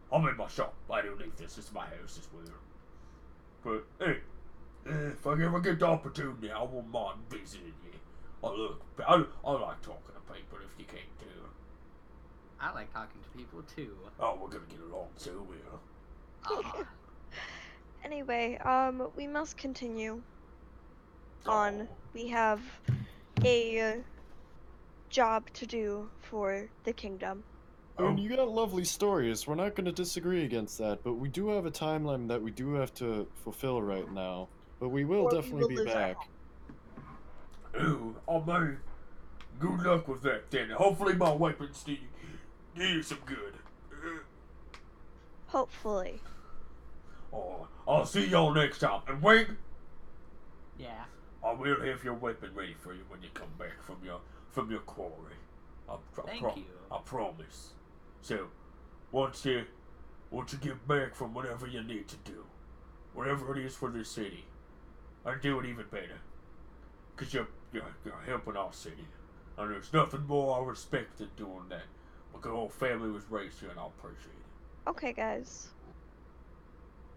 I'm in my shop. I don't leave this. This is my house as well. But hey, if I ever get the opportunity, I won't mind visiting you. I like talking to people if you can't do. I like talking to people too. Oh, we're gonna get along so well. Anyway, we must continue on. Oh. We have a job to do for the kingdom. I mean, you got lovely stories. We're not going to disagree against that, but we do have a timeline that we do have to fulfill right now. But we will definitely be back. Oh, man. Good luck with that then. Hopefully my weapons do you some good. Hopefully. Oh, I'll see y'all next time. And Wing, Yeah. I will have your weapon ready for you when you come back from your quarry. Thank you. I promise. So, once you get back from whatever you need to do, whatever it is for this city, I'll do it even better. Cause you're helping our city, and there's nothing more I respect than doing that. My whole family was raised here, and I appreciate it. Okay, guys.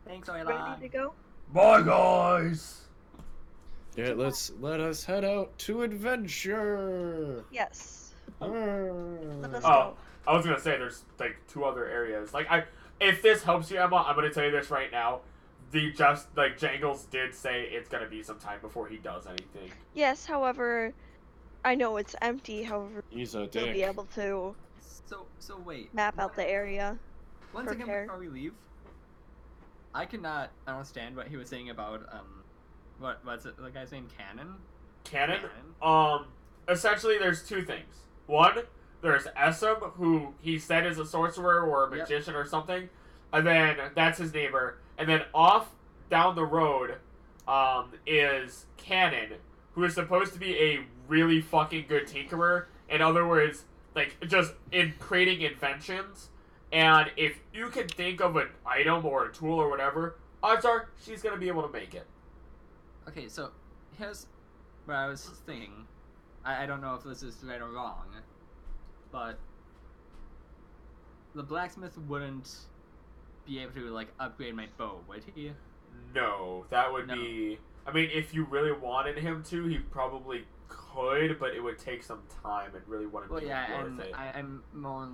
Thanks, Ready Oilan. to go? Bye, guys. Yeah, let us head out to adventure. Yes. Let us Oh, go. I was gonna say there's like 2 other areas. If this helps you, Emma, I'm gonna tell you this right now. Jangles did say it's gonna be some time before he does anything. Yes, however, I know it's empty. However, He's a we'll dick. be able to So wait. map out the area. Once again, prepare. before we leave, I cannot understand what he was saying about what's it, the guy's name? Canon? Essentially there's 2 things. One, there's Esum, who he said is a sorcerer or a magician or something, and then that's his neighbor. And then off down the road is Cannon, who is supposed to be a really fucking good tinkerer. In other words, like, just in creating inventions. And if you can think of an item or a tool or whatever, odds are she's going to be able to make it. Okay, so here's what I was thinking. I don't know if this is right or wrong, but the blacksmith wouldn't be able to, like, upgrade my bow, would he? No, that would be... I mean, if you really wanted him to, he probably could, but it would take some time. It really wouldn't be worth it. I'm more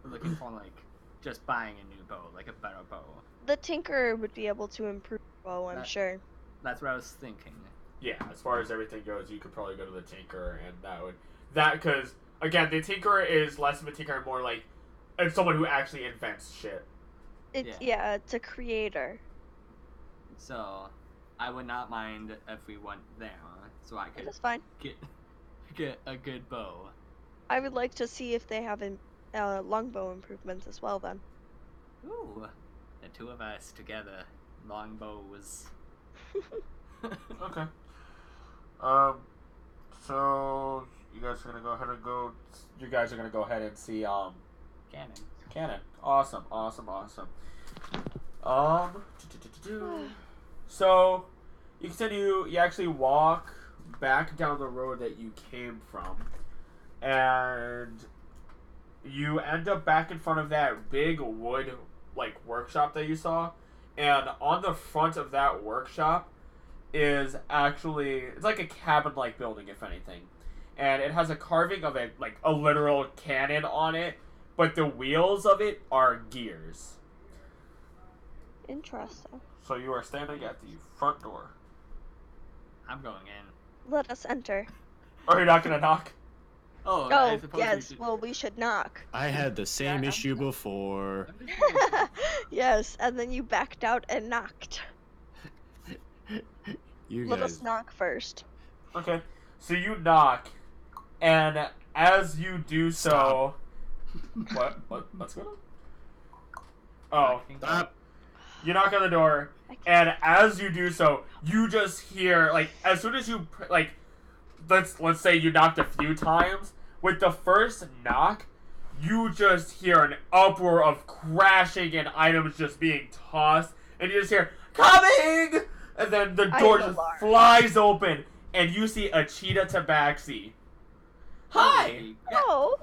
looking for, like, just buying a new bow, like a better bow. The tinker would be able to improve the bow, I'm sure. That's what I was thinking. Yeah, as far as everything goes, you could probably go to the tinker, and because, again, the tinker is less of a tinker and more like it's someone who actually invents shit. Yeah, it's a creator. So, I would not mind if we went there, so I could That's fine. get a good bow. I would like to see if they have longbow improvements as well then. Ooh, the 2 of us together, longbows. Okay. So you guys are gonna go ahead and go. You guys are gonna go ahead and see Cannon. Awesome. So you continue. You actually walk back down the road that you came from, and you end up back in front of that big wood workshop that you saw. And on the front of that workshop is actually, it's like a cabin-like building, if anything. and it has a carving of a literal cannon on it, but the wheels of it are gears. Interesting. So you are standing at the front door. I'm going in. Let us enter. Or you're not gonna knock? Oh, I Oh, suppose yes. we should... Well, we should knock. I had the same I'm- issue before. I'm just going to- Yes, and then you backed out and knocked. You Let guys. us knock first. Okay. So you knock, and as you do so... What's going on? Oh. Stop. You knock on the door, and as you do so, you just hear, like, as soon as you, like, let's say you knocked a few times, with the first knock, you just hear an uproar of crashing and items just being tossed, and you just hear, "Coming!" And then the door just flies open, and you see a cheetah tabaxi. Hi! Oh,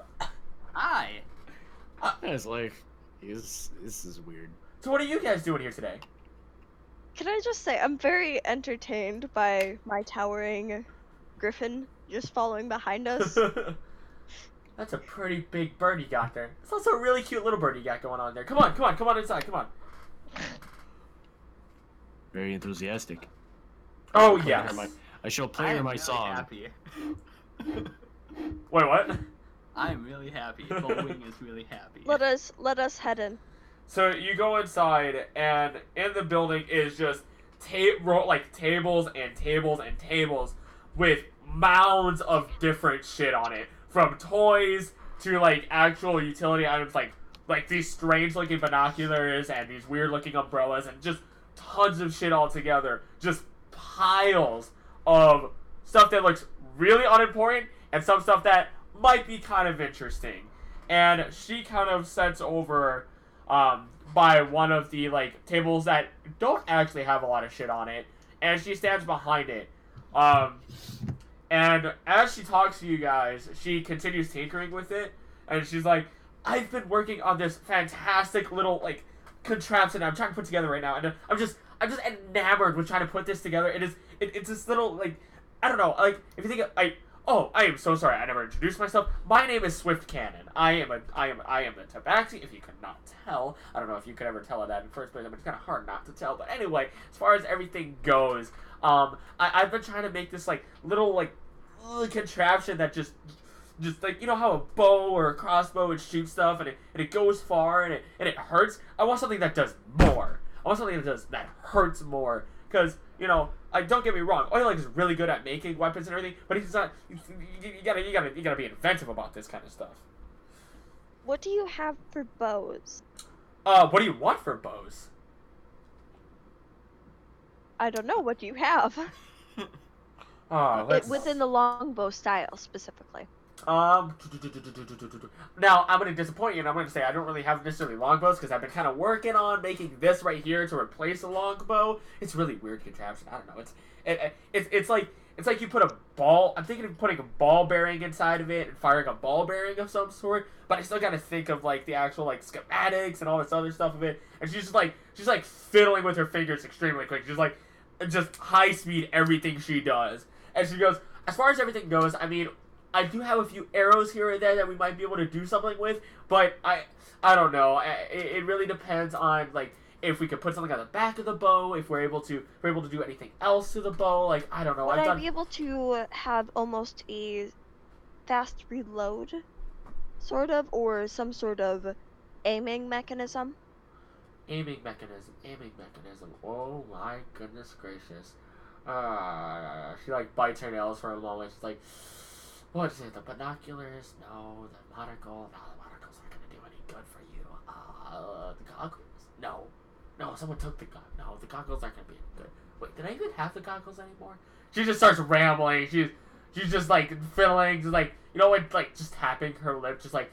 Hi! I was like, this is weird. So what are you guys doing here today? can I just say, I'm very entertained by my towering griffin just following behind us. That's a pretty big bird you got there. It's also a really cute little bird you got going on there. Come on inside, come on. Very enthusiastic. Oh, Play yes. her my- I shall I play her am my really song. happy. Wait, what? I am really happy. Bullwing is really happy. Let us head in. So you go inside, and in the building is just tables and tables and tables with mounds of different shit on it, from toys to like actual utility items, like these strange looking binoculars and these weird looking umbrellas, and just tons of shit all together. Just piles of stuff that looks really unimportant and some stuff that might be kind of interesting. And she kind of sets over by one of the like tables that don't actually have a lot of shit on it, and she stands behind it. And as she talks to you guys, she continues tinkering with it, and she's like, "I've been working on this fantastic little like contraption I'm trying to put together right now, and I'm just enamored with trying to put this together. It's this little like, I don't know, like if you think of, I am so sorry I never introduced myself. My name is Swift Cannon. I am the Tabaxi, if you could not tell. I don't know if you could ever tell that in first place. I mean, it's kind of hard not to tell. But anyway, as far as everything goes, I've been trying to make this like little like contraption that just like, you know how a bow or a crossbow would shoot stuff and it goes far and it hurts. I want something that does more. I want something that hurts more, because don't get me wrong, Oilag is really good at making weapons and everything, but he's not. You gotta be inventive about this kind of stuff. What do you have for bows? What do you want for bows? I don't know. What do you have? Within the longbow style, specifically. Now I'm gonna disappoint you, and I'm gonna say I don't really have necessarily longbows, because I've been kind of working on making this right here to replace a longbow. It's a really weird contraption. I don't know. It's like you put a ball. I'm thinking of putting a ball bearing inside of it and firing a ball bearing of some sort. But I still gotta think of like the actual like schematics and all this other stuff of it. And she's like fiddling with her fingers extremely quick. She's like just high speed everything she does. And she goes, as far as everything goes, I mean, I do have a few arrows here and there that we might be able to do something with, but I don't know. It really depends on like if we could put something on the back of the bow, if we're able to do anything else to the bow. Like, I don't know. Would I be able to have almost a fast reload, sort of, or some sort of aiming mechanism? Aiming mechanism. Oh my goodness gracious. She like bites her nails for a moment. She's like, what is it? The binoculars? No. The monocle? No, the monocles aren't gonna do any good for you. The goggles? No, someone took the goggles. No, the goggles aren't gonna be any good. Wait, did I even have the goggles anymore? She just starts rambling. She's just like fiddling, just like, like just tapping her lip, just like,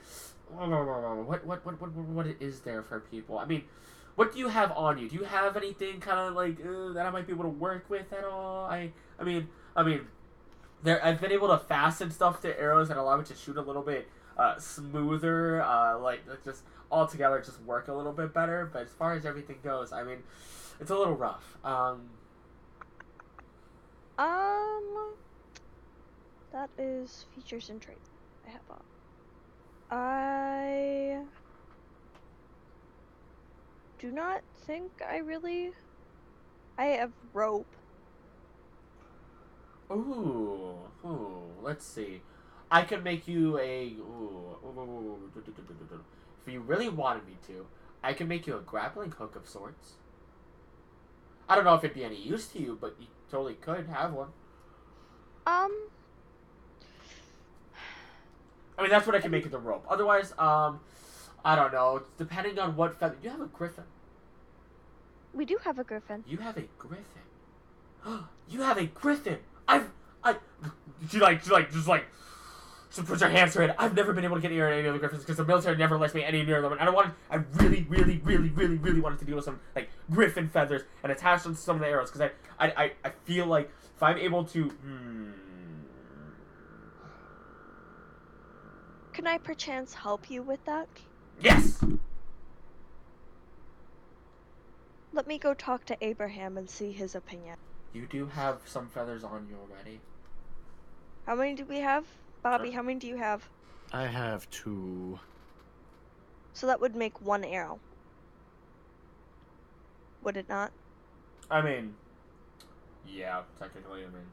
what is there for people? I mean, what do you have on you? Do you have anything kind of like that I might be able to work with at all? I mean, I've been able to fasten stuff to arrows that allow me to shoot a little bit smoother, like just all together, just work a little bit better. But as far as everything goes, I mean, it's a little rough. That is features and traits I have on. I do not think I have rope. Ooh, let's see. I could make you a. If you really wanted me to, I could make you a grappling hook of sorts. I don't know if it'd be any use to you, but you totally could have one. Um, I mean, that's what I can make with the rope. Otherwise, I don't know. Depending on what feather. You have a griffin. we do have a griffin. You have a griffin. You have a griffin. She puts her hands to her head. I've never been able to get near any other griffins because the military never lets me any near them. And I really wanted to deal with some, like, griffin feathers and attach them to some of the arrows because I feel like if I'm able to, Can I perchance help you with that? yes! Let me go talk to Abraham and see his opinion. You do have some feathers on you already. How many do we have? Bobby, how many do you have? I have 2. So that would make 1 arrow. Would it not? I mean, yeah, technically, I mean,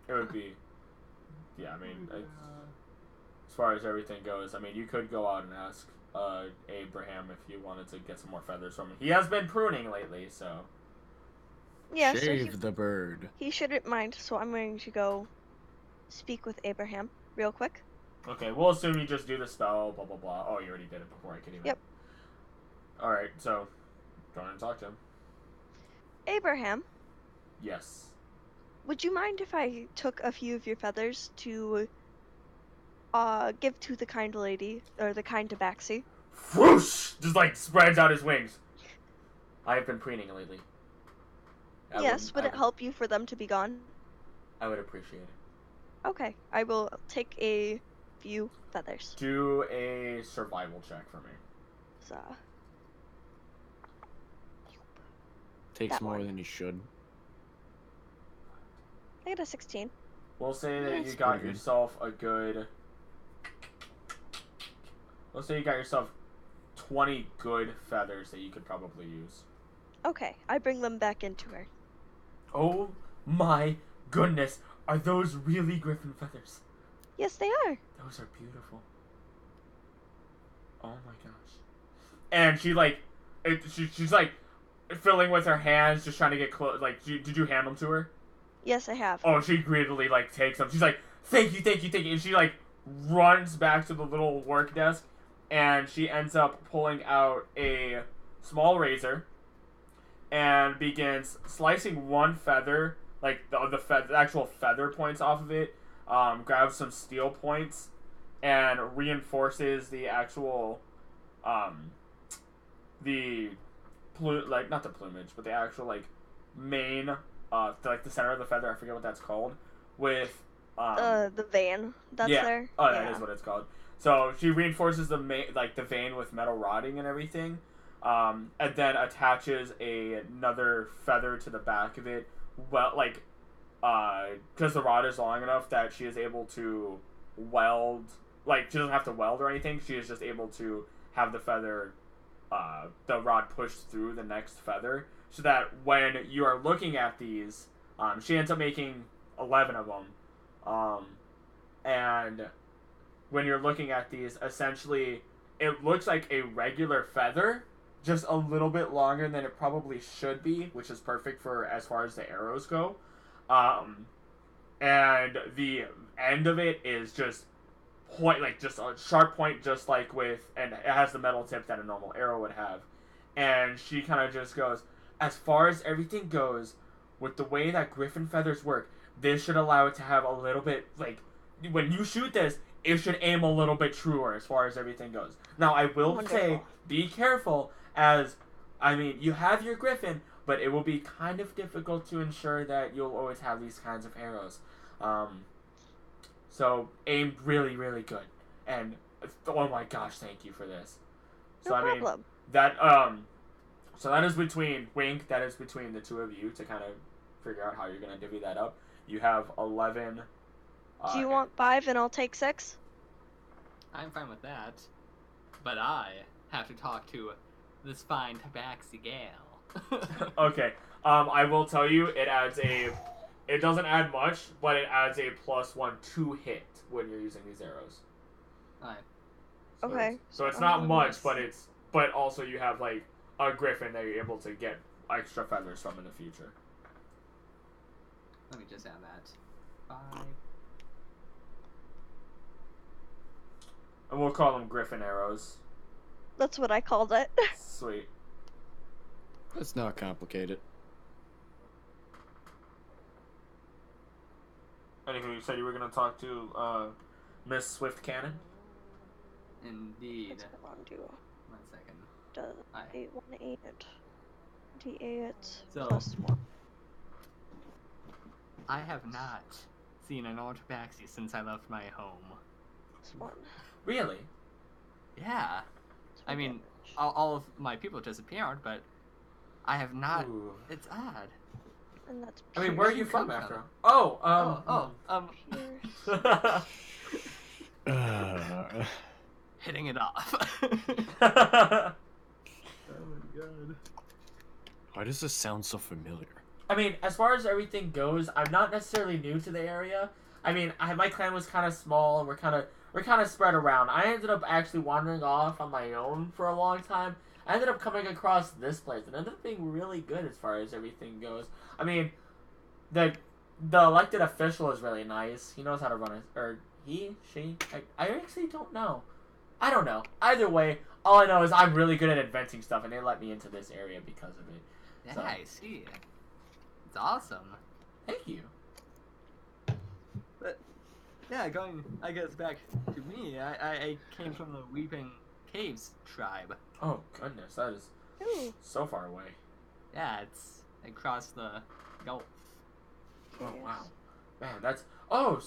it would be, yeah, I mean, as far as everything goes, I mean, you could go out and ask Abraham if you wanted to get some more feathers from him. He has been pruning lately, so. Yeah, Shave the bird. he shouldn't mind, so I'm going to go speak with Abraham real quick. Okay, we'll assume you just do the spell, blah, blah, blah. Oh, you already did it before I could even. Yep. Alright, so, go on and talk to him. Abraham, Yes. would you mind if I took a few of your feathers to give to the kind lady, or the kind tabaxi? Whoosh! Just, like, spreads out his wings. I have been preening lately. Yes, would it help you for them to be gone? I would appreciate it. Okay, I will take a few feathers. Do a survival check for me. So, Takes That more one. than you should. I got a 16. We'll say that That's you got pretty good. yourself a good. Let's say you got yourself 20 good feathers that you could probably use. Okay, I bring them back into her. Oh my goodness! Are those really griffin feathers? Yes, they are. Those are beautiful. Oh my gosh! And she like, she's like filling with her hands, just trying to get close. Like, did you hand them to her? Yes, I have. Oh, she greedily like takes them. She's like, thank you, and she like runs back to the little work desk, and she ends up pulling out a small razor, and begins slicing one feather, like the actual feather points off of it. Grabs some steel points, and reinforces the actual, not the plumage, but the actual like main. Like the center of the feather, I forget what that's called, with The vein that's there. Oh, that is what it's called. So she reinforces the vein with metal rodding and everything, and then attaches another feather to the back of it. Well, like, because the rod is long enough that she is able to weld. Like, she doesn't have to weld or anything. She is just able to have the feather, the rod pushed through the next feather. So that when you are looking at these, she ends up making 11 of them. And when you're looking at these, essentially, it looks like a regular feather, just a little bit longer than it probably should be, which is perfect for as far as the arrows go. And the end of it is just just a sharp point, just like and it has the metal tip that a normal arrow would have. And she kind of just goes, as far as everything goes, with the way that griffin feathers work, this should allow it to have a little bit, like, when you shoot this, it should aim a little bit truer as far as everything goes. Now, I will say, be careful, as, I mean, you have your griffin, but it will be kind of difficult to ensure that you'll always have these kinds of arrows. So, aim really, really good. And, oh my gosh, thank you for this. So, No I mean, problem. So that is between Wink, that is between the two of you to kind of figure out how you're going to divvy that up. You have 11 Do you want 5 and I'll take 6? I'm fine with that. But I have to talk to this fine tabaxi gal. Okay. I will tell you, it doesn't add much, but it adds a +1 to hit when you're using these arrows. Alright. Okay. So it's not much, but also you have like a griffin that you're able to get extra feathers from in the future. Let me just add that. 5. And we'll call them griffin arrows. That's what I called it. Sweet. It's not complicated. Anywho, you said you were gonna talk to Miss Swift Cannon? Indeed. Let's go on to 1 second. does Aye. 8, 1, 8. D8 So- +1. I have not seen an old tabaxi since I left my home. +1. Really? Yeah. I mean, damage. all of my people disappeared, but I have not. Ooh. It's odd. And that's I mean, where are you from come after? from? Oh, pierce. Hitting it off. I Oh my god. Why does this sound so familiar? mean, as far as everything goes, I'm not necessarily new to the area. I mean, my clan was kind of small, and we're kind of spread around. I ended up actually wandering off on my own for a long time. I ended up coming across this place, and ended up being really good as far as everything goes. I mean, the elected official is really nice. He knows how to run it, or he, she. I actually don't know. I don't know. Either way, all I know is I'm really good at inventing stuff, and they let me into this area because of it. Yeah, So- I see. It's awesome. Thank you. But yeah, going I guess back to me. I came from the Weeping Caves tribe. Oh goodness, that is Ooh. so far away. Yeah, it's across the gulf. Oh Yes. wow, man, that's are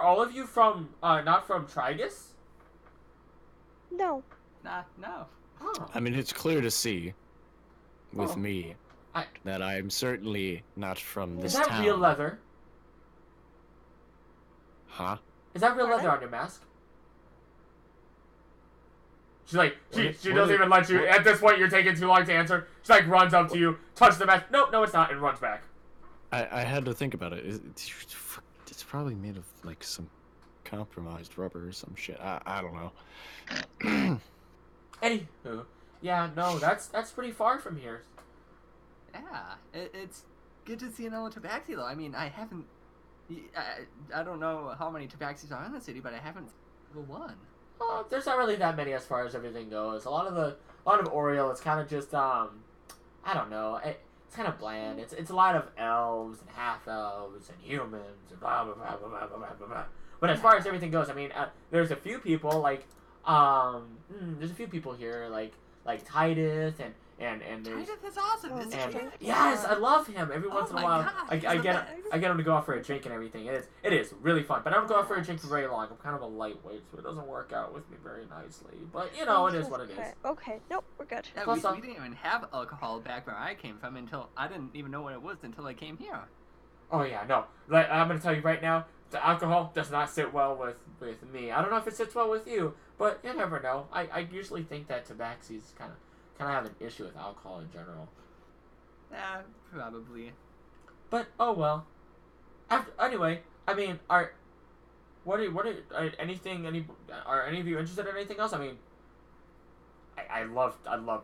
all of you from not from Trigis? No. Nah, no. Oh, I mean, it's clear to see with Oh. me I- that I'm certainly not from is this that town. real leather? Huh? Is that real Pardon? leather on your mask? She's like, she What doesn't is- even let you. what- At this point, you're taking too long to answer. She like runs up to you, touches the mask. No, it's not, and runs back. I had to think about it. It's probably made of like some compromised rubber or some shit. I don't know. Anywho, yeah, no, that's pretty far from here. Yeah, it's good to see another tabaxi though. I mean, I haven't. I don't know how many tabaxis are in the city, but I haven't seen one. There's not really that many as far as everything goes. A lot of Oriole, it's kind of just I don't know. It's kind of bland. It's a lot of elves and half elves and humans and blah blah blah blah blah blah blah blah. But as far as everything goes, I mean, there's a few people like there's a few people here like Titus and there's. Titus is awesome. Isn't And he? yes, I love him. Every Oh once in a my while, God, I he's get the I get him to go out for a drink and everything. It is really fun. But I don't go out for a drink for very long. I'm kind of a lightweight, so it doesn't work out with me very nicely. But you know, it is what it is. Okay. Nope, we're good. Yeah, Plus, we didn't even have alcohol back where I came from until I didn't even know what it was until I came here. Oh yeah, no. Like, I'm gonna tell you right now, the alcohol does not sit well with me. I don't know if it sits well with you, but you never know. I usually think that tabaxis kind of have an issue with alcohol in general. Probably. But oh well. Anyway, I mean, are any of you interested in anything else? I mean, I love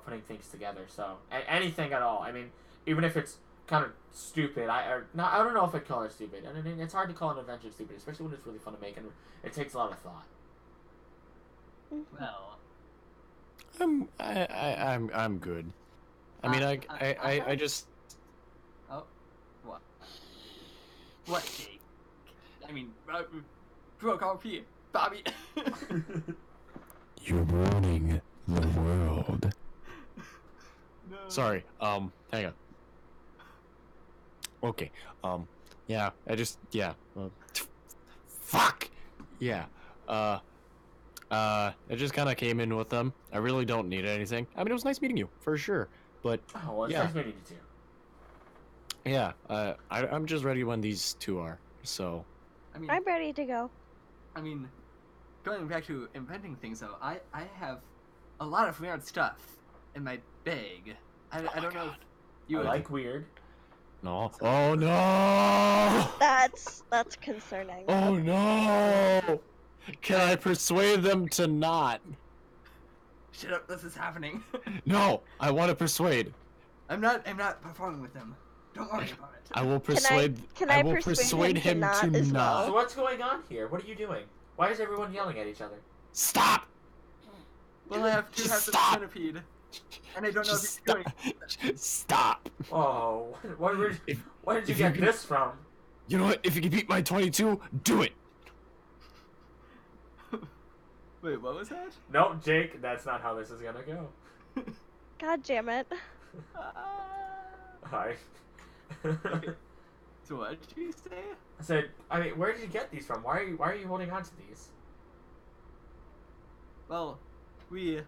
putting things together. So anything at all. I mean, even if it's kind of stupid. I don't know if I'd call it stupid. I mean, it's hard to call an adventure stupid, especially when it's really fun to make and it takes a lot of thought. Well, I'm good. I mean, I just. oh, what? What, Jake? I mean, broke RP, Bobby. You're ruining the world. No. Sorry. Hang on. Okay. Yeah. Fuck. Yeah. I just kind of came in with them. I really don't need anything. I mean, it was nice meeting you, for sure. But Oh, well, it's Yeah. nice meeting you too. yeah, I'm just ready when these two are. So I mean, I'm ready to go. I mean, going back to inventing things though, I have a lot of weird stuff in my bag. I don't know if you I would like weird. No. Oh no! That's concerning. Oh no! Can I persuade them to not? shut up. This is happening. No, I want to persuade. I'm not performing with them. Don't worry about it. I will persuade. Can I I will persuade him to not as well? So what's going on here? What are you doing? Why is everyone yelling at each other? Stop! Well, I have 2 Just halves of stop. a centipede, and I don't know Just if you're doing. Stop! Oh, where did you if get you this from? You know what? If you can beat my 22, do it. Wait, what was that? No, Jake, that's not how this is gonna go. God damn it. Hi. So what did you say? I said, I mean, where did you get these from? Why are you holding on to these? Well, we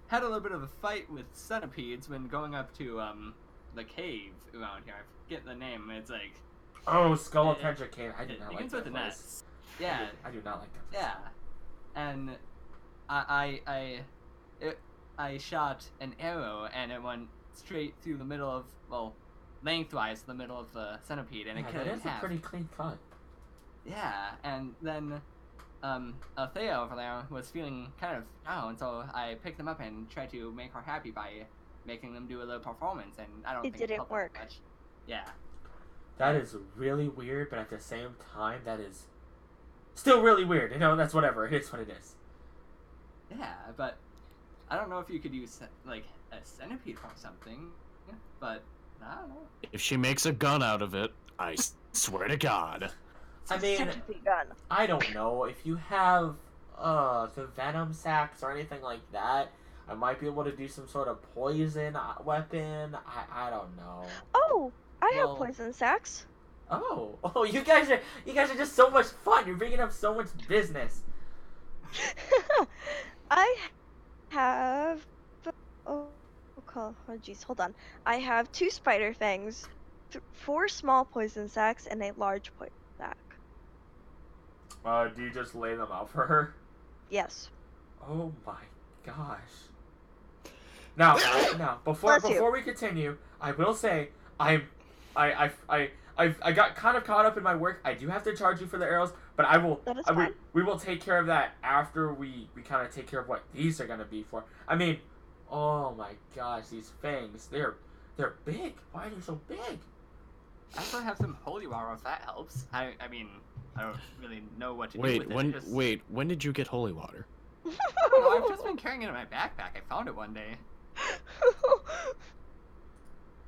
had a little bit of a fight with centipedes when going up to the cave around here. I forget the name. It's like Oh, Skull Adventure Cave. I do it not like begins that with an place. S. Yeah, I do not like that place. yeah. And I shot an arrow and it went straight through the middle of, well, lengthwise the middle of the centipede, and it Yeah, cut that it in is a half. pretty clean cut. Yeah, and then Althea over there was feeling kind of down, so I picked them up and tried to make her happy by making them do a little performance, and I don't It think didn't helped work. that much. Yeah. That is really weird, but at the same time, that is still really weird. You know, that's whatever. It is what it is. Yeah, but I don't know if you could use like a centipede or something, but I don't know. If she makes a gun out of it, I swear to God. I mean, Centipede gun. I don't know. If you have the venom sacs or anything like that, I might be able to do some sort of poison weapon. I don't know. Oh, I Well- have poison sacks. Oh, you guys are just so much fun. You're bringing up so much business. I have. Oh, jeez, hold on. I have 2 spider fangs, 4 small poison sacks, and a large poison sack. Do you just lay them out for her? Yes. Oh my gosh. Now, Bless you. before we continue, I will say I got kind of caught up in my work. I do have to charge you for the arrows, but That is fine. we will take care of that after we kind of take care of what these are gonna be for. I mean, oh my gosh, these fangs, they're big. Why are they so big? I also have some holy water if that helps. I mean, I don't really know what to do Wait, with it. when? Just, Wait, when did you get holy water? No, I've just been carrying it in my backpack. I found it one day.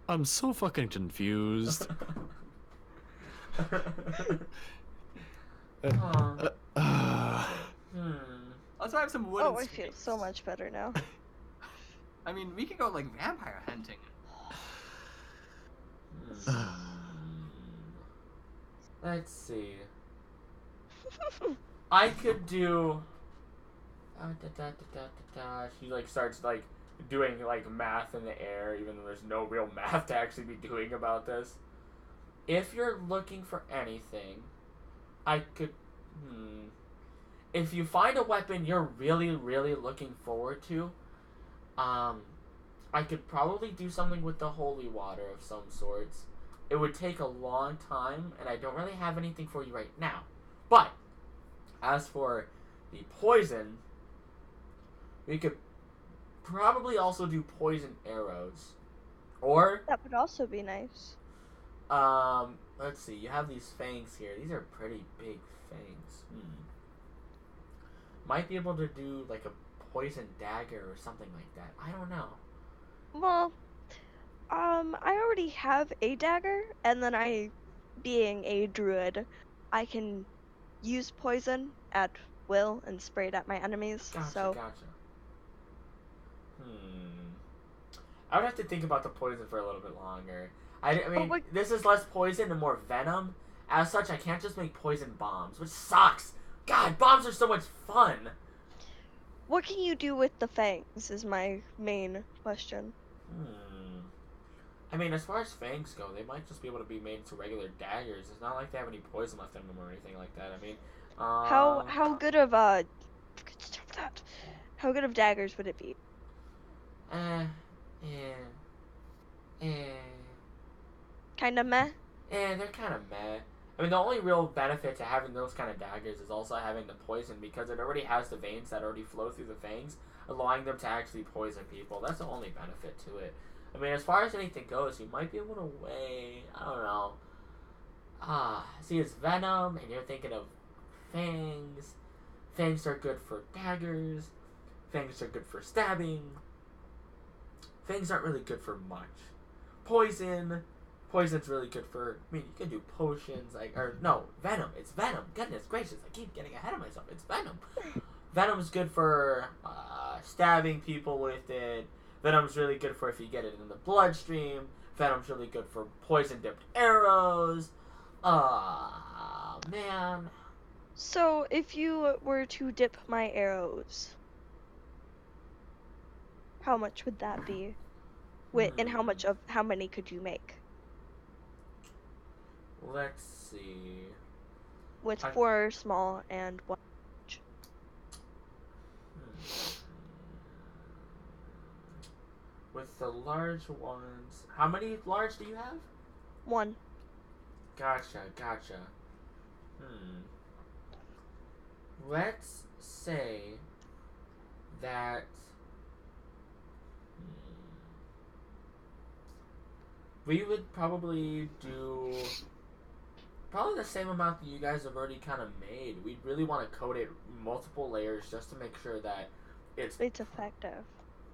I'm so fucking confused. Also, I have some wooden Oh, I feel sticks. so much better now. I mean, we could go like vampire hunting. Let's see. I could do. She like starts like doing like math in the air, even though there's no real math to actually be doing about this. If you're looking for anything, I could. If you find a weapon you're really, really looking forward to, I could probably do something with the holy water of some sorts. It would take a long time, and I don't really have anything for you right now. But as for the poison, we could probably also do poison arrows. Or, That would also be nice. let's see, you have these fangs here. These are pretty big fangs. Might be able to do like a poison dagger or something like that. I don't know. Well, I already have a dagger, and then being a druid, I can use poison at will and spray it at my enemies. Gotcha. I would have to think about the poison for a little bit longer. I mean, this is less poison and more venom. As such, I can't just make poison bombs, which sucks. God, bombs are so much fun. What can you do with the fangs is my main question. I mean, as far as fangs go, they might just be able to be made into regular daggers. It's not like they have any poison left in them or anything like that. I mean, How good of stop that. How good of daggers would it be? yeah, eh, Kinda meh? they're kind of meh. I mean, the only real benefit to having those kind of daggers is also having the poison because it already has the veins that already flow through the fangs, allowing them to actually poison people. That's the only benefit to it. I mean, as far as anything goes, you might be able to weigh, I don't know. See, it's venom, and you're thinking of fangs. Fangs are good for daggers. Fangs are good for stabbing. Fangs aren't really good for much. Poison. Poison's really good for, I mean, you can do potions, venom. It's venom. Goodness gracious, I keep getting ahead of myself. It's venom. Venom's good for stabbing people with it. Venom's really good for if you get it in the bloodstream. Venom's really good for poison-dipped arrows. Man. So, if you were to dip my arrows, how much would that be? And how many could you make? Let's see. With 4 small and 1 large. With the large ones, how many large do you have? 1. Gotcha. Let's say that we would probably do the same amount that you guys have already kind of made. We'd really want to coat it multiple layers just to make sure that it's effective.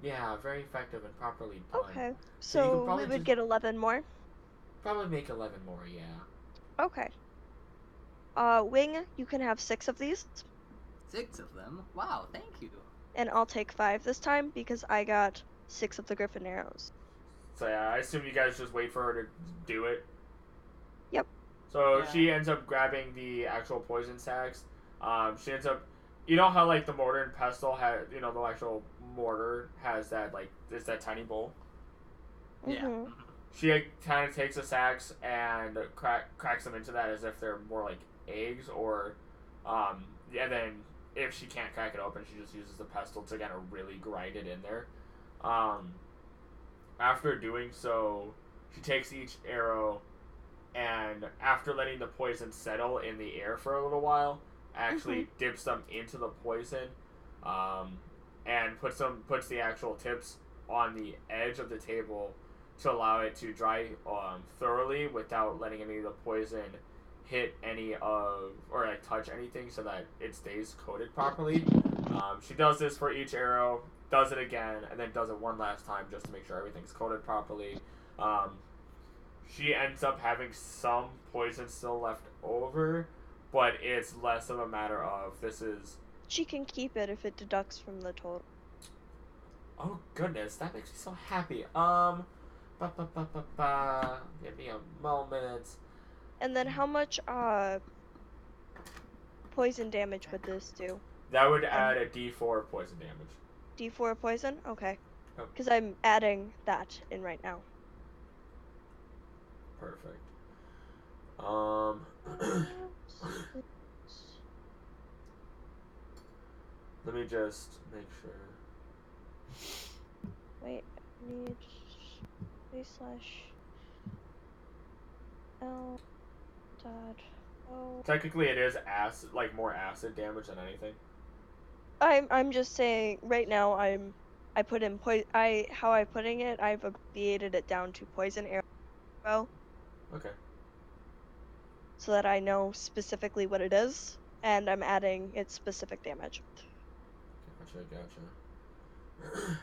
Yeah, very effective and properly done. Okay, so we would get 11 more? Probably make 11 more, yeah. Okay. Wing, you can have 6 of these. 6 of them? Wow, thank you. And I'll take 5 this time because I got 6 of the griffin arrows. So yeah, I assume you guys just wait for her to do it? Yep. So she ends up grabbing the actual poison sacks. She ends up, you know how like the mortar and pestle has, the actual mortar has that it's that tiny bowl. Yeah. Mm-hmm. She kind of takes the sacks and cracks them into that as if they're more like eggs, or, and then if she can't crack it open, she just uses the pestle to kind of really grind it in there. After doing so, she takes each arrow, and after letting the poison settle in the air for a little while, actually dips them into the poison, and puts the actual tips on the edge of the table to allow it to dry thoroughly without letting any of the poison hit touch anything, so that it stays coated properly. She does this for each arrow, does it again, and then does it one last time just to make sure everything's coated properly. She ends up having some poison still left over, but it's less of a matter of She can keep it if it deducts from the total. Oh goodness, that makes me so happy. Give me a moment. And then how much poison damage would this do? That would add a D4 poison damage. D4 poison? Okay. Yep. Because I'm adding that in right now. Perfect. Let me just make sure. Wait, I need /L dot O. Technically, it is acid, more acid damage than anything. I'm just saying right now I put in how I'm putting it, I've abbreviated it down to poison arrow. Okay. So that I know specifically what it is, and I'm adding its specific damage. Gotcha.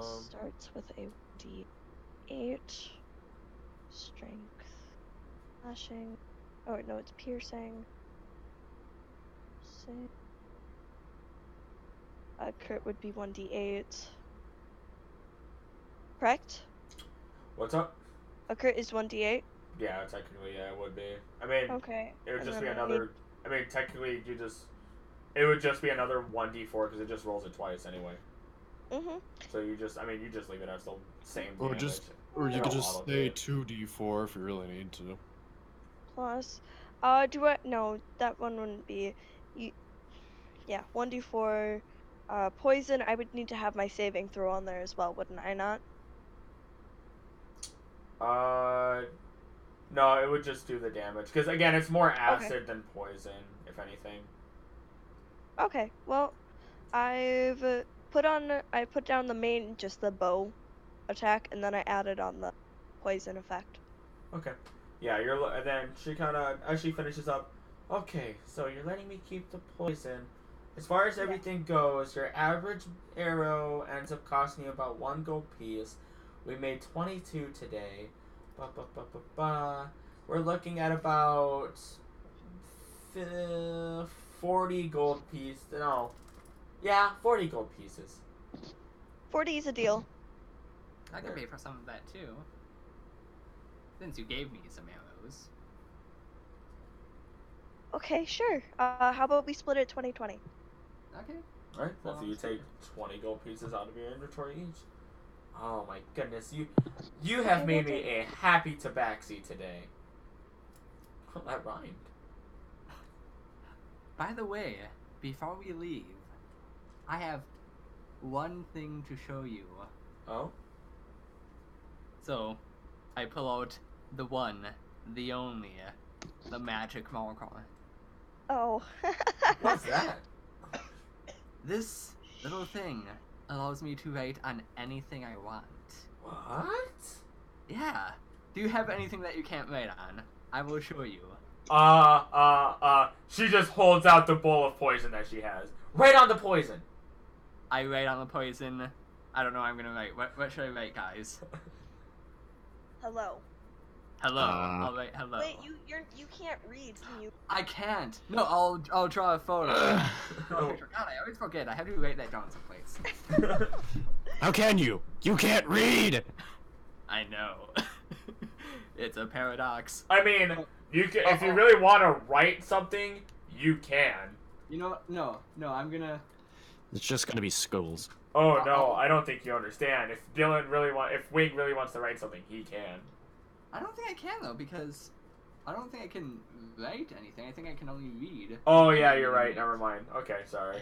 Starts with a D8 strength, slashing. Oh no, it's piercing. A crit would be 1d8. Correct? What's up? A crit is 1d8. Yeah, technically, yeah, it would be. I mean, Okay. it would just be another. I mean, technically, it would just be another 1d4 because it just rolls it twice anyway. Mhm. So you just leave it as the same Or damage. or you You could don't just auto say hit. 2d4 if you really need to. Plus, no, that one wouldn't be. You, yeah, 1d4. Poison. I would need to have my saving throw on there as well, wouldn't I not? Uh, no, it would just do the damage. Because, again, it's more Okay. acid than poison, if anything. Okay. Well, I put down the main, just the bow attack, and then I added on the poison effect. Okay. Yeah, and then she kind of, as she finishes up, okay, so you're letting me keep the poison. As far as Yeah. everything goes, your average arrow ends up costing you about 1 gold piece. We made 22 today. Ba, ba, ba, ba, ba. We're looking at about 40 gold pieces. No. Yeah, 40 gold pieces. 40 is a deal. I could pay for some of that too. Since you gave me some arrows. Okay, sure. How about we split it 20-20? Okay. Alright, so you take 20 gold pieces out of your inventory each. Oh my goodness, you have made me a happy tabaxi today. Oh, that rhymed. By the way, before we leave, I have one thing to show you. Oh? So, I pull out the one, the only, the magic marker. Oh. What's that? This little thing allows me to write on anything I want. What? Yeah. Do you have anything that you can't write on? I will show you. She just holds out the bowl of poison that she has. Right on the poison. I write on the poison. I don't know what I'm gonna write. What should I write, guys? Hello. Hello. I'll write hello. Wait, you can't read, can you? I can't. No, I'll draw a photo. Draw a picture. God, I always forget. I have to write that down someplace. How can you? You can't read! I know. It's a paradox. I mean, you can, if you really want to write something, you can. You know, no, I'm gonna. It's just gonna be skulls. Oh no, I don't think you understand. If Wing really wants to write something, he can. I don't think I can though, because I don't think I can write anything. I think I can only read. Oh yeah, you're right. Never mind. Okay, sorry.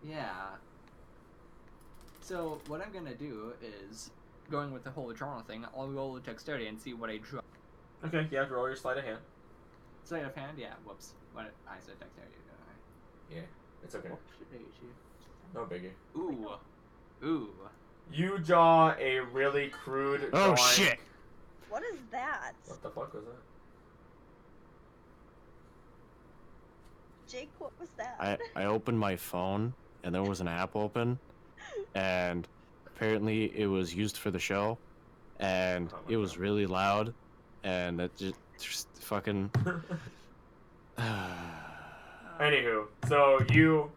Yeah. So what I'm gonna do is, going with the whole journal thing, I'll roll a dexterity and see what I draw. Okay, yeah, roll your sleight of hand. Sleight of hand? Yeah. Whoops. What I said dexterity. Didn't Yeah, it's okay. I? No biggie. Ooh. You draw a really crude Oh drawing. shit! What is that? What the fuck was that? Jake, what was that? I opened my phone and there was an app open, and apparently it was used for the show, and Oh my it was God. really loud, and it just fucking. Anywho, so you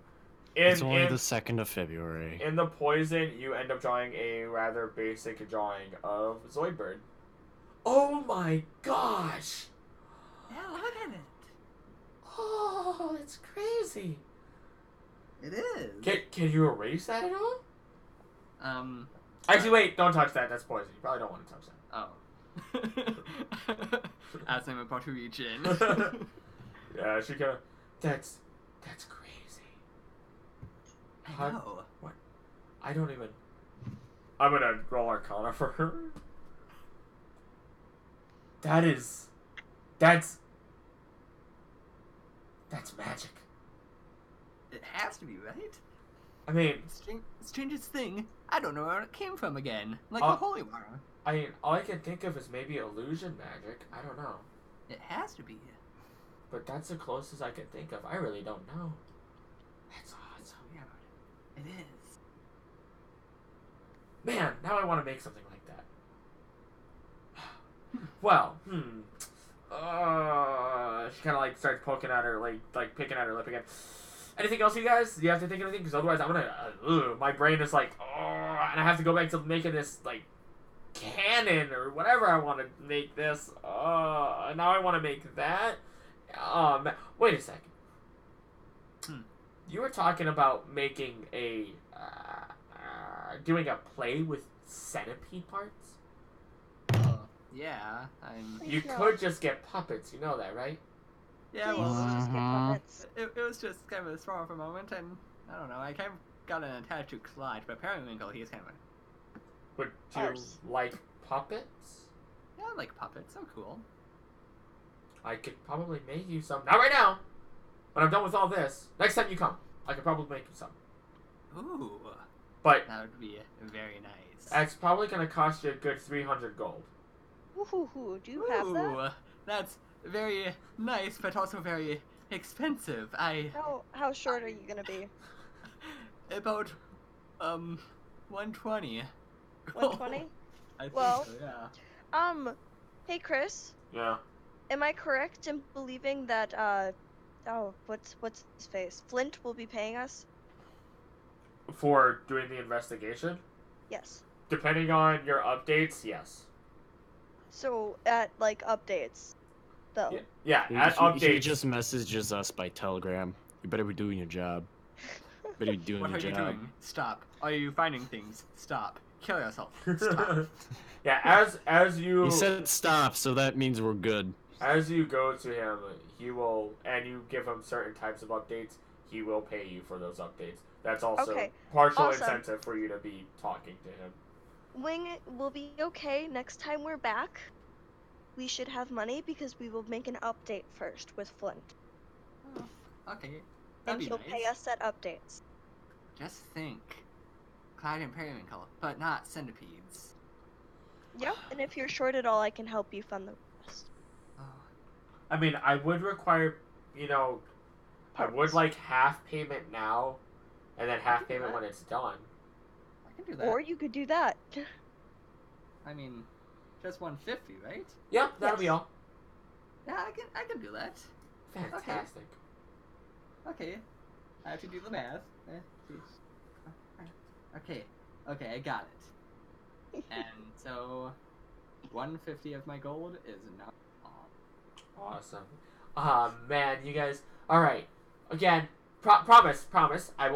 It's only the 2nd of February. in the poison, you end up drawing a rather basic drawing of Zoidberg. Oh my gosh! Yeah, look at it. Oh, it's crazy. It is. Can you erase that at all? Actually, wait, don't touch that. That's poison. You probably don't want to touch Oh. As I'm about to reach in. that. Yeah, she kind of. That's crazy. I know. I don't even. I'm gonna roll Arcana for her. That's magic. It has to be, right? I mean, Strangest thing, I don't know where it came from again. Like Uh, the holy water. all I can think of is maybe illusion magic. I don't know. It has to be. But that's the closest I can think of. I really don't know. That's awesome. Weird. It is. Man, now I want to make something like that. Well, she kind of like starts poking at her, like picking at her lip again. Anything else, you guys? Do you have to think of anything? Because otherwise, I'm gonna. My brain is like, and I have to go back to making this like cannon or whatever I want to make this. And now I want to make that. Wait a second. You were talking about making a doing a play with centipede parts? Yeah, I'm. You No. could just get puppets. You know that, right? Yeah, Please, well, just get Mhm. puppets. it was just kind of a throw off a moment, and I don't know. I kind of got an attached to Clyde, but Periwinkle, he's kind of. Would you Ours. like puppets? Yeah, I like puppets. So cool. I could probably make you some. Not right now. When I'm done with all this, next time you come, I could probably make you some. Ooh, But that would be very nice. it's probably gonna cost you a good 300 gold. Woohoo! Do you have that? Ooh, that's very nice, but also very expensive. How short are you gonna be? About 120. 120? I think Well- so, yeah. Hey Chris, Yeah. am I correct in believing that what's his face? Flint will be paying us? For doing the investigation, Yes. depending on your updates, yes. So at like updates, though. Yeah. At He updates. just messages us by telegram. You better be doing your job. Better be doing What your are you job. doing? Stop. Are you finding things? Stop. Kill yourself. Stop. Yeah. As you He said stop, so that means we're good. as you go to him, he will, and you give him certain types of updates. He will pay you for those updates. That's also Okay, partial awesome. incentive for you to be talking to him. Wing will be okay next time we're back. We should have money because we will make an update first with Flint, Oh, okay. and That'd be he'll nice. pay us at updates. Just think. Clyde and Periwinkle, but not centipedes. Yep. And if you're short at all, I can help you fund the rest. Oh. I mean, I would require, I would Parts. like half payment now, and then half payment when it's done. I can do that. Or you could do that. I mean, just 150, right? Yep, that'll be Yes. all. Yeah, I can do that. Fantastic. Okay. I have to do the math. Geez. Okay. Okay, I got it. And so 150 of my gold is now gone. Awesome. Man, you guys. All right. Again, promise. I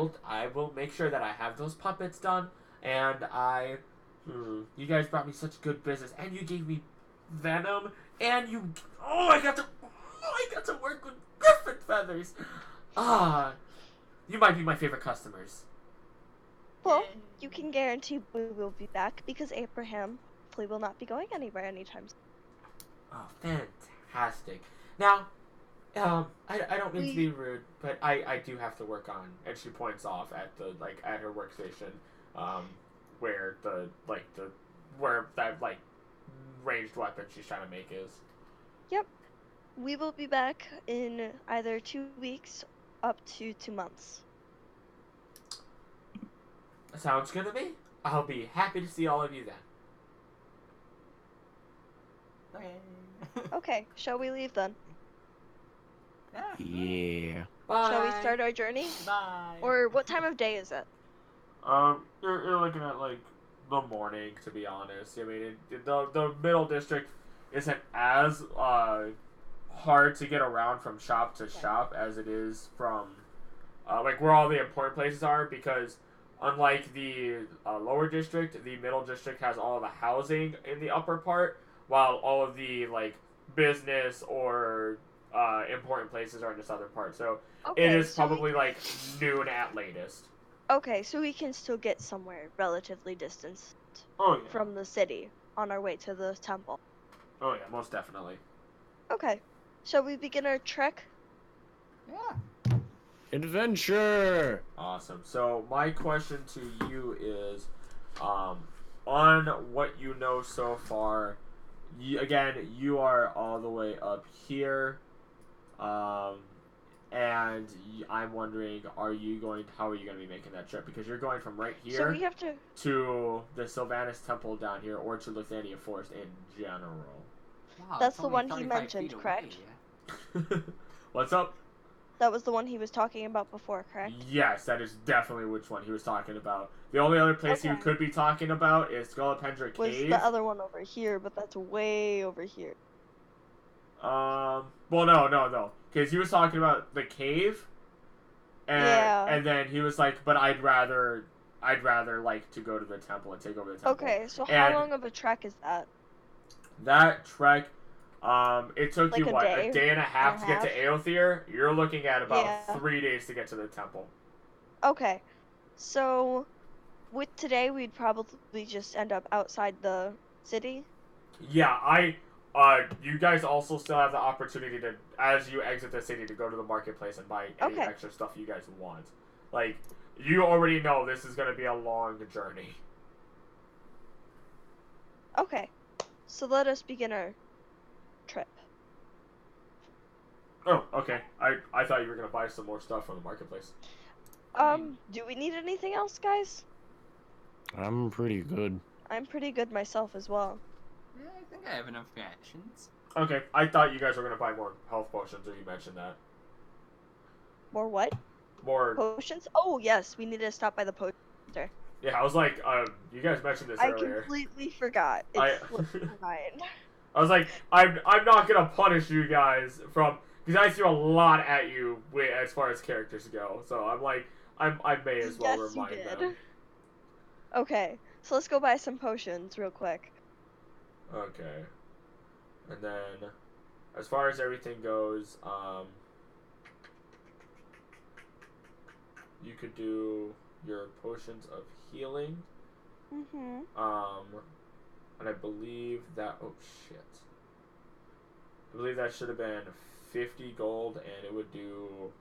will make sure that I have those puppets done, and you guys brought me such good business, and you gave me venom, and I got to work with griffin feathers. You might be my favorite customers. Well, you can guarantee we will be back because Abraham hopefully will not be going anywhere anytime soon. Oh, fantastic. Now, I don't mean to be rude, but I do have to work on, and she points off at at her workstation, where where that ranged weapon she's trying to make is. Yep. We will be back in either 2 weeks up to 2 months. Sounds good to me. I'll be happy to see all of you then. Okay. Okay, shall we leave then? Yeah. Bye. Shall we start our journey? Bye. Or what time of day is it? You're looking at the morning, to be honest. I mean, the middle district isn't as hard to get around from shop to shop as it is from where all the important places are, because unlike the lower district, the middle district has all the housing in the upper part, while all of the business or important places are in this other part. So Okay, it is so probably noon at latest. Okay, so we can still get somewhere relatively distant Oh yeah. from the city on our way to the temple. Oh yeah, most definitely. Okay, shall we begin our trek? Yeah. Adventure! Awesome. So my question to you is, on what you know so far, you are all the way up here, and I'm wondering, how are you going to be making that trip? Because you're going from right So here we have to. to the Sylvanus Temple down here, or to Lithania Forest in general. Wow, That's it's the only one he 35 mentioned, feet correct? away. What's up? That was the one he was talking about before, correct? Yes, that is definitely which one he was talking about. The only other place you Okay. could be talking about is Scolopendra Was Cave. the other one over here, but that's way over here. Well, no. Because he was talking about the cave. And, Yeah. And then he was like, but I'd rather I'd rather like to go to the temple and take over the temple. Okay, so how And long of a trek is that? that trek, it took Like you a what, day a day and a half to get to Aothir? You're looking at about Yeah. 3 days to get to the temple. Okay, so with today, we'd probably just end up outside the city. Yeah, you guys also still have the opportunity to, as you exit the city, to go to the marketplace and buy any Okay. extra stuff you guys want. Like, you already know this is going to be a long journey. Okay, so let us begin our trip. Oh, okay. I thought you were going to buy some more stuff from the marketplace. Do we need anything else, guys? I'm pretty good. I'm pretty good myself as well. Yeah, I think I have enough rations. Okay, I thought you guys were going to buy more health potions, or you mentioned that. More what? More... Potions? Oh, yes, we need to stop by the potion store. Yeah, I was like, you guys mentioned this I earlier. completely forgot. I- It's slipped my mind. I was like, I'm not gonna punish you guys because I threw a lot at you as far as characters go. So I'm like, I may as well Yes, you remind did. them. Okay, so let's go buy some potions real quick. Okay, and then as far as everything goes, you could do your potions of healing. Mm-hmm. And I believe that, oh shit. I believe that should have been 50 gold, and it would do...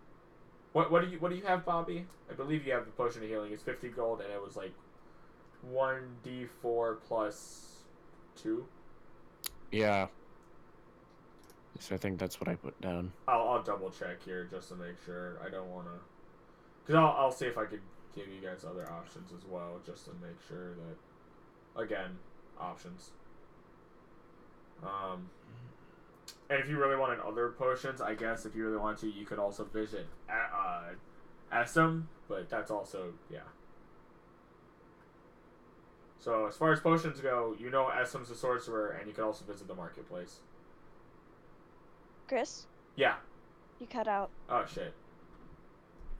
What do you have, Bobby? I believe you have the potion of healing. It's 50 gold, and it was like 1d4 plus 2. Yeah. So I think that's what I put down. I'll double check here just to make sure. I don't want to... Because I'll see if I could give you guys other options as well, just to make sure that, again, options. And if you really wanted other potions, I guess if you really want to, you could also visit Essam, but that's also, yeah. So as far as potions go, you know Essam's a sorcerer, and you could also visit the marketplace. Chris, Yeah. you cut out. Oh, shit.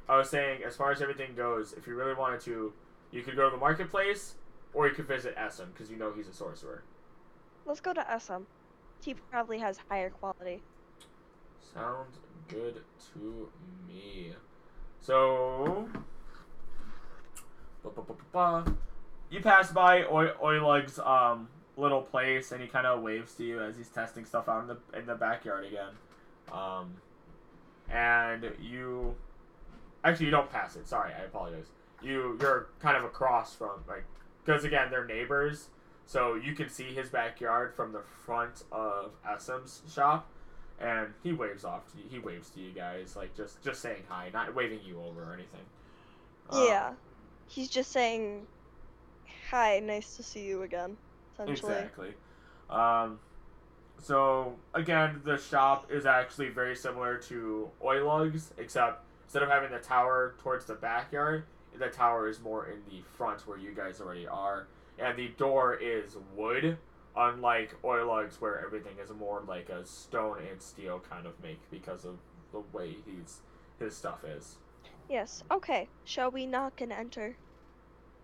I was saying, as far as everything goes, if you really wanted to, you could go to the marketplace, or you could visit Essam, because you know he's a sorcerer. Let's go to Essam. He probably has higher quality. Sounds good to me. So, you pass by Oilug's little place, and he kind of waves to you as he's testing stuff out in the backyard again. And you actually, you don't pass it. Sorry, I apologize. You're kind of across from, like, because again they're neighbors. So you can see his backyard from the front of Essam's shop, and he waves He waves to you guys, like just saying hi, not waving you over or anything. Yeah, he's just saying, "Hi, nice to see you again." Essentially. Exactly. So again, the shop is actually very similar to Oilug's, except instead of having the tower towards the backyard, the tower is more in the front where you guys already are. And the door is wood, unlike Oilug's, where everything is more like a stone and steel kind of make because of the way his stuff is. Yes. Okay. Shall we knock and enter?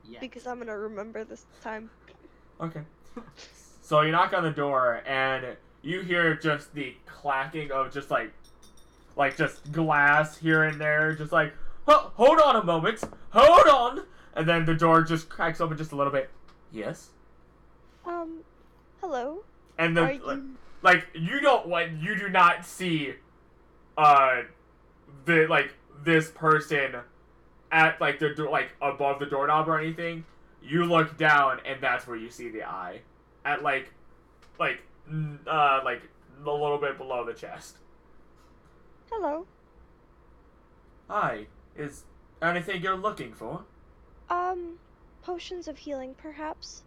Yes. Because I'm gonna remember this time. Okay. So you knock on the door, and you hear just the clacking of just like just glass here and there, just like, hold on a moment, hold on, and then the door just cracks open just a little bit. Yes. Hello. And Are the you... you do not see this person at like the door, like above the doorknob or anything. You look down, and that's where you see the eye at like a little bit below the chest. Hello. Hi. Is anything you're looking for? Potions of healing, perhaps?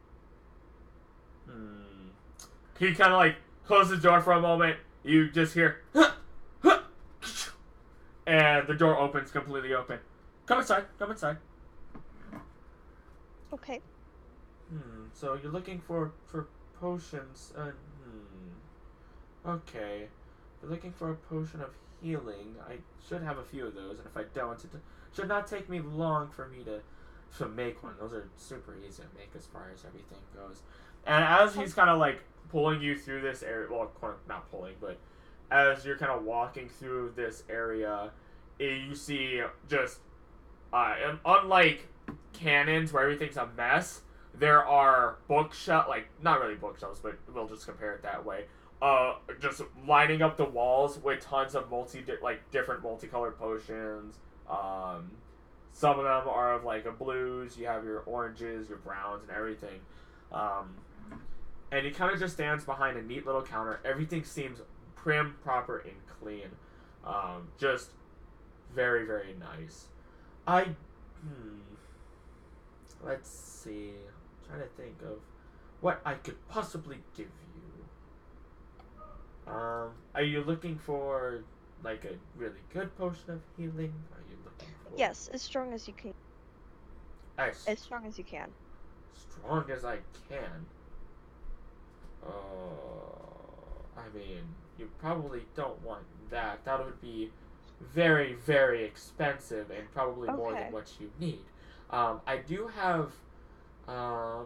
He kind of like closes the door for a moment. You just hear, "Huh, huh," and the door opens completely open. Come inside. Come inside. Okay. So you're looking for potions. Okay. You're looking for a potion of healing. I should have a few of those, and if I don't, it should not take me long for me to to make one. Those are super easy to make as far as everything goes. And as he's kind of like pulling you through this area, well, not pulling, but as you're kind of walking through this area, you see just, unlike cannons where everything's a mess, there are bookshelves, like, not really bookshelves, but we'll just compare it that way. Just lining up the walls with tons of different multicolored potions. Some of them are of like a blues. You have your oranges, your browns, and everything. And he kind of just stands behind a neat little counter. Everything seems prim, proper, and clean. Just very, very nice. Let's see. I'm trying to think of what I could possibly give you. Are you looking for like a really good potion of healing? Are you looking for Yes, as strong as you can. As strong as you can. strong as I can? I mean, you probably don't want that. That would be very, very expensive and probably more than what you need. I do have, that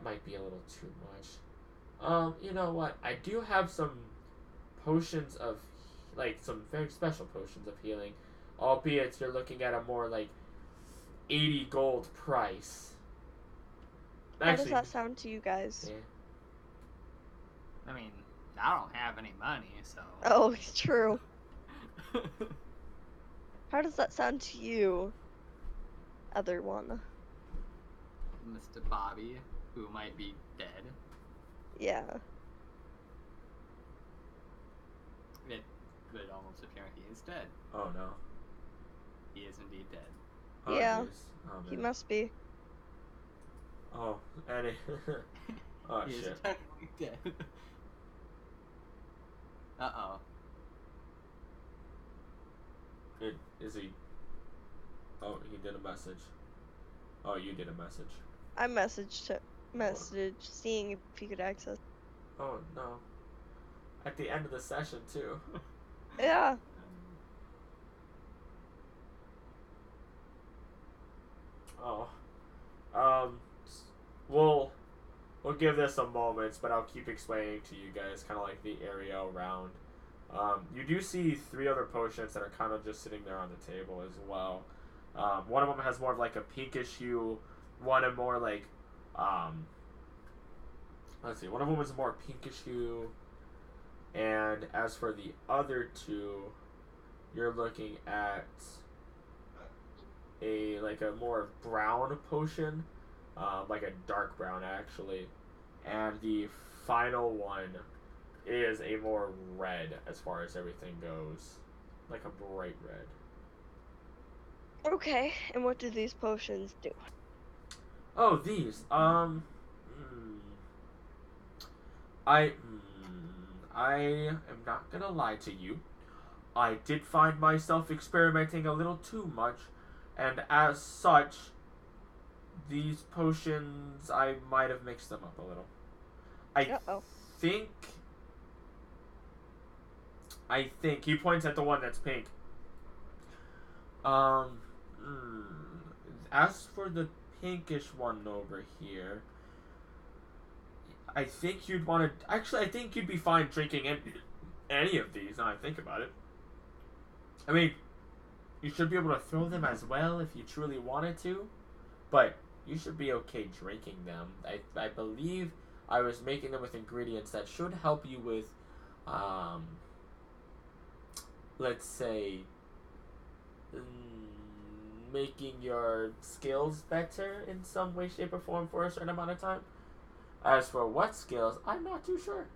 might be a little too much. You know what? I do have some potions of, like, some very special potions of healing, albeit you're looking at a more, like, 80 gold price. How does that sound to you guys? Yeah. I mean, I don't have any money, so. Oh, it's true. How does that sound to you? Other one. Mr. Bobby, who might be dead. Yeah. It could almost appear he is dead. Oh no. He is indeed dead. Oh, Yeah. Oh, He must be. Oh, and oh He shit. is technically dead. Uh-oh. Is he? Oh, he did a message. Oh, you did a message. I messaged seeing if he could access. Oh no. At the end of the session too. Yeah. Oh. We'll give this a moment, but I'll keep explaining to you guys kind of like the area around. You do see 3 other potions that are kind of just sitting there on the table as well. One of them has more of like a pinkish hue. One of more like, let's see, one of them is more pinkish hue. And as for the other 2, you're looking at a more brown potion, like a dark brown actually. And the final one is a more red as far as everything goes, like a bright red. Okay, and what do these potions do? Oh, these. I am not gonna lie to you. I did find myself experimenting a little too much, and as such, these potions, I might have mixed them up a little. I think he points at the one that's pink. As for the pinkish one over here, I think you'd want to. Actually, I think you'd be fine drinking any of these. Now I think about it. I mean, you should be able to throw them as well if you truly wanted to, but you should be okay drinking them. I believe I was making them with ingredients that should help you with, let's say, making your skills better in some way, shape, or form for a certain amount of time. As for what skills, I'm not too sure.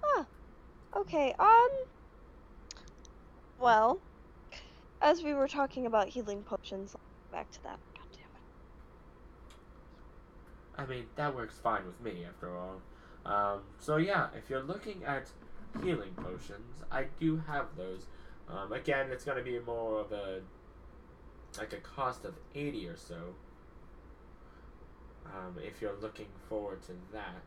Huh. Okay, well, as we were talking about healing potions, back to that. God damn it. I mean, that works fine with me, after all. So yeah, if you're looking at healing potions, I do have those. Again, it's going to be more of a cost of 80 or so. If you're looking forward to that.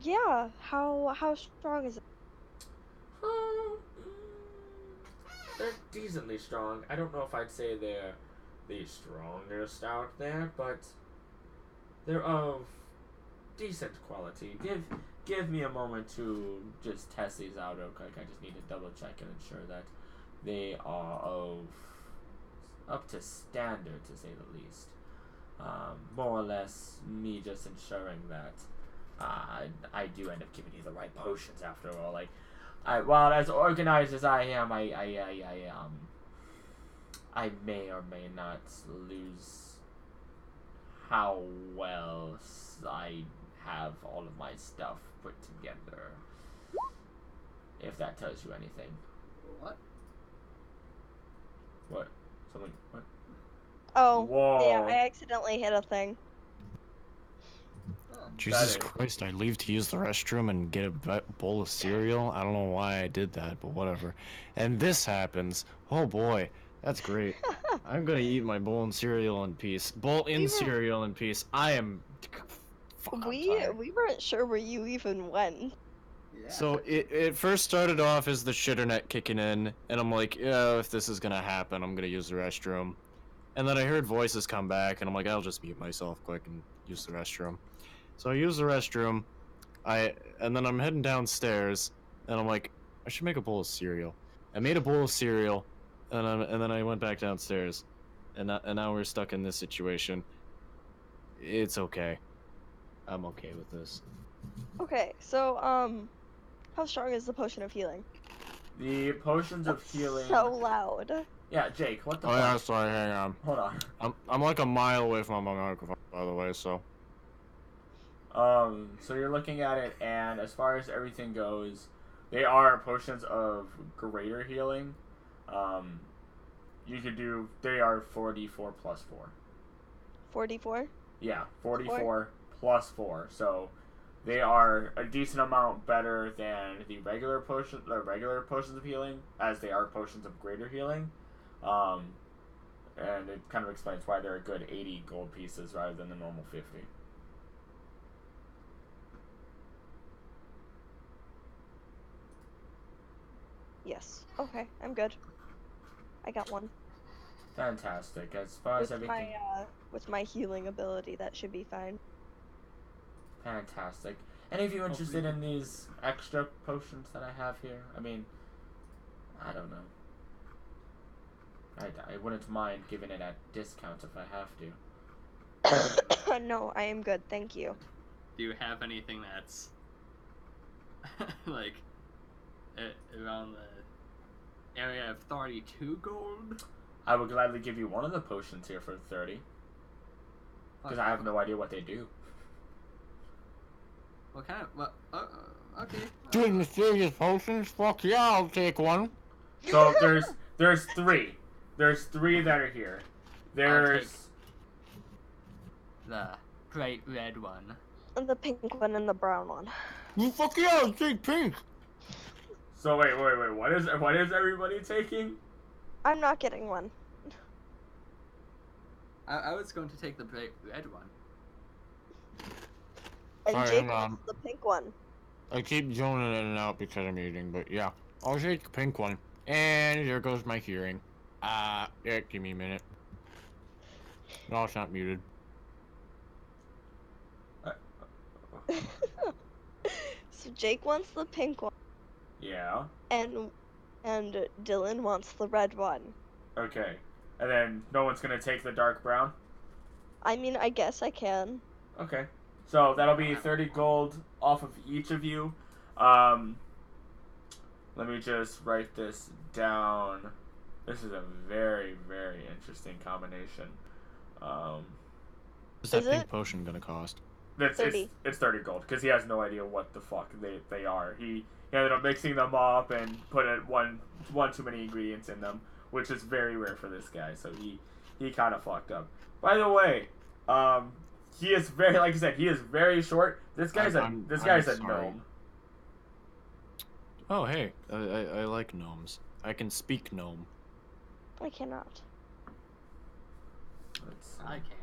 Yeah, how strong is it? They're decently strong. I don't know if I'd say they're the strongest out there, but they're of decent quality. Give me a moment to just test these out real quick. I just need to double check and ensure that they are of up to standard, to say the least. More or less, me just ensuring that I do end up giving you the right potions after all. Like, well, as organized as I am, I may or may not lose how well I have all of my stuff put together. If that tells you anything. What? What? Something? What? Oh, Whoa. yeah, I accidentally hit a thing. Oh. Jesus That is- Christ, I leave to use the restroom and get a bowl of cereal. I don't know why I did that, but whatever. And this happens. Oh boy, that's great. I'm gonna eat my bowl and cereal in peace. Bowl in We were- cereal in peace. I am. Fuck, I'm tired. We weren't sure where you even went. Yeah. So it first started off as the shitternet kicking in, and I'm like, yeah, if this is gonna happen, I'm gonna use the restroom. And then I heard voices come back, and I'm like, I'll just mute myself quick and use the restroom. So I use the restroom, and then I'm heading downstairs, and I'm like, I should make a bowl of cereal. I made a bowl of cereal, and then I went back downstairs, and now we're stuck in this situation. It's okay. I'm okay with this. Okay, so how strong is the potion of healing? The potions of That's healing. so loud. Yeah, Jake, what the Oh fuck? yeah, sorry, hang on. Hold on. I'm like a mile away from my microphone, by the way, so. So you're looking at it, and as far as everything goes, they are potions of greater healing. You could do. They are 4d4 plus 4. 44? Yeah, 44 plus 4. So they are a decent amount better than the regular potions of healing, as they are potions of greater healing. And it kind of explains why they're a good 80 gold pieces rather than the normal 50. Yes. Okay, I'm good. I got one. Fantastic. As far as everything. With my healing ability, that should be fine. Fantastic. Any of you interested in these extra potions that I have here? I mean, I don't know. I wouldn't mind giving it at discount if I have to. No, I am good, thank you. Do you have anything that's like around the area of 32 gold? I would gladly give you one of the potions here for 30. Because I have no idea what they do. What kind of? Well, okay. Doing mysterious potions? Fuck yeah, I'll take one. So there's 3. There's 3 that are here. There's the bright red one. And the pink one and the brown one. Fuck yeah, I'll take pink. So wait. What is everybody taking? I'm not getting one. I was going to take the bright red one. And Alright, Jake hang on. wants the pink one. I keep zoning in and out because I'm eating, but yeah. I'll take the pink one. And there goes my hearing. Yeah, give me a minute. No, it's not muted. So Jake wants the pink one, Yeah. and Dylan wants the red one. Okay. And then no one's gonna take the dark brown? I mean, I guess I can. Okay. So that'll be 30 gold off of each of you. Let me just write this down. This is a very, very interesting combination. What's that Is pink it? potion gonna cost? It's 30. It's 30 gold because he has no idea what the fuck they are. He ended up mixing them up and put one too many ingredients in them, which is very rare for this guy. So he kind of fucked up. By the way, he is very, like I said, he is very short. This guy's I'm a sorry. gnome. Oh, hey. I like gnomes. I can speak gnome. I cannot. Let's see. I can't.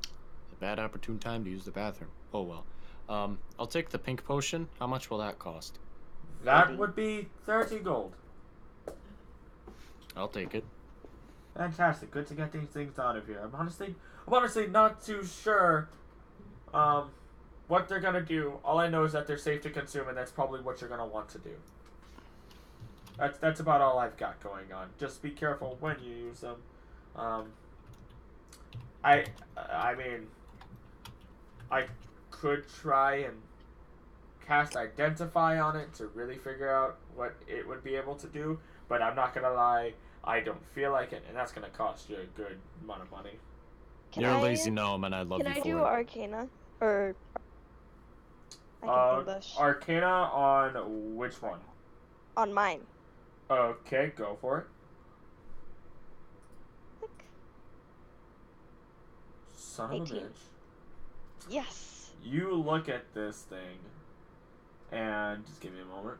It's a bad opportune time to use the bathroom. Oh well. I'll take the pink potion. How much will that cost? That 30. would be 30 gold. I'll take it. Fantastic. Good to get these things out of here. I'm honestly not too sure what they're gonna do. All I know is that they're safe to consume, and that's probably what you're gonna want to do. That's about all I've got going on. Just be careful when you use them. I mean, I could try and cast Identify on it to really figure out what it would be able to do, but I'm not gonna lie, I don't feel like it, and that's gonna cost you a good amount of money. You're a lazy gnome, and I love Can you I for do it. Arcana? Or I can English. Arcana on which one? On mine. Okay, go for it. Click. Son of a 18. bitch. Yes. You look at this thing, and just give me a moment.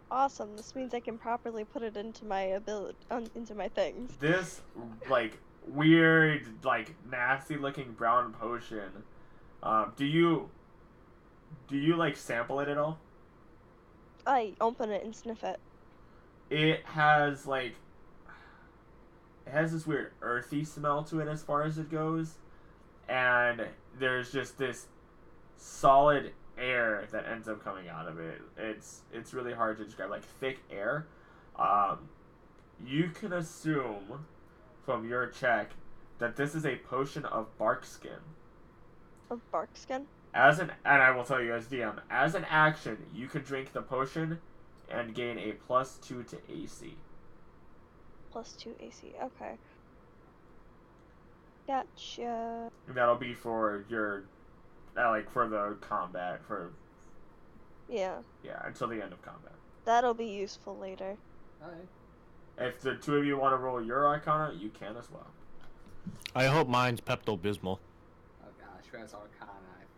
Awesome. This means I can properly put it into my into my things. This, like, weird, like, nasty-looking brown potion, do you, like, sample it at all? I open it and sniff it. It has, like, this weird earthy smell to it as far as it goes, and there's just this solid air that ends up coming out of it. It's really hard to describe, like thick air. You can assume from your check that this is a potion of bark skin. Of bark skin? And I will tell you as DM, as an action, you can drink the potion and gain a +2 to AC. +2 AC. Okay. Gotcha. And that'll be for your, like, for the combat, Yeah. until the end of combat. That'll be useful later. Alright. If the two of you want to roll your Arcana, you can as well. I hope mine's Pepto-Bismol. Oh gosh, where's Arcana?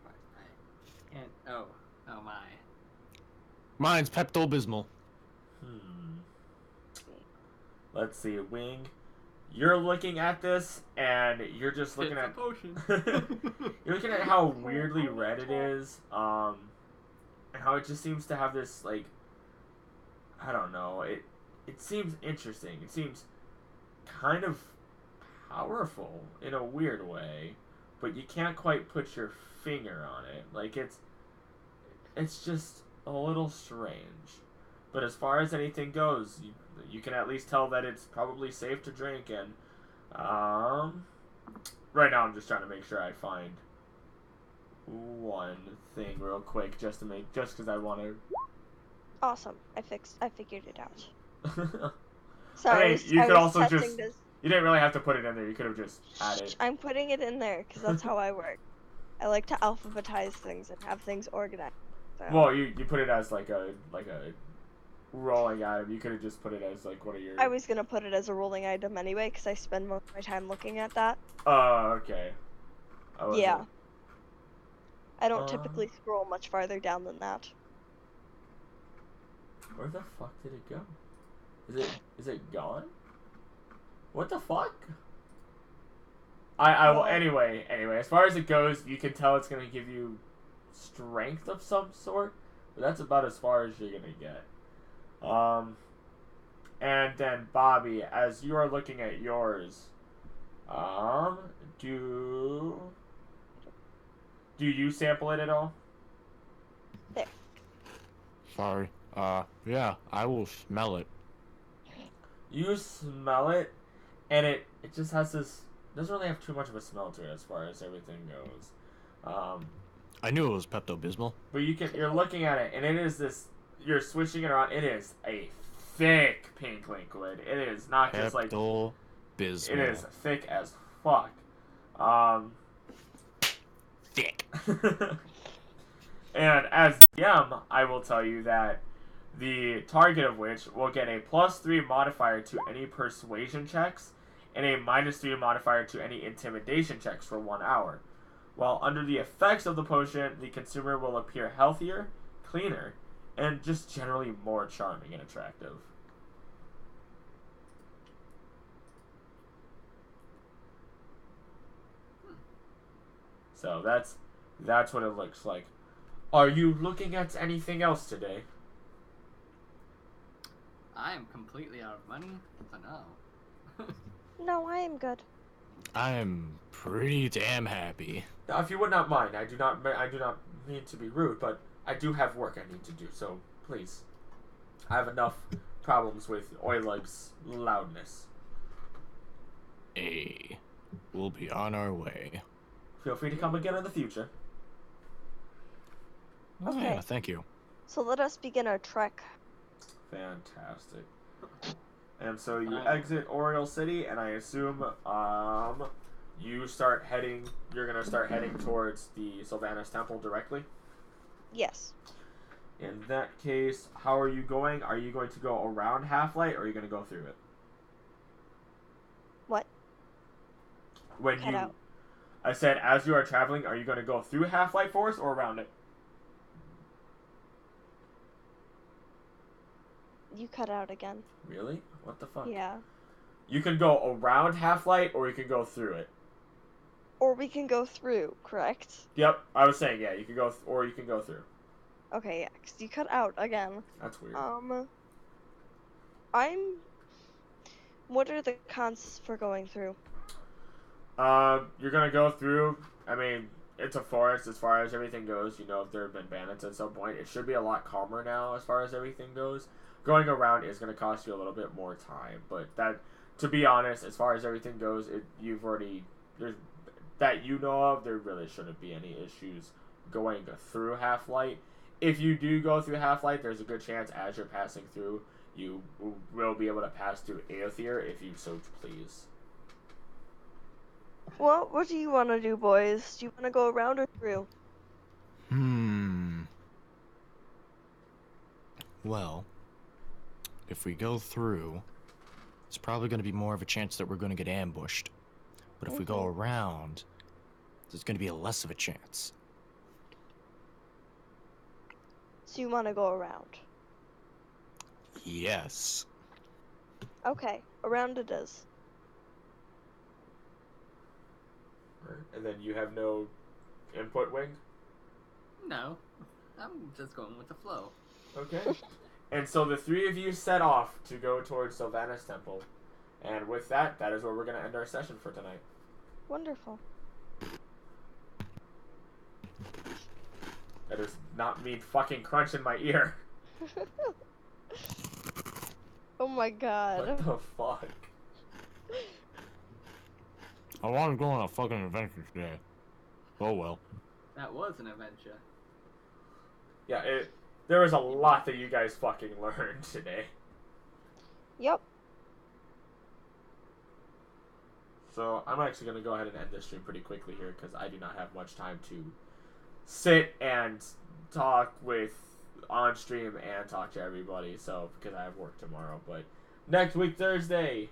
I can't. Oh my. Mine's Pepto-Bismol. Let's see, Wing. You're looking at this, and you're just looking It's at a potion. you're looking at how weirdly red it is, and how it just seems to have this, like, I don't know. It seems interesting. It seems kind of powerful in a weird way, but you can't quite put your finger on it. Like, it's just a little strange. But as far as anything goes, you can at least tell that it's probably safe to drink. And right now I'm just trying to make sure I find one thing real quick just because I want to. Awesome. I figured it out. I Sorry. mean, you could also testing just. this. You didn't really have to put it in there. You could have just added. I'm putting it in there because that's how I work. I like to alphabetize things and have things organized. So. Well, you put it as like a rolling item. You could have just put it as like one of your. I was gonna put it as a rolling item anyway because I spend most of my time looking at that. Oh, okay. Yeah. I don't typically scroll much farther down than that. Where the fuck did it go? Is it gone? What the fuck? I will anyway, as far as it goes, you can tell it's gonna give you strength of some sort, but that's about as far as you're gonna get. And then Bobby, as you are looking at yours, do you sample it at all? There. Sorry. Yeah, I will smell it. You smell it, and it just has this. Doesn't really have too much of a smell to it as far as everything goes. I knew it was Pepto-Bismol. But you're looking at it, and it is this. You're switching it around. It is a thick pink liquid. It is not just like. Pepto-Bismol. It is thick as fuck. Thick. And as DM, I will tell you that the target of which will get a +3 modifier to any persuasion checks and a -3 modifier to any intimidation checks for 1 hour. While under the effects of the potion, the consumer will appear healthier, cleaner, and just generally more charming and attractive. So that's what it looks like. Are you looking at anything else today? I am completely out of money, so no. No, I am good. I am pretty damn happy. Now, if you would not mind, I do not mean to be rude, but I do have work I need to do, so please. I have enough problems with Oileg's loudness. Hey, we'll be on our way. Feel free to come again in the future. Oh, Okay. yeah, thank you. So let us begin our trek. Fantastic. And so you Fine. exit Oriole City, and I assume you're gonna start heading towards the Sylvanas Temple directly. Yes. In that case, how are you going? Are you going to go around Half-Light, or are you going to go through it? What? When Cut out. I said, as you are traveling, are you going to go through Half-Light Forest or around it? You cut out again. Really? What the fuck? Yeah. You can go around Half-Light, or you can go through it. Or we can go through, correct? Yep, I was saying, yeah, you can go, or you can go through. Okay, yeah, 'cause you cut out again. That's weird. What are the cons for going through? You're gonna go through. I mean, it's a forest as far as everything goes. You know, if there have been bandits at some point, it should be a lot calmer now as far as everything goes. Going around is gonna cost you a little bit more time, but to be honest, as far as everything goes, that you know of, there really shouldn't be any issues going through Half-Light. If you do go through Half-Light, there's a good chance as you're passing through, you will be able to pass through Aether if you so please. Well, what do you want to do, boys? Do you want to go around or through? Well, if we go through, it's probably going to be more of a chance that we're going to get ambushed. But if we go around, there's going to be less of a chance. So you want to go around? Yes. Okay, around it is. And then you have no input, Wing? No, I'm just going with the flow. Okay. And so the three of you set off to go towards Sylvanas Temple. And with that, that is where we're going to end our session for tonight. Wonderful. That does not mean fucking crunch in my ear. Oh my god. What the fuck? I want to go on a fucking adventure today. Oh well. That was an adventure. Yeah, there was a lot that you guys fucking learned today. Yep. So I'm actually going to go ahead and end this stream pretty quickly here because I do not have much time to sit and talk on stream and talk to everybody. So because I have work tomorrow, but next week Thursday,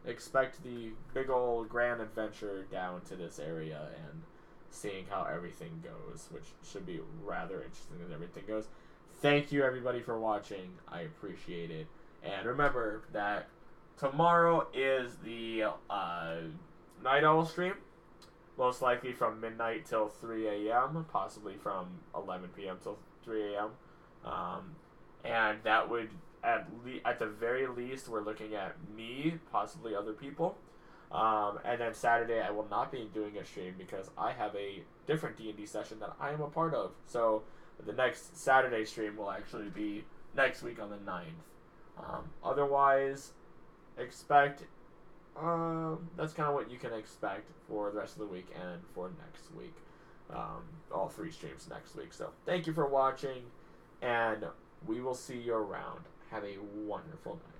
expect the big old grand adventure down to this area and seeing how everything goes, which should be rather interesting as everything goes. Thank you everybody for watching. I appreciate it. And remember that tomorrow is the Night Owl stream. Most likely from midnight till 3 a.m., possibly from 11 p.m. till 3 a.m. And that would, at the very least, we're looking at me, possibly other people. And then Saturday, I will not be doing a stream because I have a different D&D session that I am a part of. So the next Saturday stream will actually be next week on the 9th. Otherwise, expect... that's kind of what you can expect for the rest of the week and for next week. All 3 streams next week. So thank you for watching, and we will see you around. Have a wonderful night.